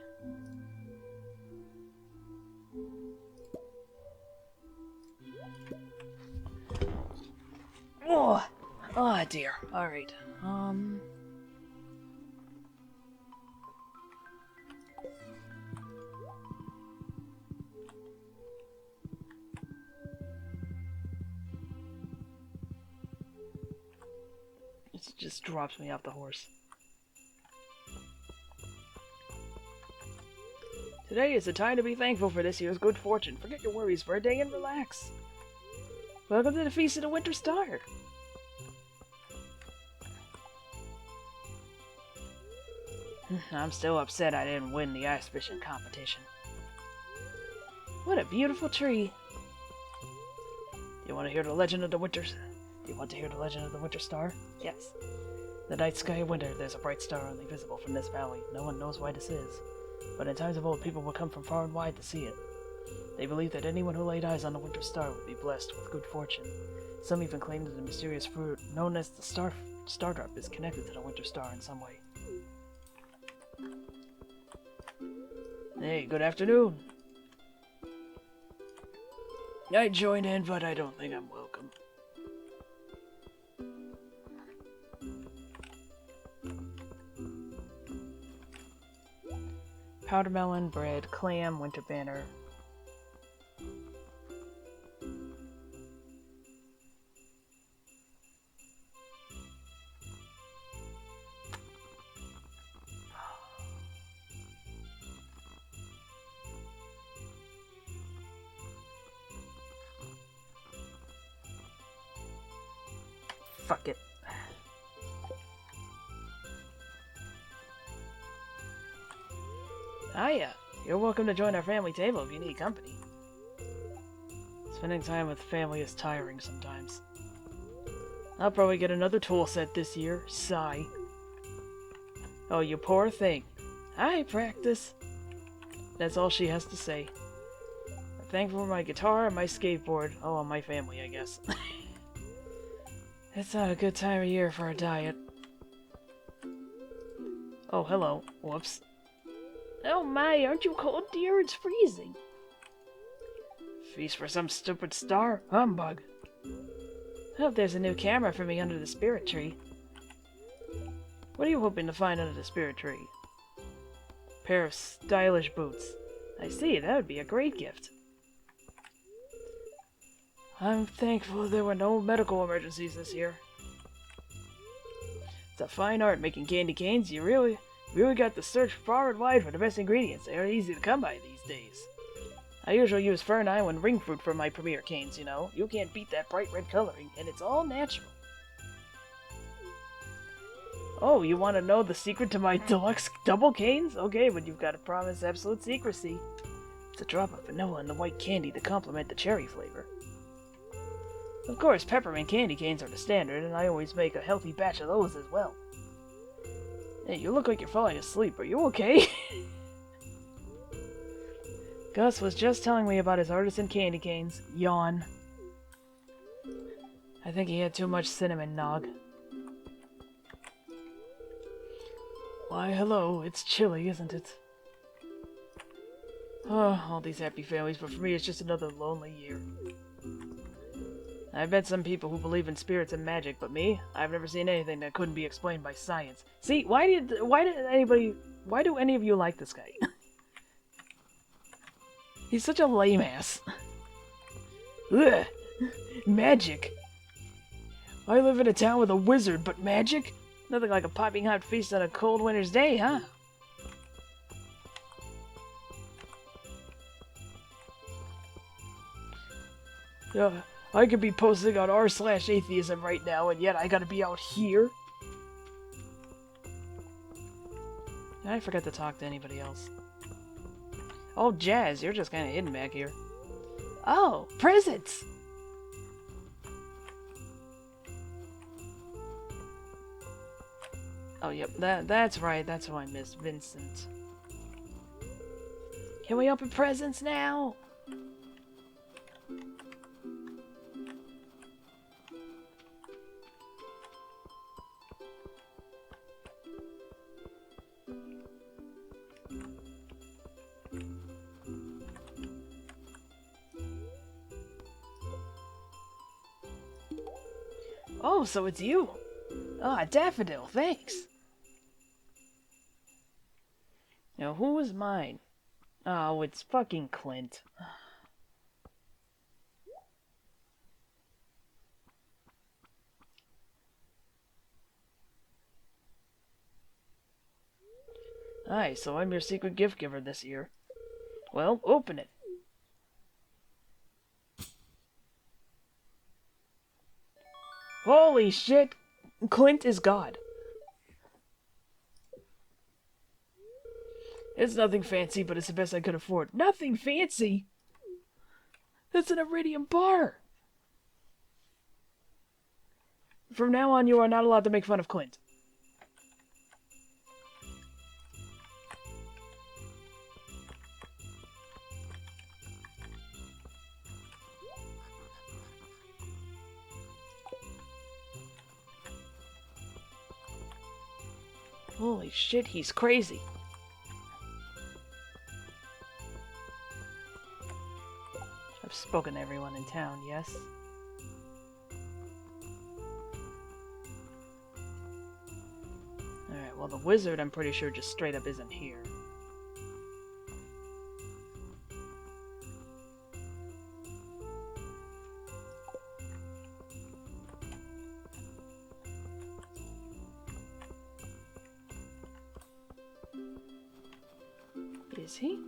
Oh! Oh dear. Alright. It just drops me off the horse. Today is a time to be thankful for this year's good fortune. Forget your worries for a day and relax. Welcome to the Feast of the Winter Star. I'm still upset I didn't win the ice fishing competition. What a beautiful tree. You want to hear the legend of the winter? Do you want to hear the legend of the Winter Star? Yes. The night sky of winter, there's a bright star only visible from this valley. No one knows why this is. But in times of old, people would come from far and wide to see it. They believed that anyone who laid eyes on the Winter Star would be blessed with good fortune. Some even claim that the mysterious fruit, known as the Stardrop, is connected to the Winter Star in some way. Hey, good afternoon. I joined in, but I don't think I'm welcome. Powder melon, bread, clam, winter banner. fuck it. Hiya! You're welcome to join our family table if you need company. Spending time with family is tiring sometimes. I'll probably get another tool set this year. Sigh. Oh, you poor thing. I practice. That's all she has to say. I'm thankful for my guitar and my skateboard. Oh, and my family, I guess. It's not a good time of year for a diet. Oh, hello. Whoops. Oh my, aren't you cold, dear? It's freezing. Feast for some stupid star? Humbug. I hope there's a new camera for me under the spirit tree. What are you hoping to find under the spirit tree? Pair of stylish boots. I see, that would be a great gift. I'm thankful there were no medical emergencies this year. It's a fine art making candy canes. You really got to search far and wide for the best ingredients. They aren't easy to come by these days. I usually use fern island ring fruit for my premier canes, you know. You can't beat that bright red coloring, and it's all natural. Oh, you want to know the secret to my deluxe double canes? Okay, but you've got to promise absolute secrecy. It's a drop of vanilla in the white candy to complement the cherry flavor. Of course, peppermint candy canes are the standard, and I always make a healthy batch of those as well. Hey, you look like you're falling asleep. Are you okay? Gus was just telling me about his artisan candy canes. Yawn. I think he had too much cinnamon nog. Why, hello. It's chilly, isn't it? Oh, all these happy families, but for me it's just another lonely year. I've met some people who believe in spirits and magic, but me, I've never seen anything that couldn't be explained by science. See, why do any of you like this guy? He's such a lame ass. Ugh. Magic. I live in a town with a wizard, but magic? Nothing like a piping hot feast on a cold winter's day, huh? I could be posting on r/atheism right now, and yet I gotta be out here? I forgot to talk to anybody else. Oh, Jazz, you're just kinda hidden back here. Oh, presents! Oh, yep, that's right, that's who I missed, Vincent. Can we open presents now? Oh, so it's you. Ah, Daffodil, thanks. Now, who was mine? Oh, it's fucking Clint. Aye, so I'm your secret gift giver this year. Well, open it. Holy shit! Clint is God. It's nothing fancy, but it's the best I could afford. Nothing fancy? That's an iridium bar! From now on, you are not allowed to make fun of Clint. Holy shit, he's crazy. I've spoken to everyone in town, yes? Alright, well the wizard I'm pretty sure just straight up isn't here. Is he?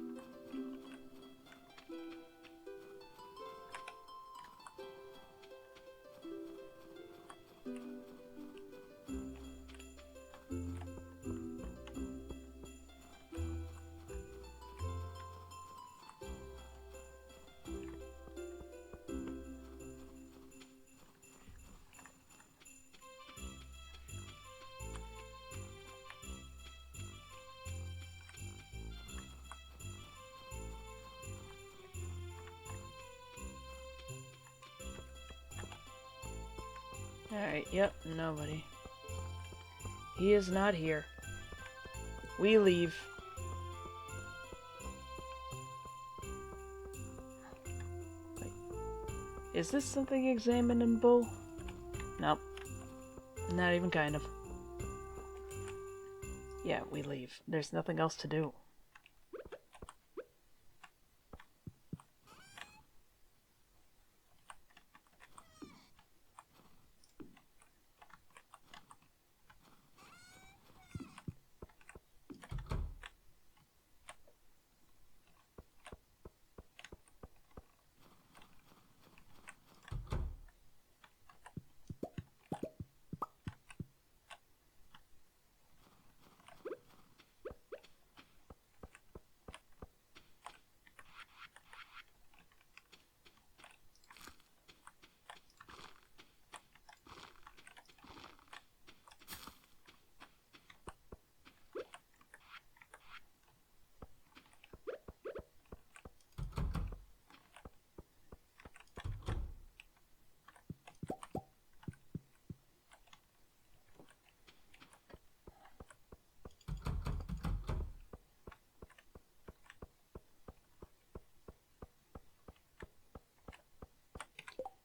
Alright, yep, nobody. He is not here. We leave. Wait. Is this something examinable? Nope. Not even kind of. Yeah, we leave. There's nothing else to do.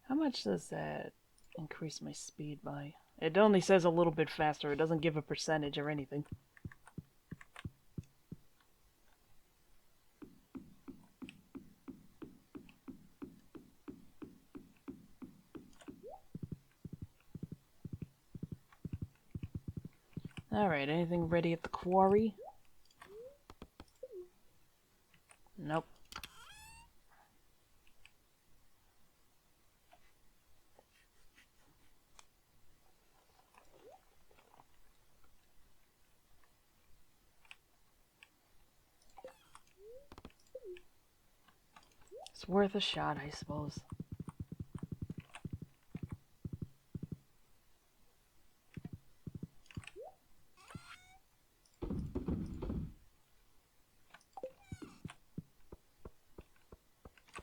How much does that increase my speed by? It only says a little bit faster. It doesn't give a percentage or anything. Alright, anything ready at the quarry? Nope. It's worth a shot, I suppose.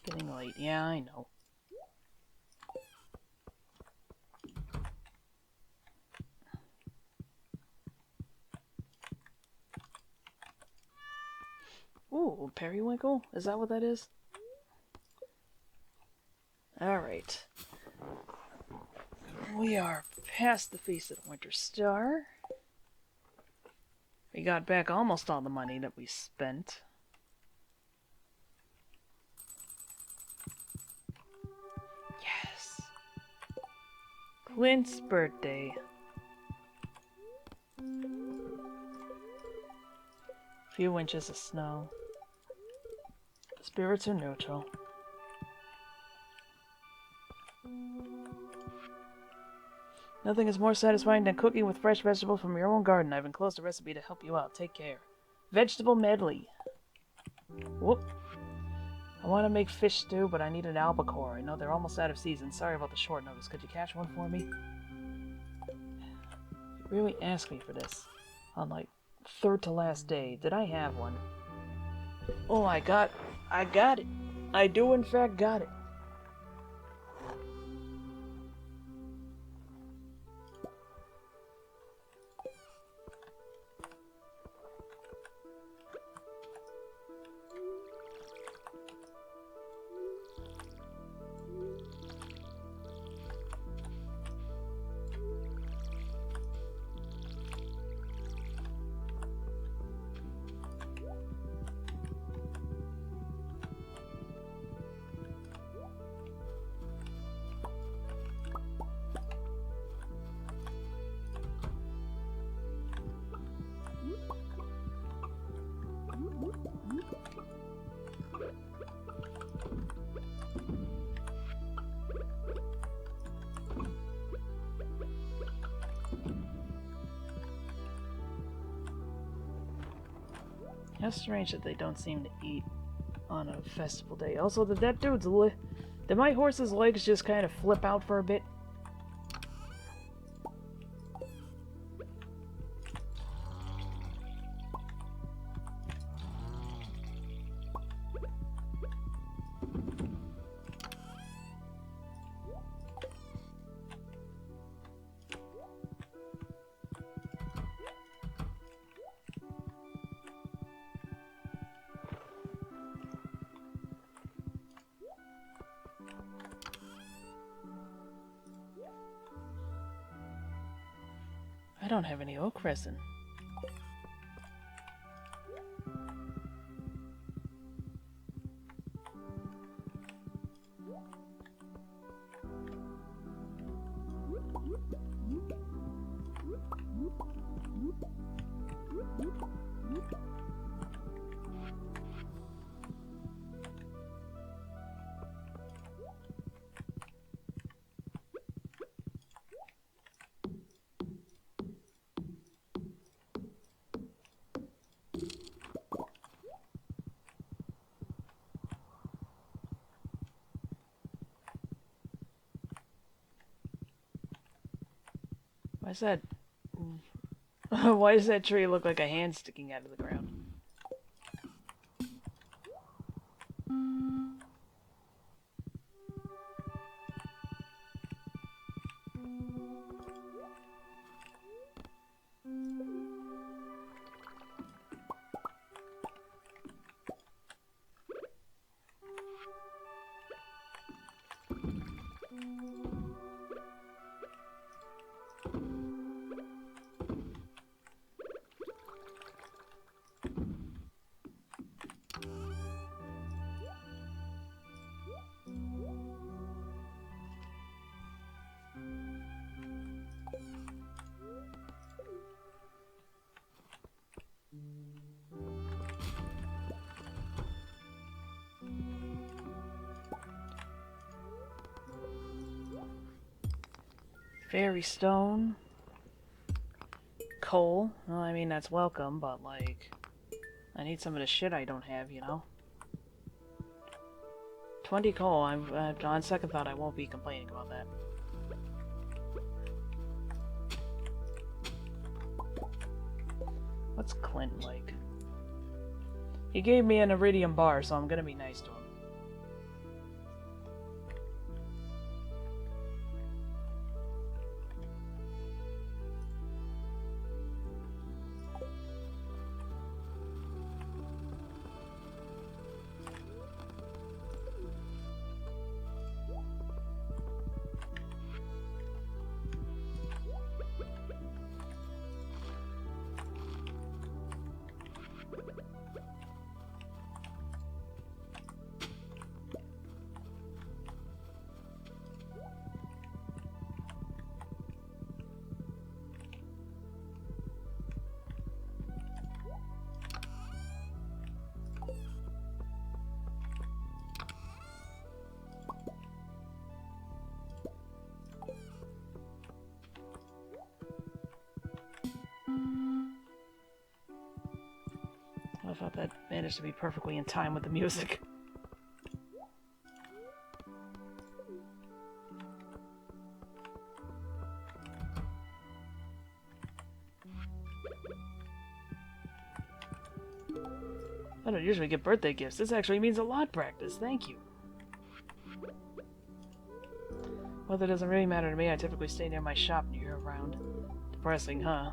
Getting late. Yeah, I know. Ooh, periwinkle? Is that what that is? Alright. We are past the Feast of the Winter Star. We got back almost all the money that we spent. Yes! Clint's birthday. Few inches of snow. Spirits are neutral. Nothing is more satisfying than cooking with fresh vegetables from your own garden. I've enclosed a recipe to help you out. Take care. Vegetable medley. Whoop. I want to make fish stew, but I need an albacore. I know they're almost out of season. Sorry about the short notice. Could you catch one for me? You really asked me for this. On, like, third to last day. Did I have one? Oh, I got it. I do, in fact, got it. How strange that they don't seem to eat on a festival day. Also, did did my horse's legs just kind of flip out for a bit? I don't have any oak resin. Why is that? Why does that tree look like a hand sticking out of the ground? Fairy stone. Coal. Well, I mean, that's welcome, but, like, I need some of the shit I don't have, you know? 20 coal. On second thought, I won't be complaining about that. What's Clint like? He gave me an iridium bar, so I'm gonna be nice to him. I thought that managed to be perfectly in time with the music. I don't usually get birthday gifts. This actually means a lot, practice. Thank you. Weather doesn't really matter to me. I typically stay near my shop year-round. Depressing, huh?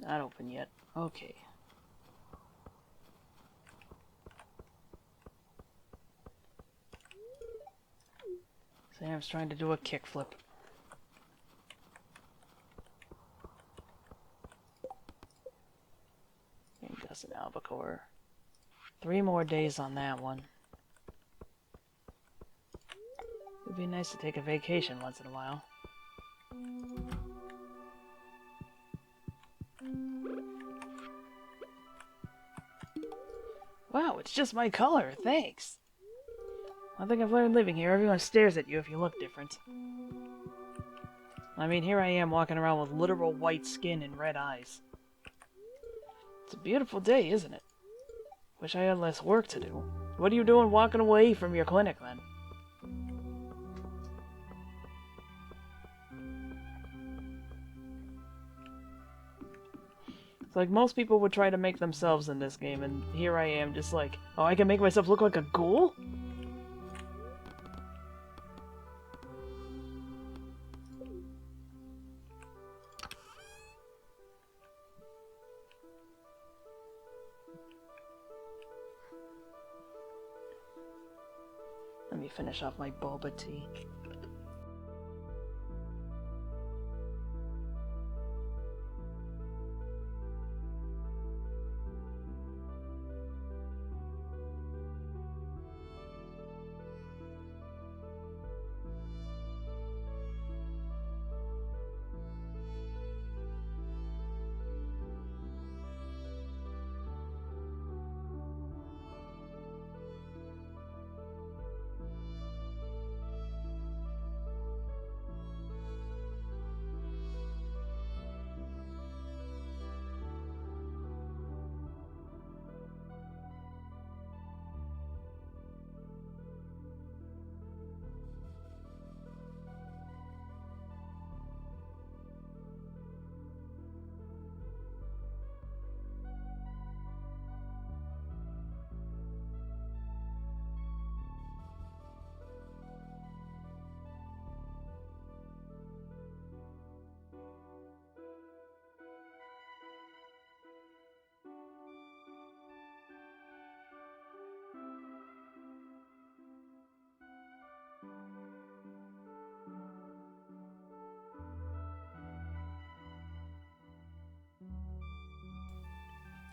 Not open yet. Okay. Sam's trying to do a kickflip. That's an albacore. 3 more days on that one. It'd be nice to take a vacation once in a while. Wow, it's just my color, thanks! I think I've learned living here. Everyone stares at you if you look different. I mean, here I am walking around with literal white skin and red eyes. It's a beautiful day, isn't it? Wish I had less work to do. What are you doing walking away from your clinic, then? It's like most people would try to make themselves in this game, and here I am just like, oh, I can make myself look like a ghoul? Let me finish off my boba tea.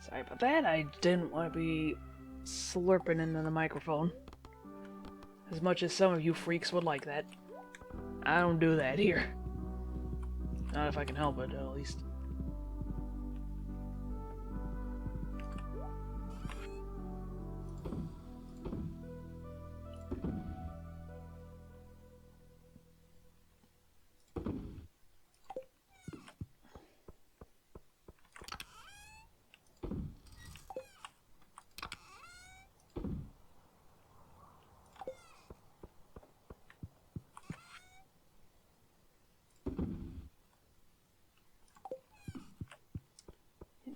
Sorry about that, I didn't want to be slurping into the microphone. As much as some of you freaks would like that. I don't do that here. Not if I can help it, at least.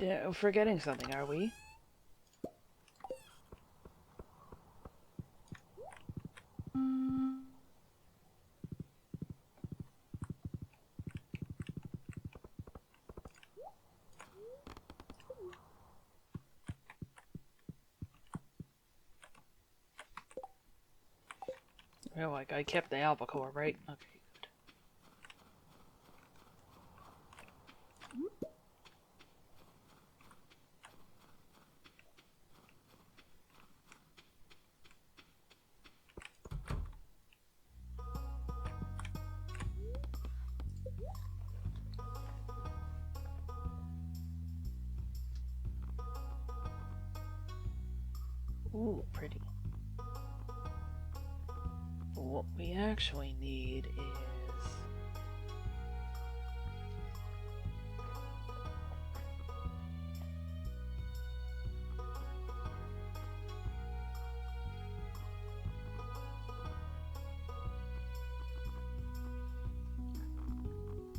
Yeah, forgetting something, are we? Well, like, I kept the albacore, right? Okay, good. Ooh, pretty. But what we actually need is...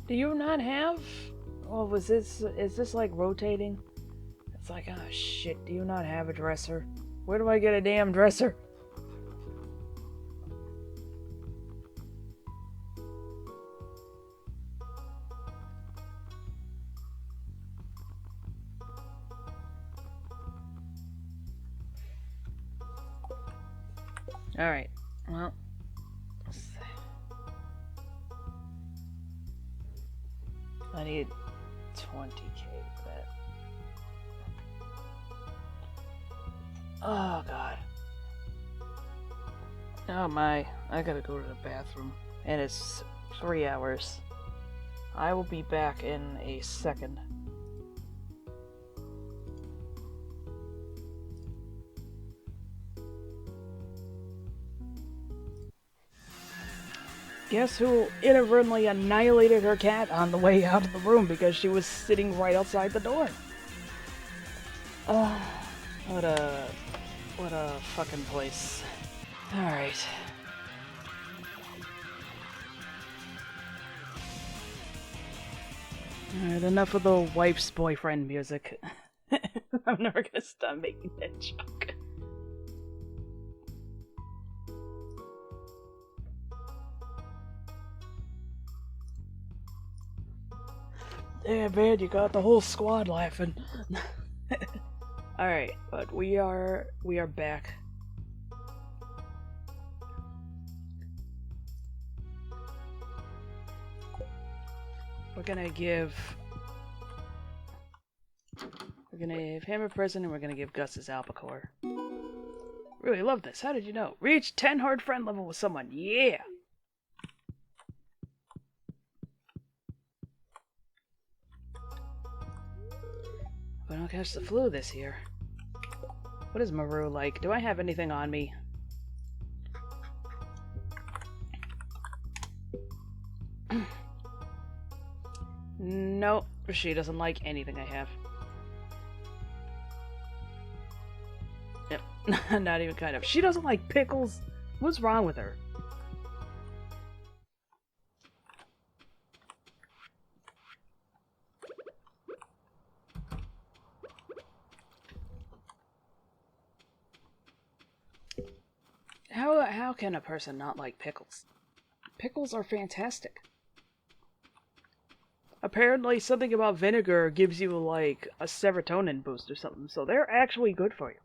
Do you not have... Oh, was this... Is this like rotating? It's like, ah, shit, do you not have a dresser? Where do I get a damn dresser? Alright, well... I need 20k for that. Oh, God. Oh, my. I gotta go to the bathroom. And it's 3 hours. I will be back in a second. Guess who inadvertently annihilated her cat on the way out of the room because she was sitting right outside the door? What a fucking place. Alright. Alright, enough of the wife's boyfriend music. I'm never gonna stop making that joke. Damn, man, you got the whole squad laughing. Alright, but we are back. We're gonna give him a present, and we're gonna give Gus his albacore. Really love this. How did you know? Reach 10 hard friend level with someone. Yeah! We don't catch the flu this year. What is Maru like? Do I have anything on me? No, she doesn't like anything I have. Yep, not even kind of. She doesn't like pickles? What's wrong with her? How can a person not like pickles? Pickles are fantastic. Apparently something about vinegar gives you like a serotonin boost or something, so they're actually good for you.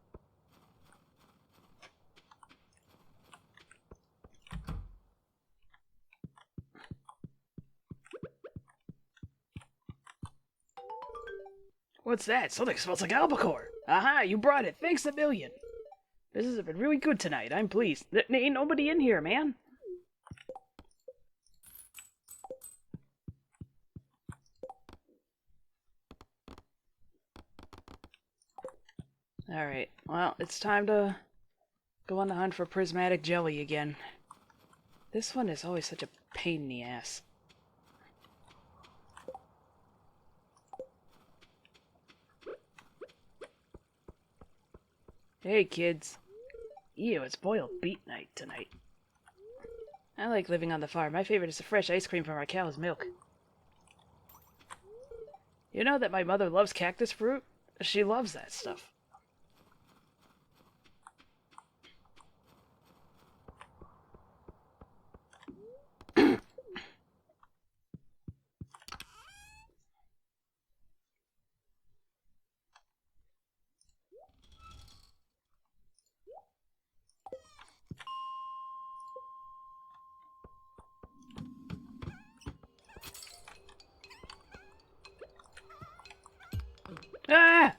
What's that? Something smells like albacore. Aha, you brought it. Thanks a million. This has been really good tonight. I'm pleased. There ain't nobody in here, man. Alright, well, it's time to go on the hunt for prismatic jelly again. This one is always such a pain in the ass. Hey, kids. Ew, it's boiled beet night tonight. I like living on the farm. My favorite is the fresh ice cream from our cow's milk. You know that my mother loves cactus fruit? She loves that stuff. Ah!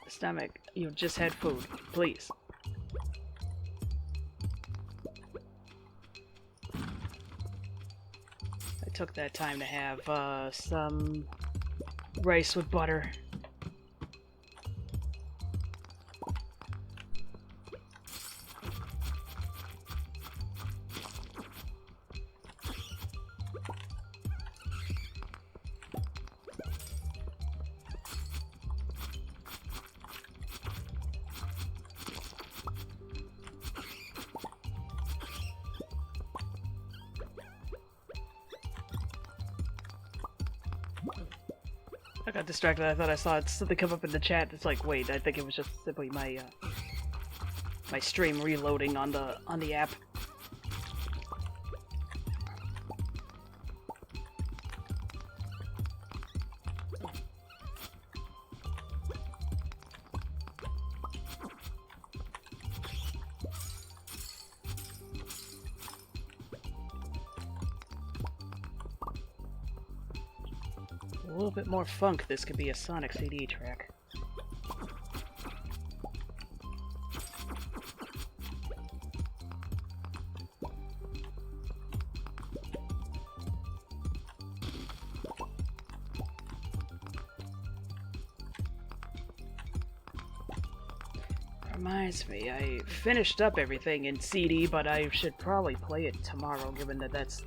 Stomach, you just had food. Please. I took that time to have some rice with butter. I got distracted. I thought I saw something come up in the chat. It's like, wait, I think it was just simply my my stream reloading on the app. little bit more funk, this could be a Sonic CD track. Reminds me, I finished up everything in CD, but I should probably play it tomorrow, given that that's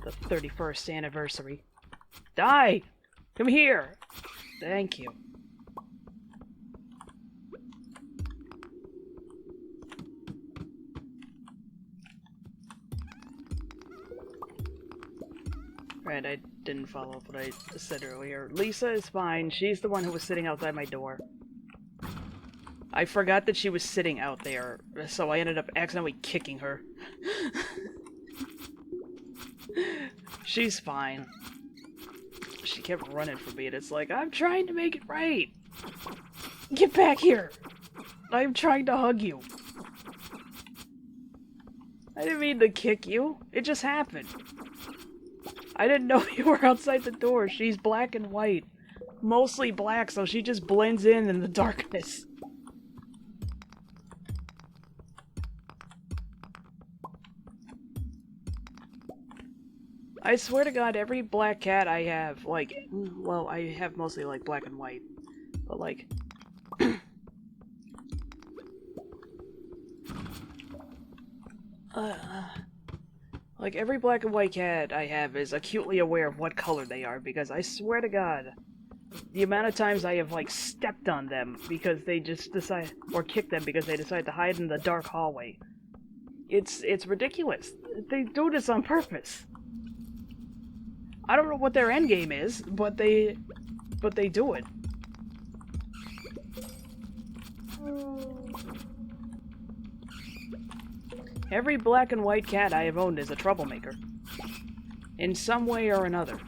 the 31st anniversary. Die! Come here! Thank you. Right, I didn't follow up what I said earlier. Lisa is fine. She's the one who was sitting outside my door. I forgot that she was sitting out there, so I ended up accidentally kicking her. She's fine. She kept running from me, and it's like, I'm trying to make it right! Get back here! I'm trying to hug you. I didn't mean to kick you. It just happened. I didn't know you were outside the door. She's black and white. Mostly black, so she just blends in the darkness. I swear to God, every black cat I have, like, well, I have mostly, like, black and white, but, like, like, every black and white cat I have is acutely aware of what color they are, because I swear to God, the amount of times I have, like, stepped on them because they just decide, or kicked them because they decide to hide in the dark hallway. It's ridiculous. They do this on purpose. I don't know what their end game is, but they do it. Every black and white cat I have owned is a troublemaker. In some way or another.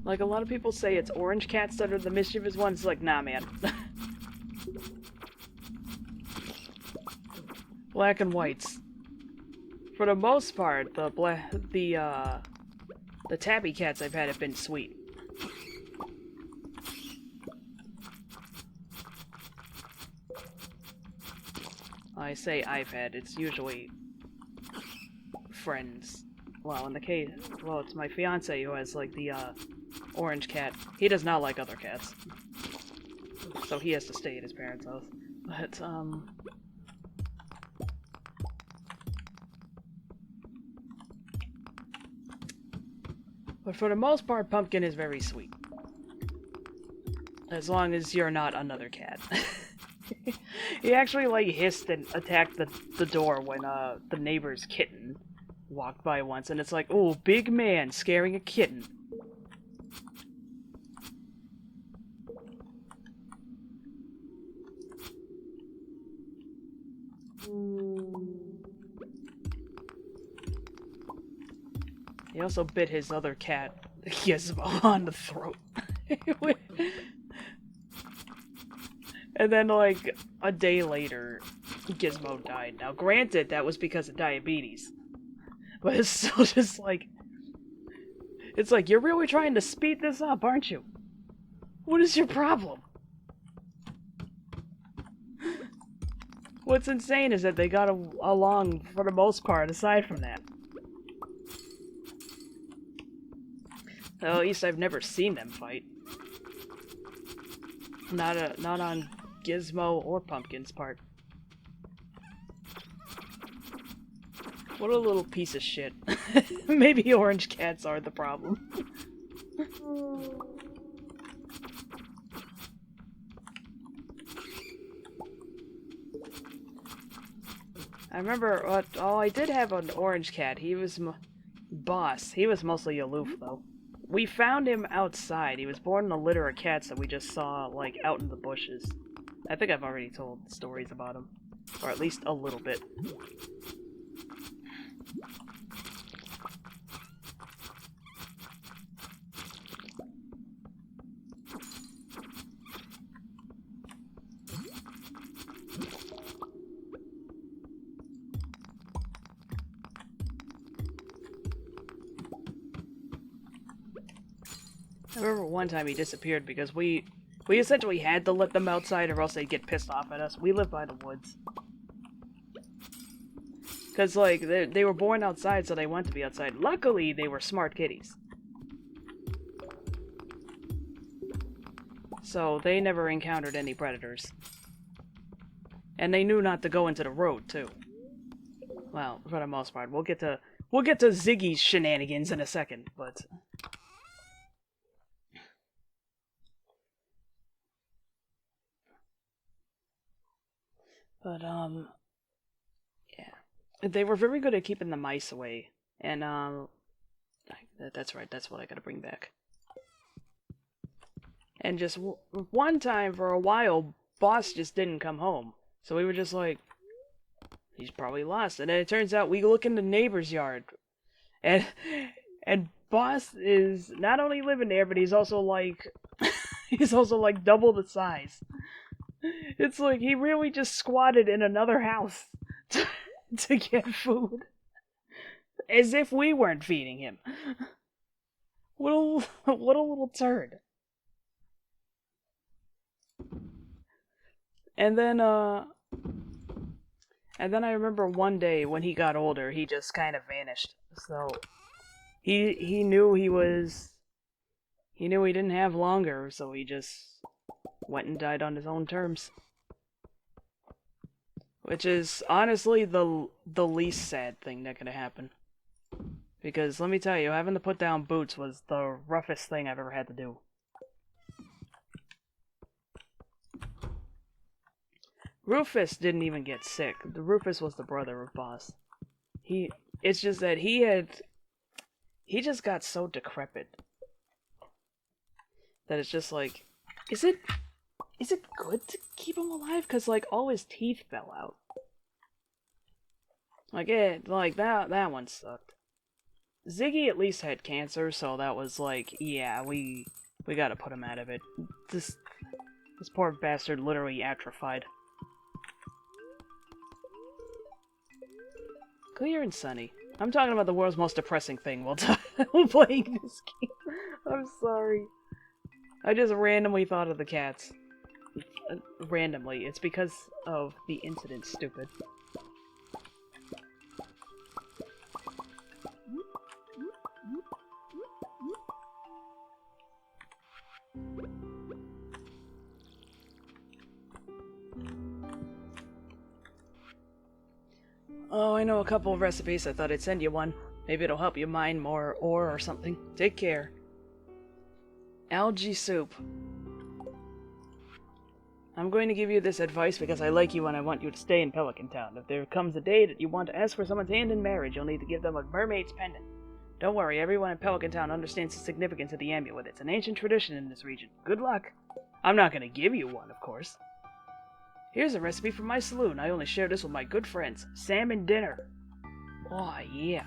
Like, a lot of people say it's orange cats that are the mischievous ones. It's like, nah, man. Black and whites. For the most part, the tabby cats I've had have been sweet. I say I've had, it's usually friends. Well, in the case, well, it's my fiance who has, like, the, orange cat. He does not like other cats. So he has to stay at his parents' house. But, but for the most part, Pumpkin is very sweet. As long as you're not another cat. He actually, like, hissed and attacked the door when, the neighbor's kitten walked by once, and it's like, oh, big man scaring a kitten. He also bit his other cat, Gizmo, on the throat. And then, like, a day later, Gizmo died. Now, granted, that was because of diabetes. But it's still just like... It's like, you're really trying to speed this up, aren't you? What is your problem? What's insane is that they got along for the most part, aside from that. Well, at least I've never seen them fight. Not on Gizmo or Pumpkin's part. What a little piece of shit. Maybe orange cats are the problem. I remember, I did have an orange cat. He was Boss. He was mostly aloof, though. We found him outside. He was born in a litter of cats that we just saw, like, out in the bushes. I think I've already told stories about him. Or at least a little bit. I remember one time he disappeared because we essentially had to let them outside or else they'd get pissed off at us. We live by the woods. Because, like, they were born outside, so they want to be outside. Luckily, they were smart kitties. So, they never encountered any predators. And they knew not to go into the road, too. Well, for the most part. We'll get to Ziggy's shenanigans in a second, but... But, yeah. They were very good at keeping the mice away. And, that's right, that's what I gotta bring back. And just one time, for a while, Boss just didn't come home. So we were just like, he's probably lost. And then it turns out we look in the neighbor's yard. And Boss is not only living there, but he's also like, he's also like double the size. It's like he really just squatted in another house to get food. As if we weren't feeding him. What a little turd. And then I remember one day when he got older, he just kind of vanished. So he knew he knew he didn't have longer, so he just went and died on his own terms. Which is honestly the least sad thing that could have happened. Because let me tell you, having to put down boots was the roughest thing I've ever had to do. Rufus didn't even get sick. Rufus was the brother of Boss. It's just that he just got so decrepit that it's just like, is it good to keep him alive? Cause like all his teeth fell out. Like that one sucked. Ziggy at least had cancer, so that was like, yeah, we gotta put him out of it. This poor bastard literally atrophied. Clear and sunny. I'm talking about the world's most depressing thing while playing this game. I'm sorry. I just randomly thought of the cats. Randomly. It's because of the incident, stupid. Oh, I know a couple of recipes. I thought I'd send you one. Maybe it'll help you mine more ore or something. Take care. Algae soup. I'm going to give you this advice because I like you and I want you to stay in Pelican Town. If there comes a day that you want to ask for someone's hand in marriage, you'll need to give them a mermaid's pendant. Don't worry, everyone in Pelican Town understands the significance of the amulet. It's an ancient tradition in this region. Good luck. I'm not going to give you one, of course. Here's a recipe from my saloon. I only share this with my good friends. Salmon dinner. Oh, yeah.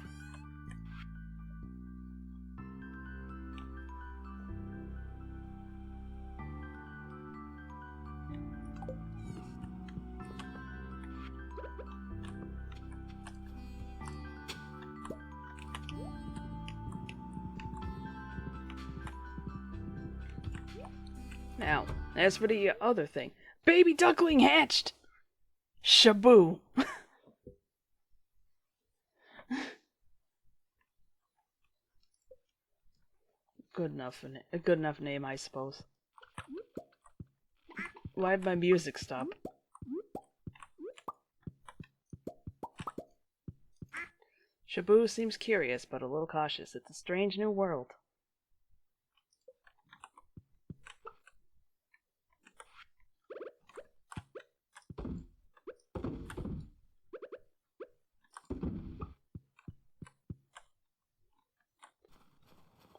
Now, as for the other thing. Baby duckling hatched! Shaboo. A good enough name, I suppose. Why'd my music stop? Shaboo seems curious, but a little cautious. It's a strange new world.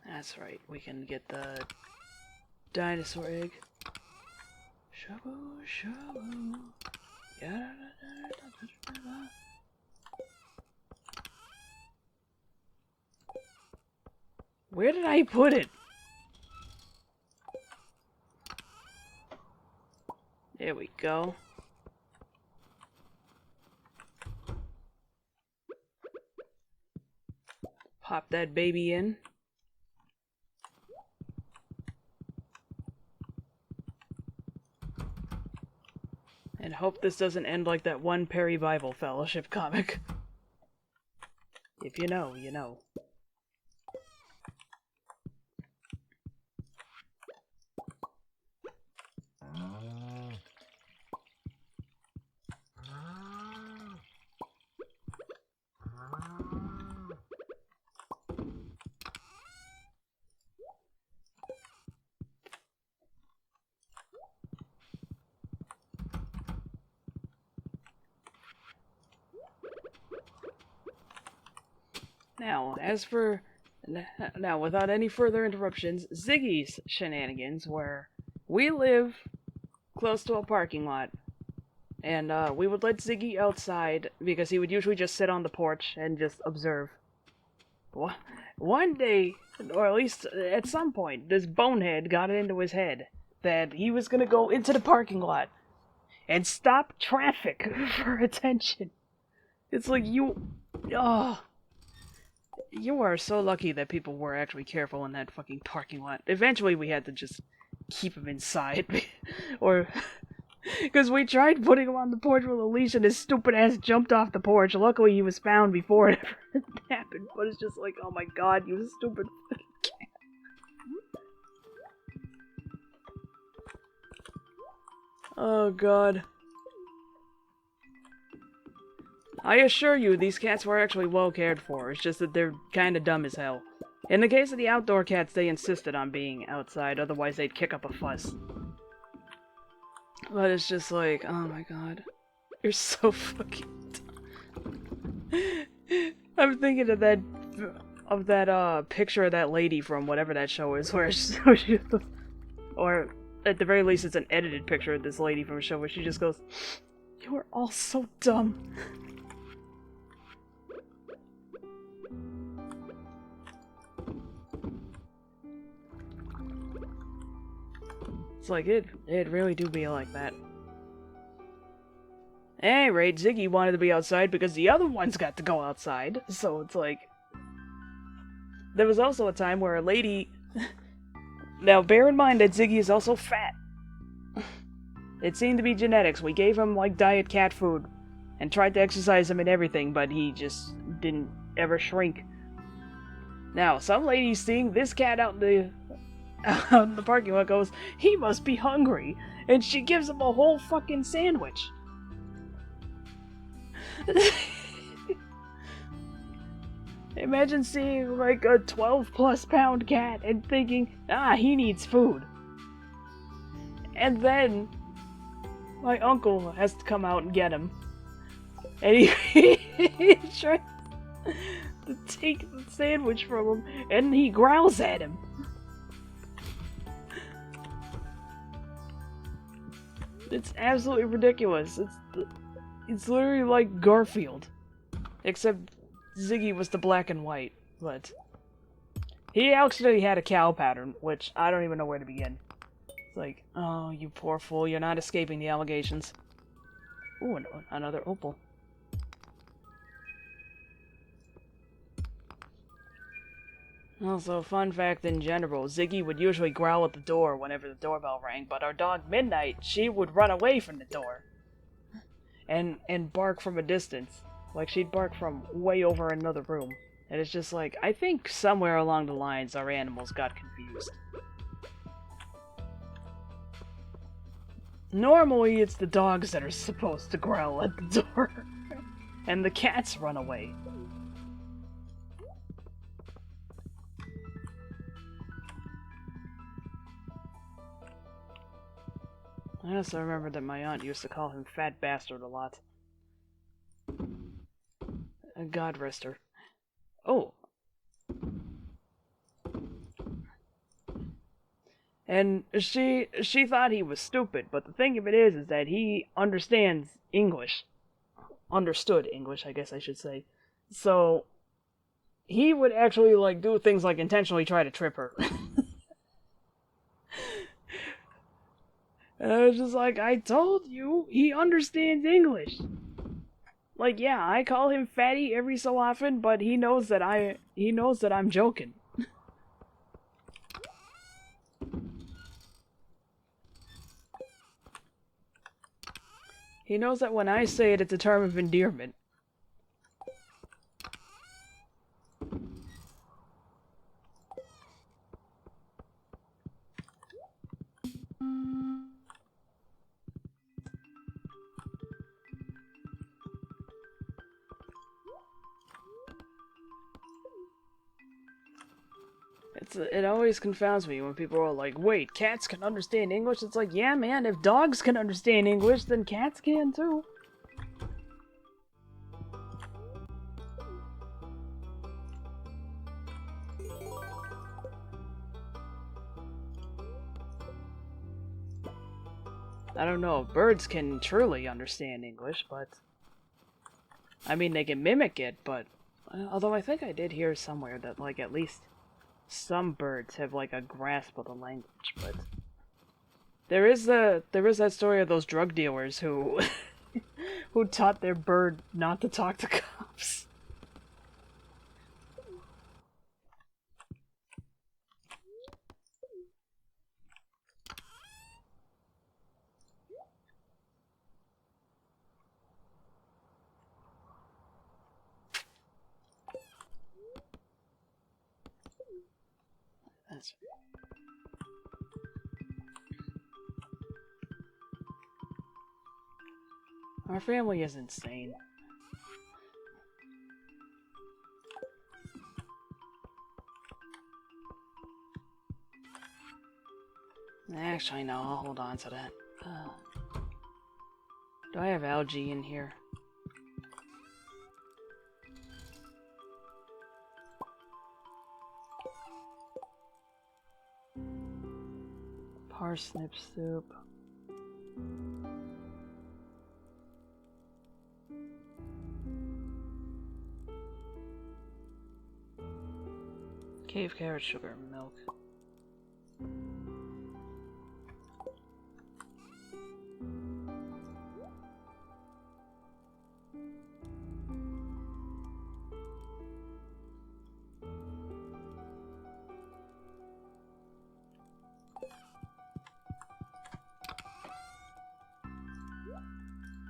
That's right, we can get the dinosaur egg. Shaboo, shaboo. Where did I put it? There we go. Pop that baby in. hope this doesn't end like that one Perry Bible Fellowship comic. If you know, you know. Now, without any further interruptions, Ziggy's shenanigans, where we live close to a parking lot, and we would let Ziggy outside because he would usually just sit on the porch and just observe. One day, or at least at some point, this bonehead got it into his head that he was gonna go into the parking lot and stop traffic for attention. It's like you are so lucky that people were actually careful in that fucking parking lot. Eventually we had to just keep him inside. Or... because we tried putting him on the porch with a leash and his stupid ass jumped off the porch. Luckily he was found before it ever happened. But it's just like, oh my god, you stupid fucking cat. Oh god. I assure you, these cats were actually well cared for. It's just that they're kinda dumb as hell. In the case of the outdoor cats, they insisted on being outside, otherwise they'd kick up a fuss. But it's just like, oh my god. You're so fucking dumb. I'm thinking of that picture of that lady from whatever that show is, where she or at the very least it's an edited picture of this lady from a show where she just goes, "You are all so dumb." It's like, it really do be like that. At any rate, Ziggy wanted to be outside because the other ones got to go outside, so it's like... There was also a time where a lady... Now, bear in mind that Ziggy is also fat. It seemed to be genetics. We gave him, like, diet cat food, and tried to exercise him and everything, but he just didn't ever shrink. Now, some lady seeing this cat out in the parking lot goes, "He must be hungry," and she gives him a whole fucking sandwich. Imagine seeing like a 12+ pound cat and thinking, he needs food. And then my uncle has to come out and get him. And he tries to take the sandwich from him, and he growls at him. It's absolutely ridiculous. It's literally like Garfield. Except Ziggy was the black and white, but... He actually had a cow pattern, which I don't even know where to begin. It's like, oh, you poor fool, you're not escaping the allegations. Ooh, another opal. Also, fun fact in general, Ziggy would usually growl at the door whenever the doorbell rang, but our dog Midnight, she would run away from the door. And bark from a distance. Like, she'd bark from way over another room. And it's just like, I think somewhere along the lines our animals got confused. Normally, it's the dogs that are supposed to growl at the door. And the cats run away. I also remember that my aunt used to call him Fat Bastard a lot. God rest her. Oh. And she thought he was stupid, but the thing of it is that he understands English. Understood English, I guess I should say. So, he would actually, like, do things like intentionally try to trip her. And I was just like, I told you, he understands English. Like, yeah, I call him Fatty every so often, but he knows that I'm joking. He knows that when I say it, it's a term of endearment. It always confounds me when people are like, wait, cats can understand English? It's like, yeah, man, if dogs can understand English, then cats can too. I don't know if birds can truly understand English, but... I mean, they can mimic it, but... Although I think I did hear somewhere that, like, at least some birds have, like, a grasp of the language, but... There is that story of those drug dealers who... who taught their bird not to talk to cops. That's Our family is insane. Actually, no, I'll hold on to that. Do I have algae in here? Parsnip soup. Cave carrot sugar milk.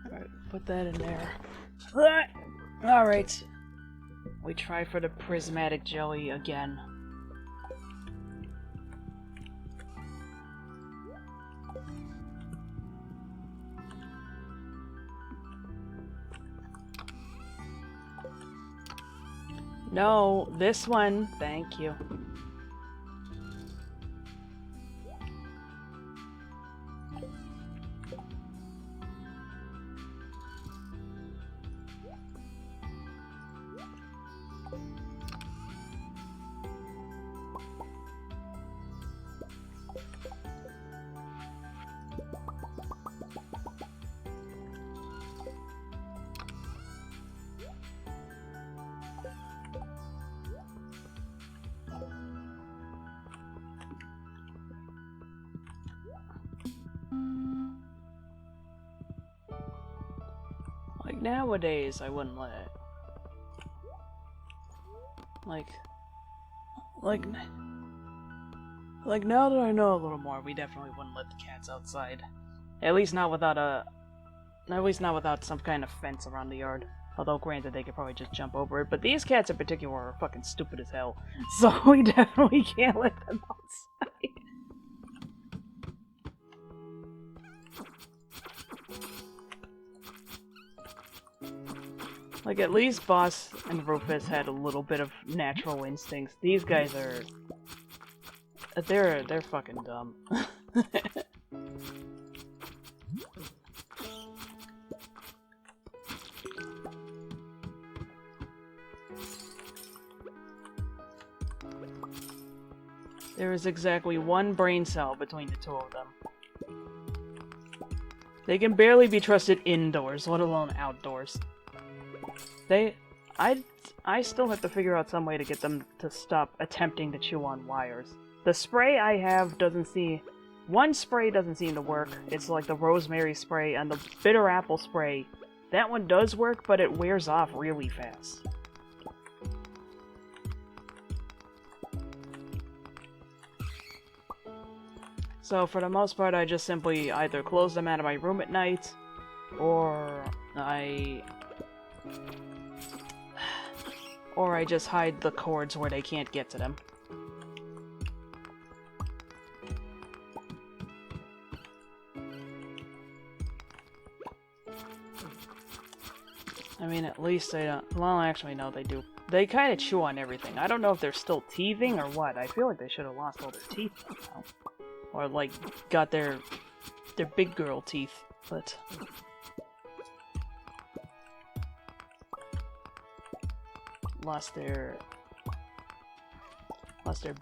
Alright, put that in there. Alright. We try for the prismatic jelly again. No, this one. Thank you. Like, nowadays, I wouldn't let it. Like, now that I know a little more, we definitely wouldn't let the cats outside. At least not without some kind of fence around the yard. Although, granted, they could probably just jump over it. But these cats in particular are fucking stupid as hell. So we definitely can't let them outside. Like, at least Boss and Rufus had a little bit of natural instincts. These guys are... They're fucking dumb. There is exactly one brain cell between the two of them. They can barely be trusted indoors, let alone outdoors. I still have to figure out some way to get them to stop attempting to chew on wires. The spray I have doesn't seem... One spray doesn't seem to work. It's like the rosemary spray and the bitter apple spray. That one does work, but it wears off really fast. So for the most part, I just simply either close them out of my room at night, Or I just hide the cords where they can't get to them. I mean, at least they don't... Well, actually, no, they do. They kind of chew on everything. I don't know if they're still teething or what. I feel like they should have lost all their teeth by now. Or, like, got their big girl teeth, but... Lost their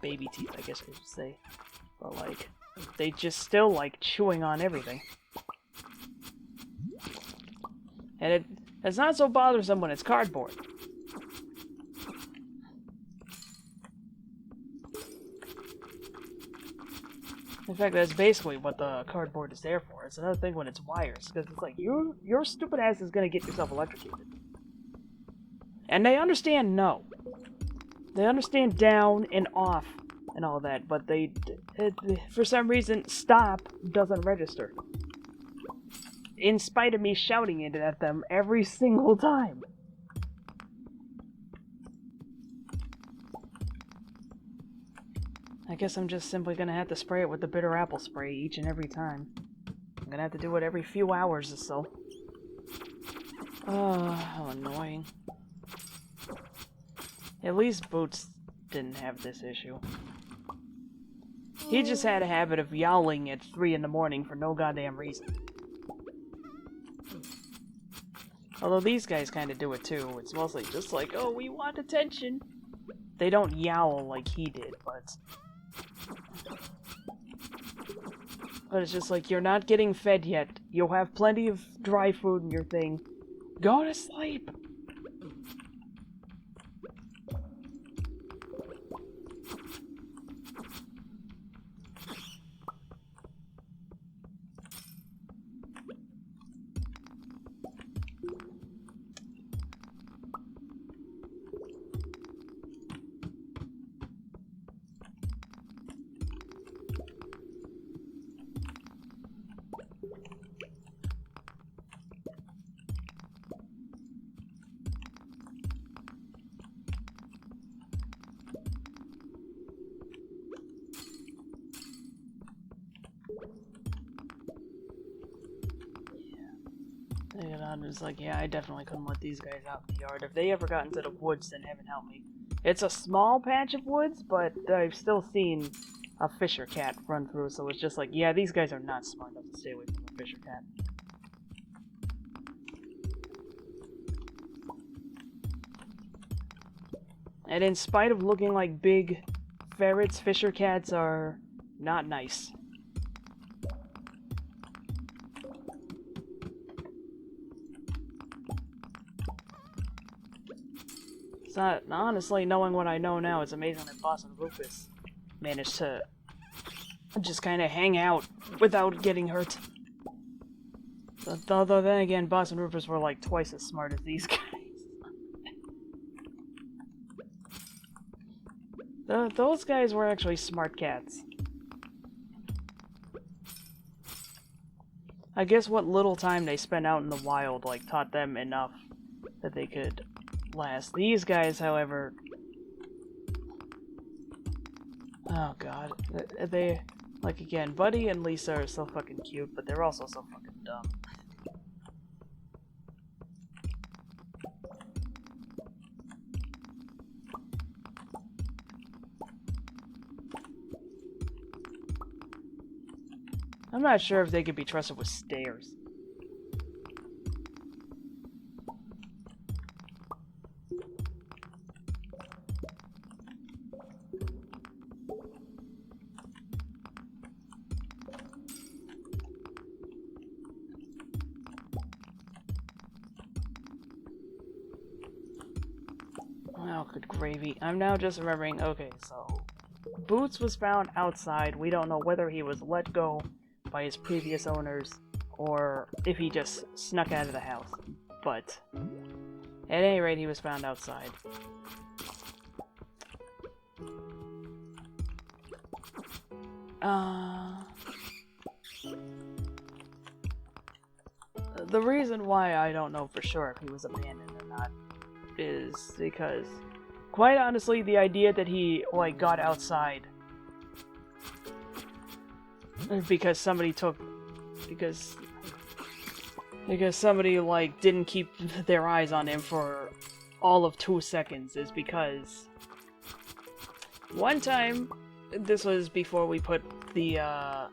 baby teeth, I guess I should say. But, like, they just still like chewing on everything. And it's not so bothersome when it's cardboard. In fact, that's basically what the cardboard is there for. It's another thing when it's wires, because it's like, your stupid ass is gonna get yourself electrocuted. And they understand no. They understand down and off and all that, but for some reason, stop doesn't register. In spite of me shouting it at them every single time. I guess I'm just simply gonna have to spray it with the bitter apple spray each and every time. I'm gonna have to do it every few hours or so. Oh, how annoying. At least Boots didn't have this issue. He just had a habit of yowling at 3 in the morning for no goddamn reason. Although these guys kind of do it too. It's mostly just like, oh, we want attention. They don't yowl like he did, but... But it's just like, you're not getting fed yet. You'll have plenty of dry food in your thing. Go to sleep! And it's like, yeah, I definitely couldn't let these guys out in the yard. If they ever got into the woods, then heaven help me. It's a small patch of woods, but I've still seen a fisher cat run through, so it's just like, yeah, these guys are not smart enough to stay away from a fisher cat. And in spite of looking like big ferrets, fisher cats are not nice. It's not, honestly, knowing what I know now, it's amazing that Boss and Rufus managed to just kind of hang out without getting hurt. But, although then again, Boss and Rufus were like twice as smart as these guys. Those guys were actually smart cats. I guess what little time they spent out in the wild, like, taught them enough that they could last. These guys, however... Oh god. They... Like, again, Buddy and Lisa are so fucking cute, but they're also so fucking dumb. I'm not sure if they could be trusted with stairs. Oh, good gravy. I'm now just remembering, okay, so... Boots was found outside. We don't know whether he was let go by his previous owners, or if he just snuck out of the house. But, at any rate, he was found outside. the reason why I don't know for sure if he was abandoned or not is because, quite honestly, the idea that he, like, got outside because somebody took... because somebody, like, didn't keep their eyes on him for all of 2 seconds is because... one time, this was before we put the,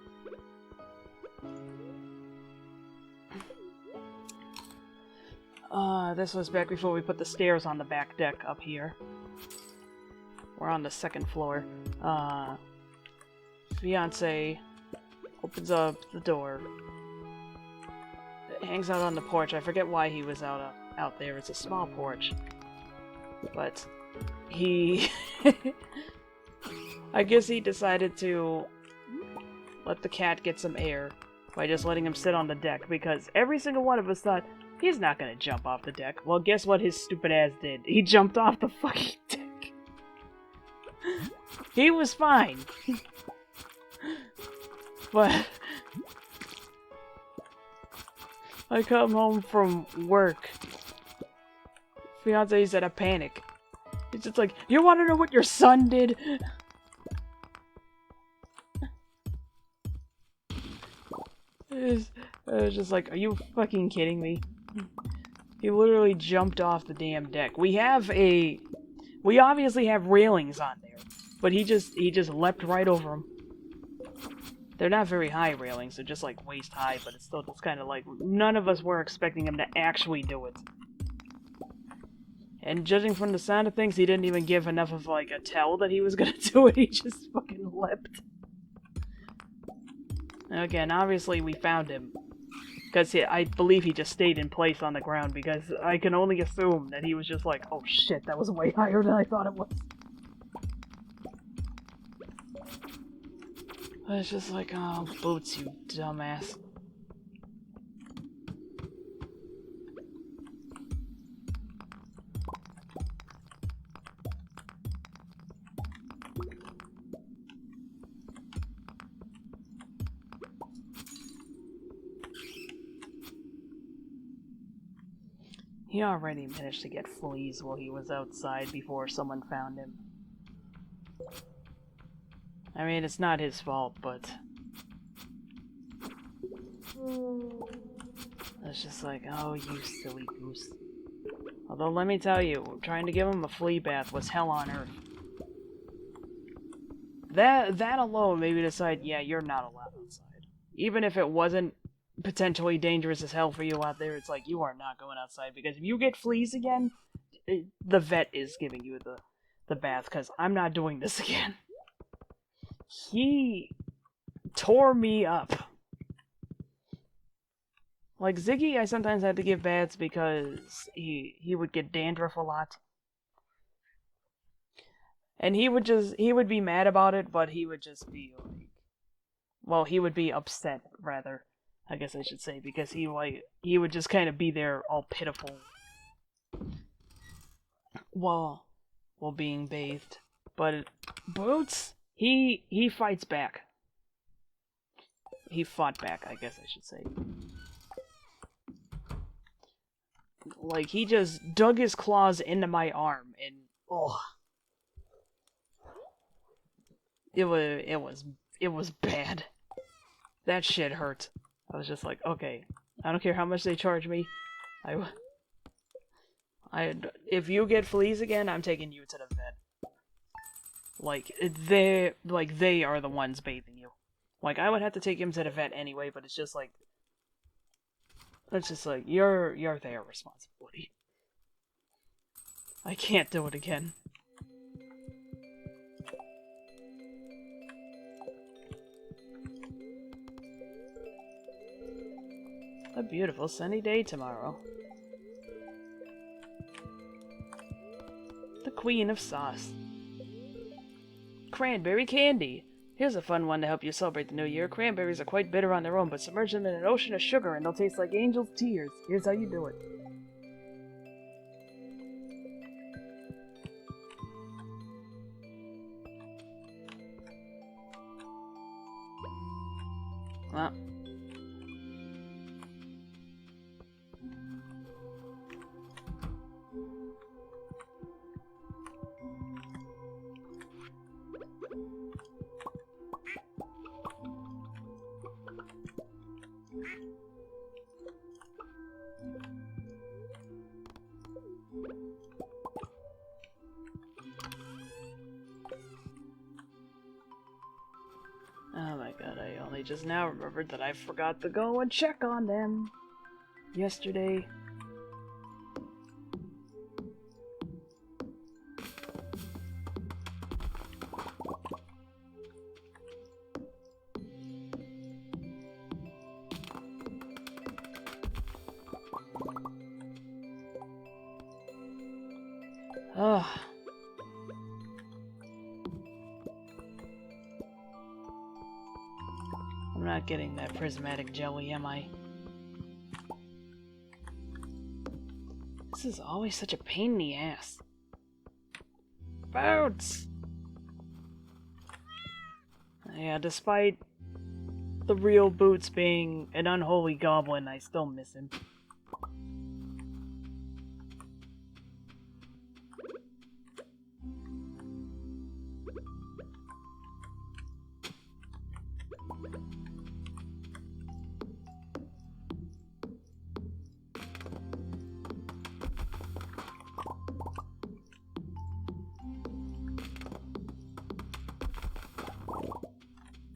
this was back before we put the stairs on the back deck up here. We're on the 2nd floor. Fiance opens up the door. Hangs out on the porch. I forget why he was out there. It's a small porch. But he... I guess he decided to let the cat get some air by just letting him sit on the deck, because every single one of us thought, he's not gonna jump off the deck. Well, guess what his stupid ass did? He jumped off the fucking deck. He was fine. But I come home from work. Fiance's at a panic. He's just like, you wanna know what your son did? I was just like, are you fucking kidding me? He literally jumped off the damn deck. We obviously have railings on there, but he just leapt right over them. They're not very high railings, they're just like waist high, but it's still just kind of like, none of us were expecting him to actually do it. And judging from the sound of things, he didn't even give enough of like a tell that he was gonna do it, he just fucking leapt. And again, obviously we found him. Because I believe he just stayed in place on the ground, because I can only assume that he was just like, oh shit, that was way higher than I thought it was. But it's just like, oh, Boots, you dumbass. He already managed to get fleas while he was outside before someone found him. I mean, it's not his fault, but... it's just like, oh, you silly goose. Although, let me tell you, trying to give him a flea bath was hell on earth. That alone made me decide, yeah, you're not allowed outside. Even if it wasn't potentially dangerous as hell for you out there, it's like, you are not going outside, because if you get fleas again, the vet is giving you the bath, because I'm not doing this again. He tore me up. Like Ziggy, I sometimes had to give baths because he would get dandruff a lot. And he would be mad about it, but he would just be like, well, he would be upset, rather, I guess I should say, because he would just kind of be there all pitiful while being bathed. But Boots, he fights back. He fought back, I guess I should say. Like, he just dug his claws into my arm, and oh, it was bad. That shit hurt. I was just like, okay, I don't care how much they charge me. If you get fleas again, I'm taking you to the vet. Like, they are the ones bathing you. Like, I would have to take him to the vet anyway, but it's just like, you're their responsibility. I can't do it again. A beautiful sunny day tomorrow. The Queen of Sauce. Cranberry candy. Here's a fun one to help you celebrate the new year. Cranberries are quite bitter on their own, but submerge them in an ocean of sugar and they'll taste like angel's tears. Here's how you do it. Well, just now remembered that I forgot to go and check on them yesterday. Ugh. I'm not getting that prismatic jelly, am I? This is always such a pain in the ass. Bounce! Yeah, despite the real Boots being an unholy goblin, I still miss him.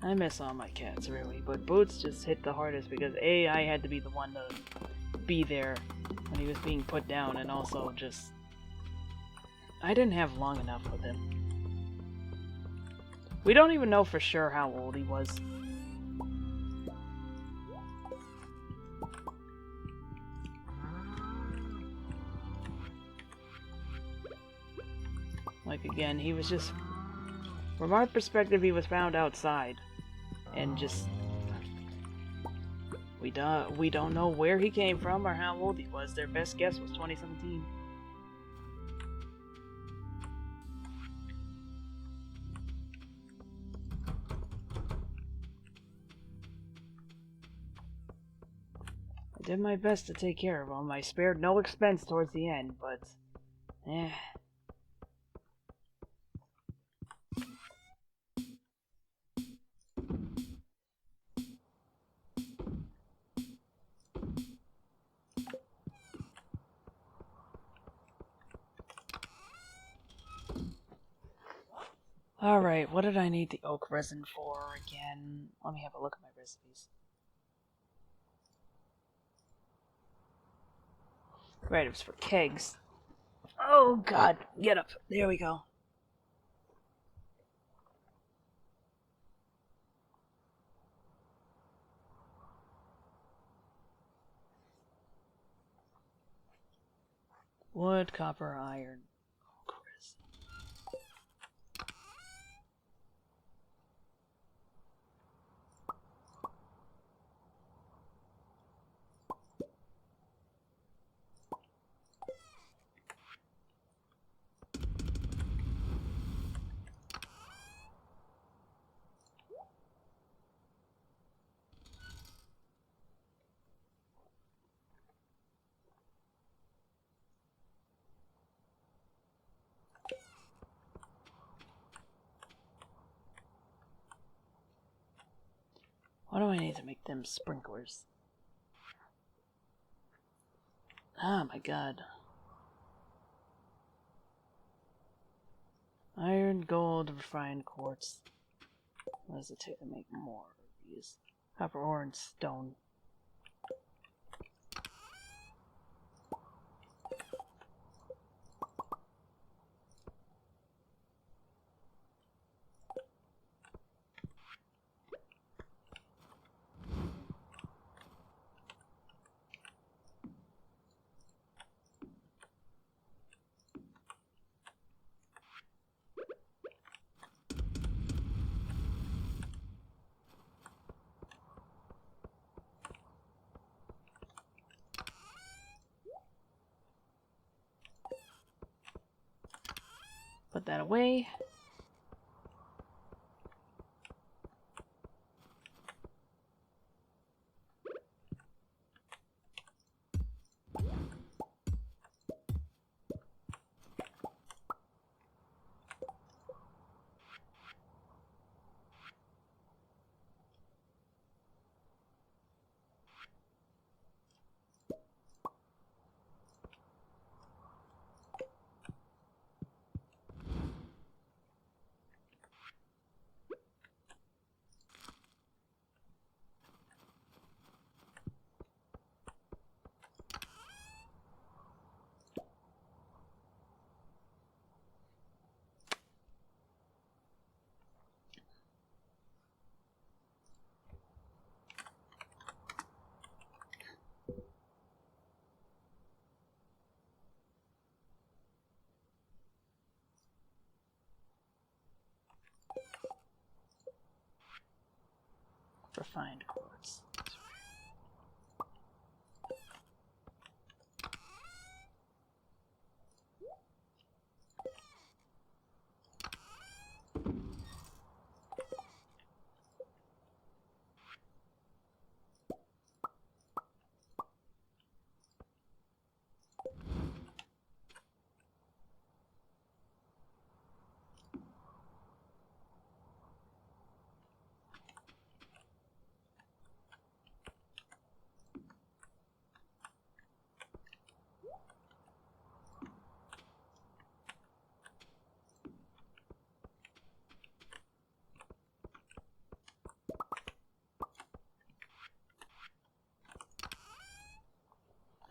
I miss all my cats, really, but Boots just hit the hardest because A, I had to be the one to be there when he was being put down, and also just... I didn't have long enough with him. We don't even know for sure how old he was. Like, again, he was just... From our perspective, he was found outside. And just... We don't know where he came from or how old he was. Their best guess was 2017. I did my best to take care of him. I spared no expense towards the end, but... Alright, what did I need the oak resin for again? Let me have a look at my recipes. Right, it was for kegs. Oh god, get up. There we go. Wood, copper, iron. Oak resin. What do I need to make them sprinklers? Oh my god. Iron, gold, refined quartz. What does it take to make more of these? Copper ore and stone. Put that away. refined quartz.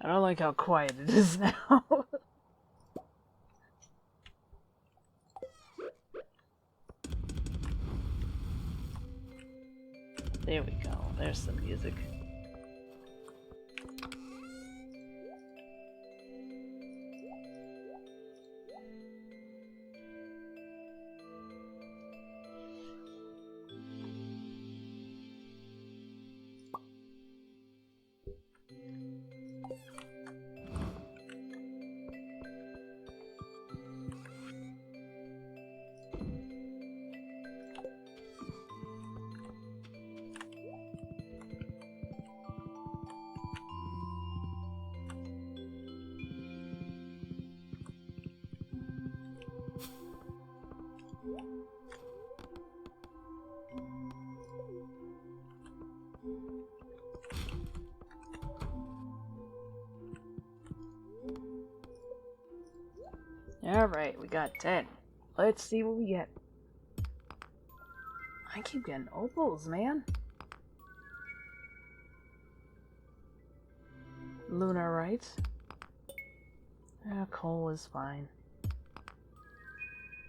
I don't like how quiet it is now. There we go. There's some music. Alright, we got 10. Let's see what we get. I keep getting opals, man. Lunarite. Coal is fine.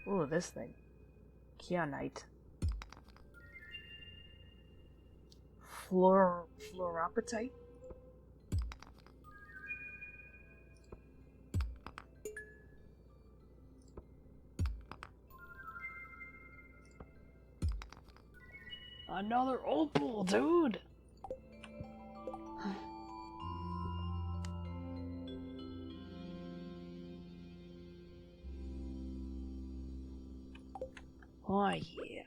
Ooh, this thing. Kyanite. Fluoropatite. Another opal, dude! Oh yeah.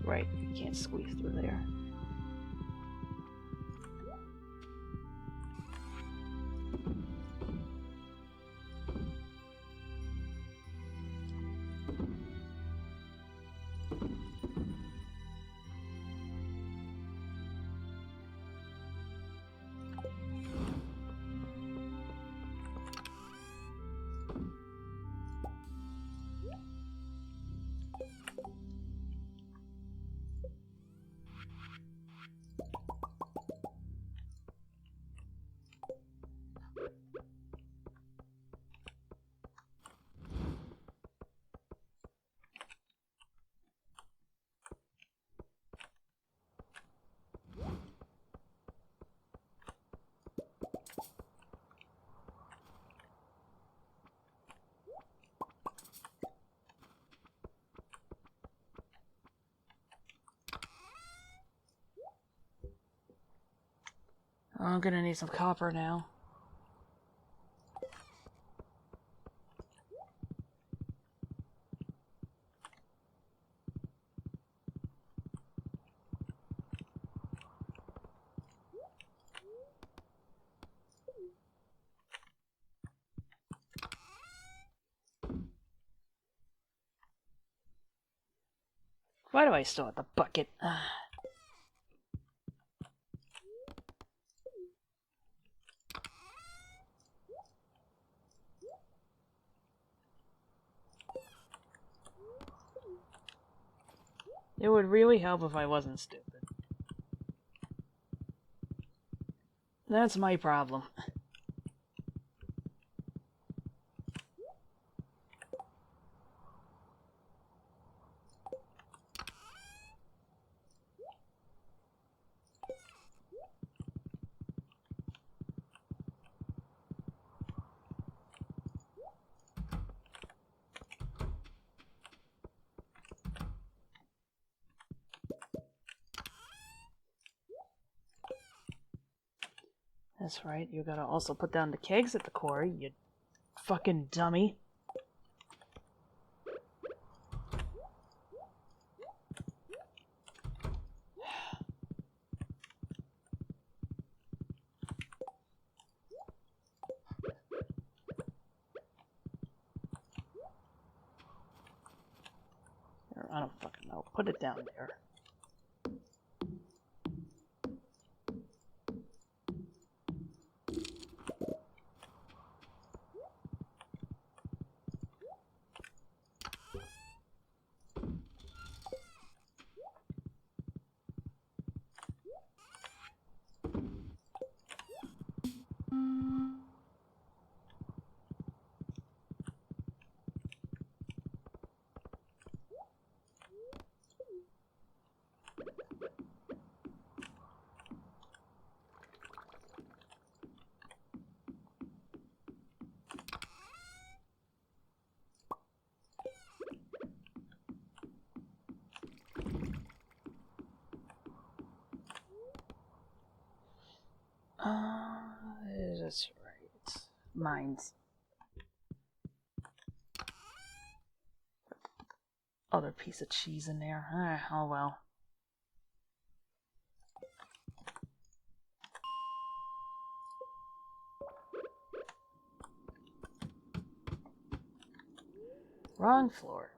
Right, you can't squeeze through there. I'm gonna need some copper now. Why do I still have the bucket? It would really help if I wasn't stupid. That's my problem. That's right, you gotta also put down the kegs at the quarry, you fucking dummy. I don't fucking know. Put it down there. That's right. Mine's. Other piece of cheese in there. Oh well. Wrong floor.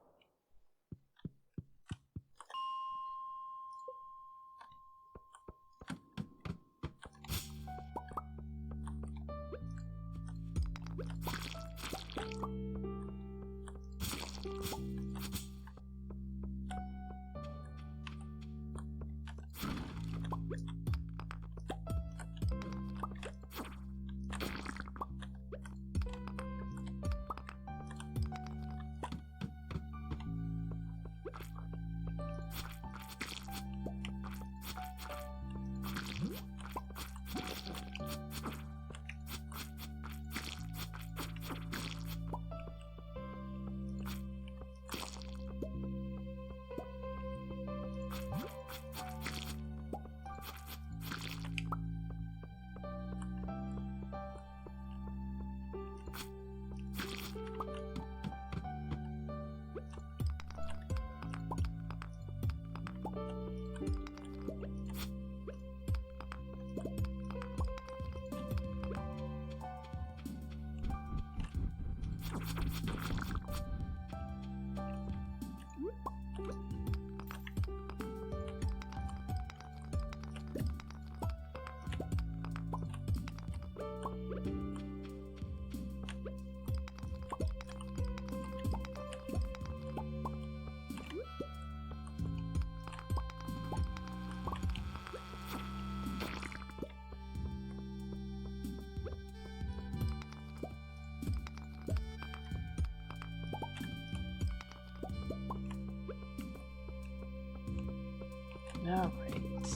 Alright.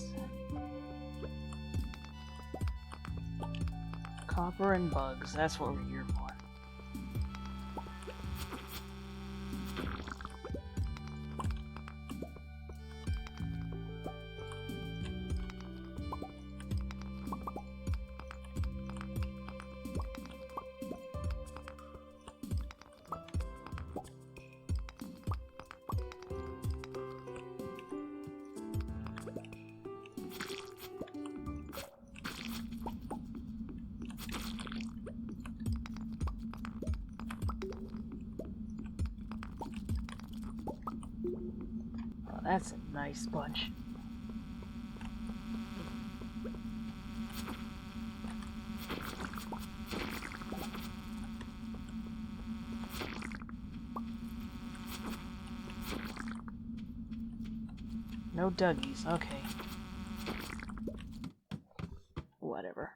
Copper and bugs, that's what we're here for. that's a nice bunch. No Dougies, okay. Whatever.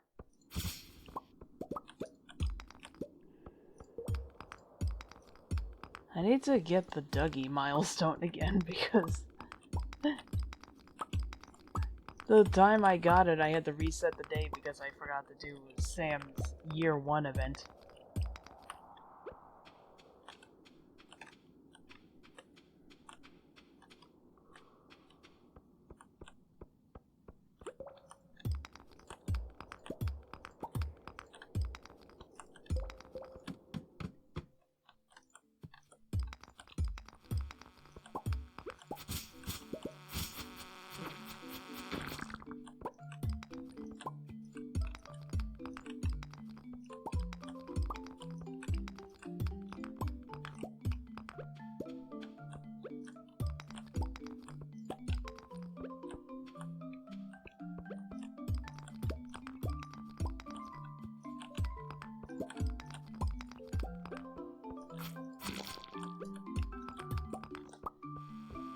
I need to get the Dougie milestone again because the time I got it, I had to reset the day because I forgot to do Sam's year 1 event.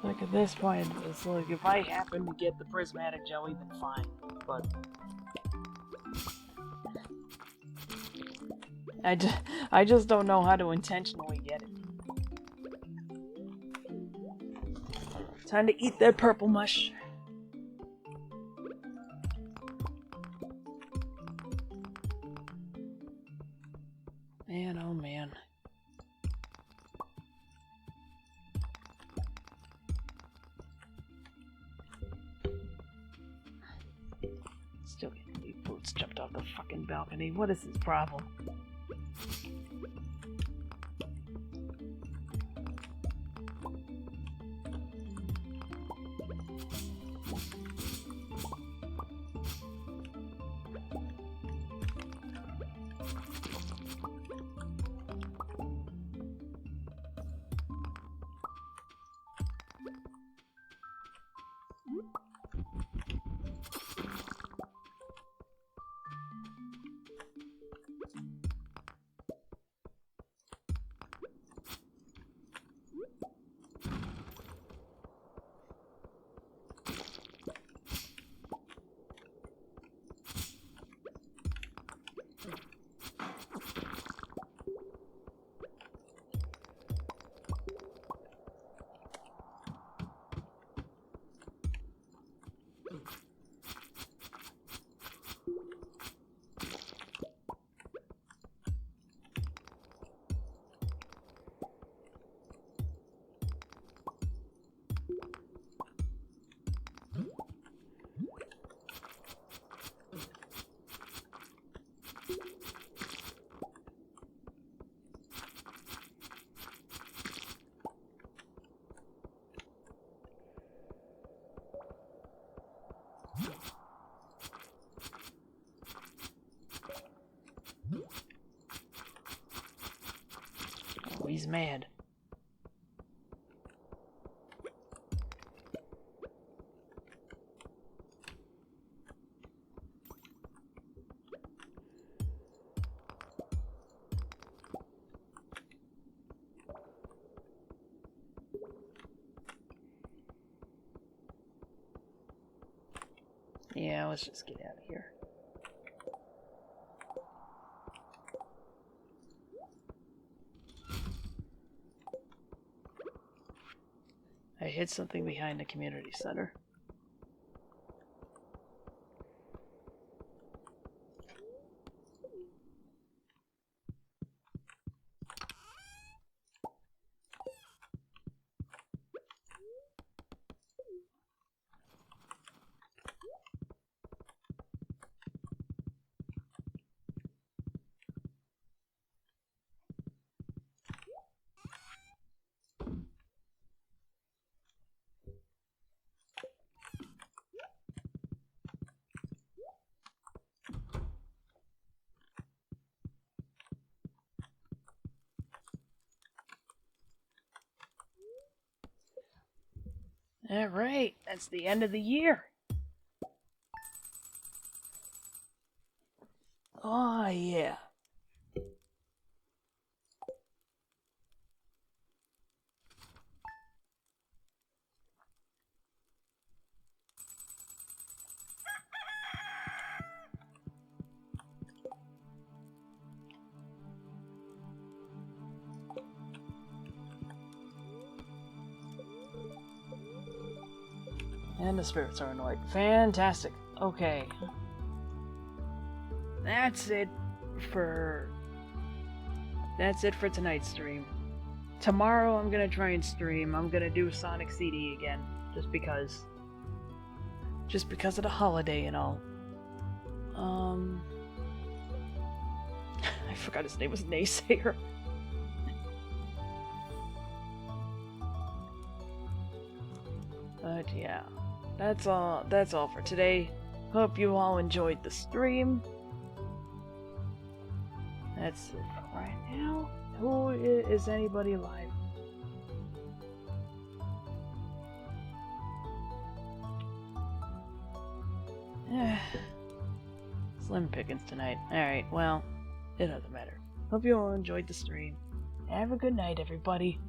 Like at this point, it's like if I happen to get the prismatic jelly, then fine. But I just don't know how to intentionally get it. Time to eat that purple mush. Man, oh man. Still getting these boots jumped off the fucking balcony. What is his problem? Oh, he's mad. Yeah, let's just get out of here. I hit something behind the community center. Alright, that's the end of the year. Oh, yeah. And the spirits are annoyed. Fantastic. Okay. That's it for tonight's stream. Tomorrow I'm gonna try and stream. I'm gonna do Sonic CD again. Just because of the holiday and all. I forgot his name was Naysayer. But yeah. That's all for today. Hope you all enjoyed the stream. That's it for right now. Is anybody live? Slim pickings tonight. Alright, well, it doesn't matter. Hope you all enjoyed the stream. Have a good night, everybody.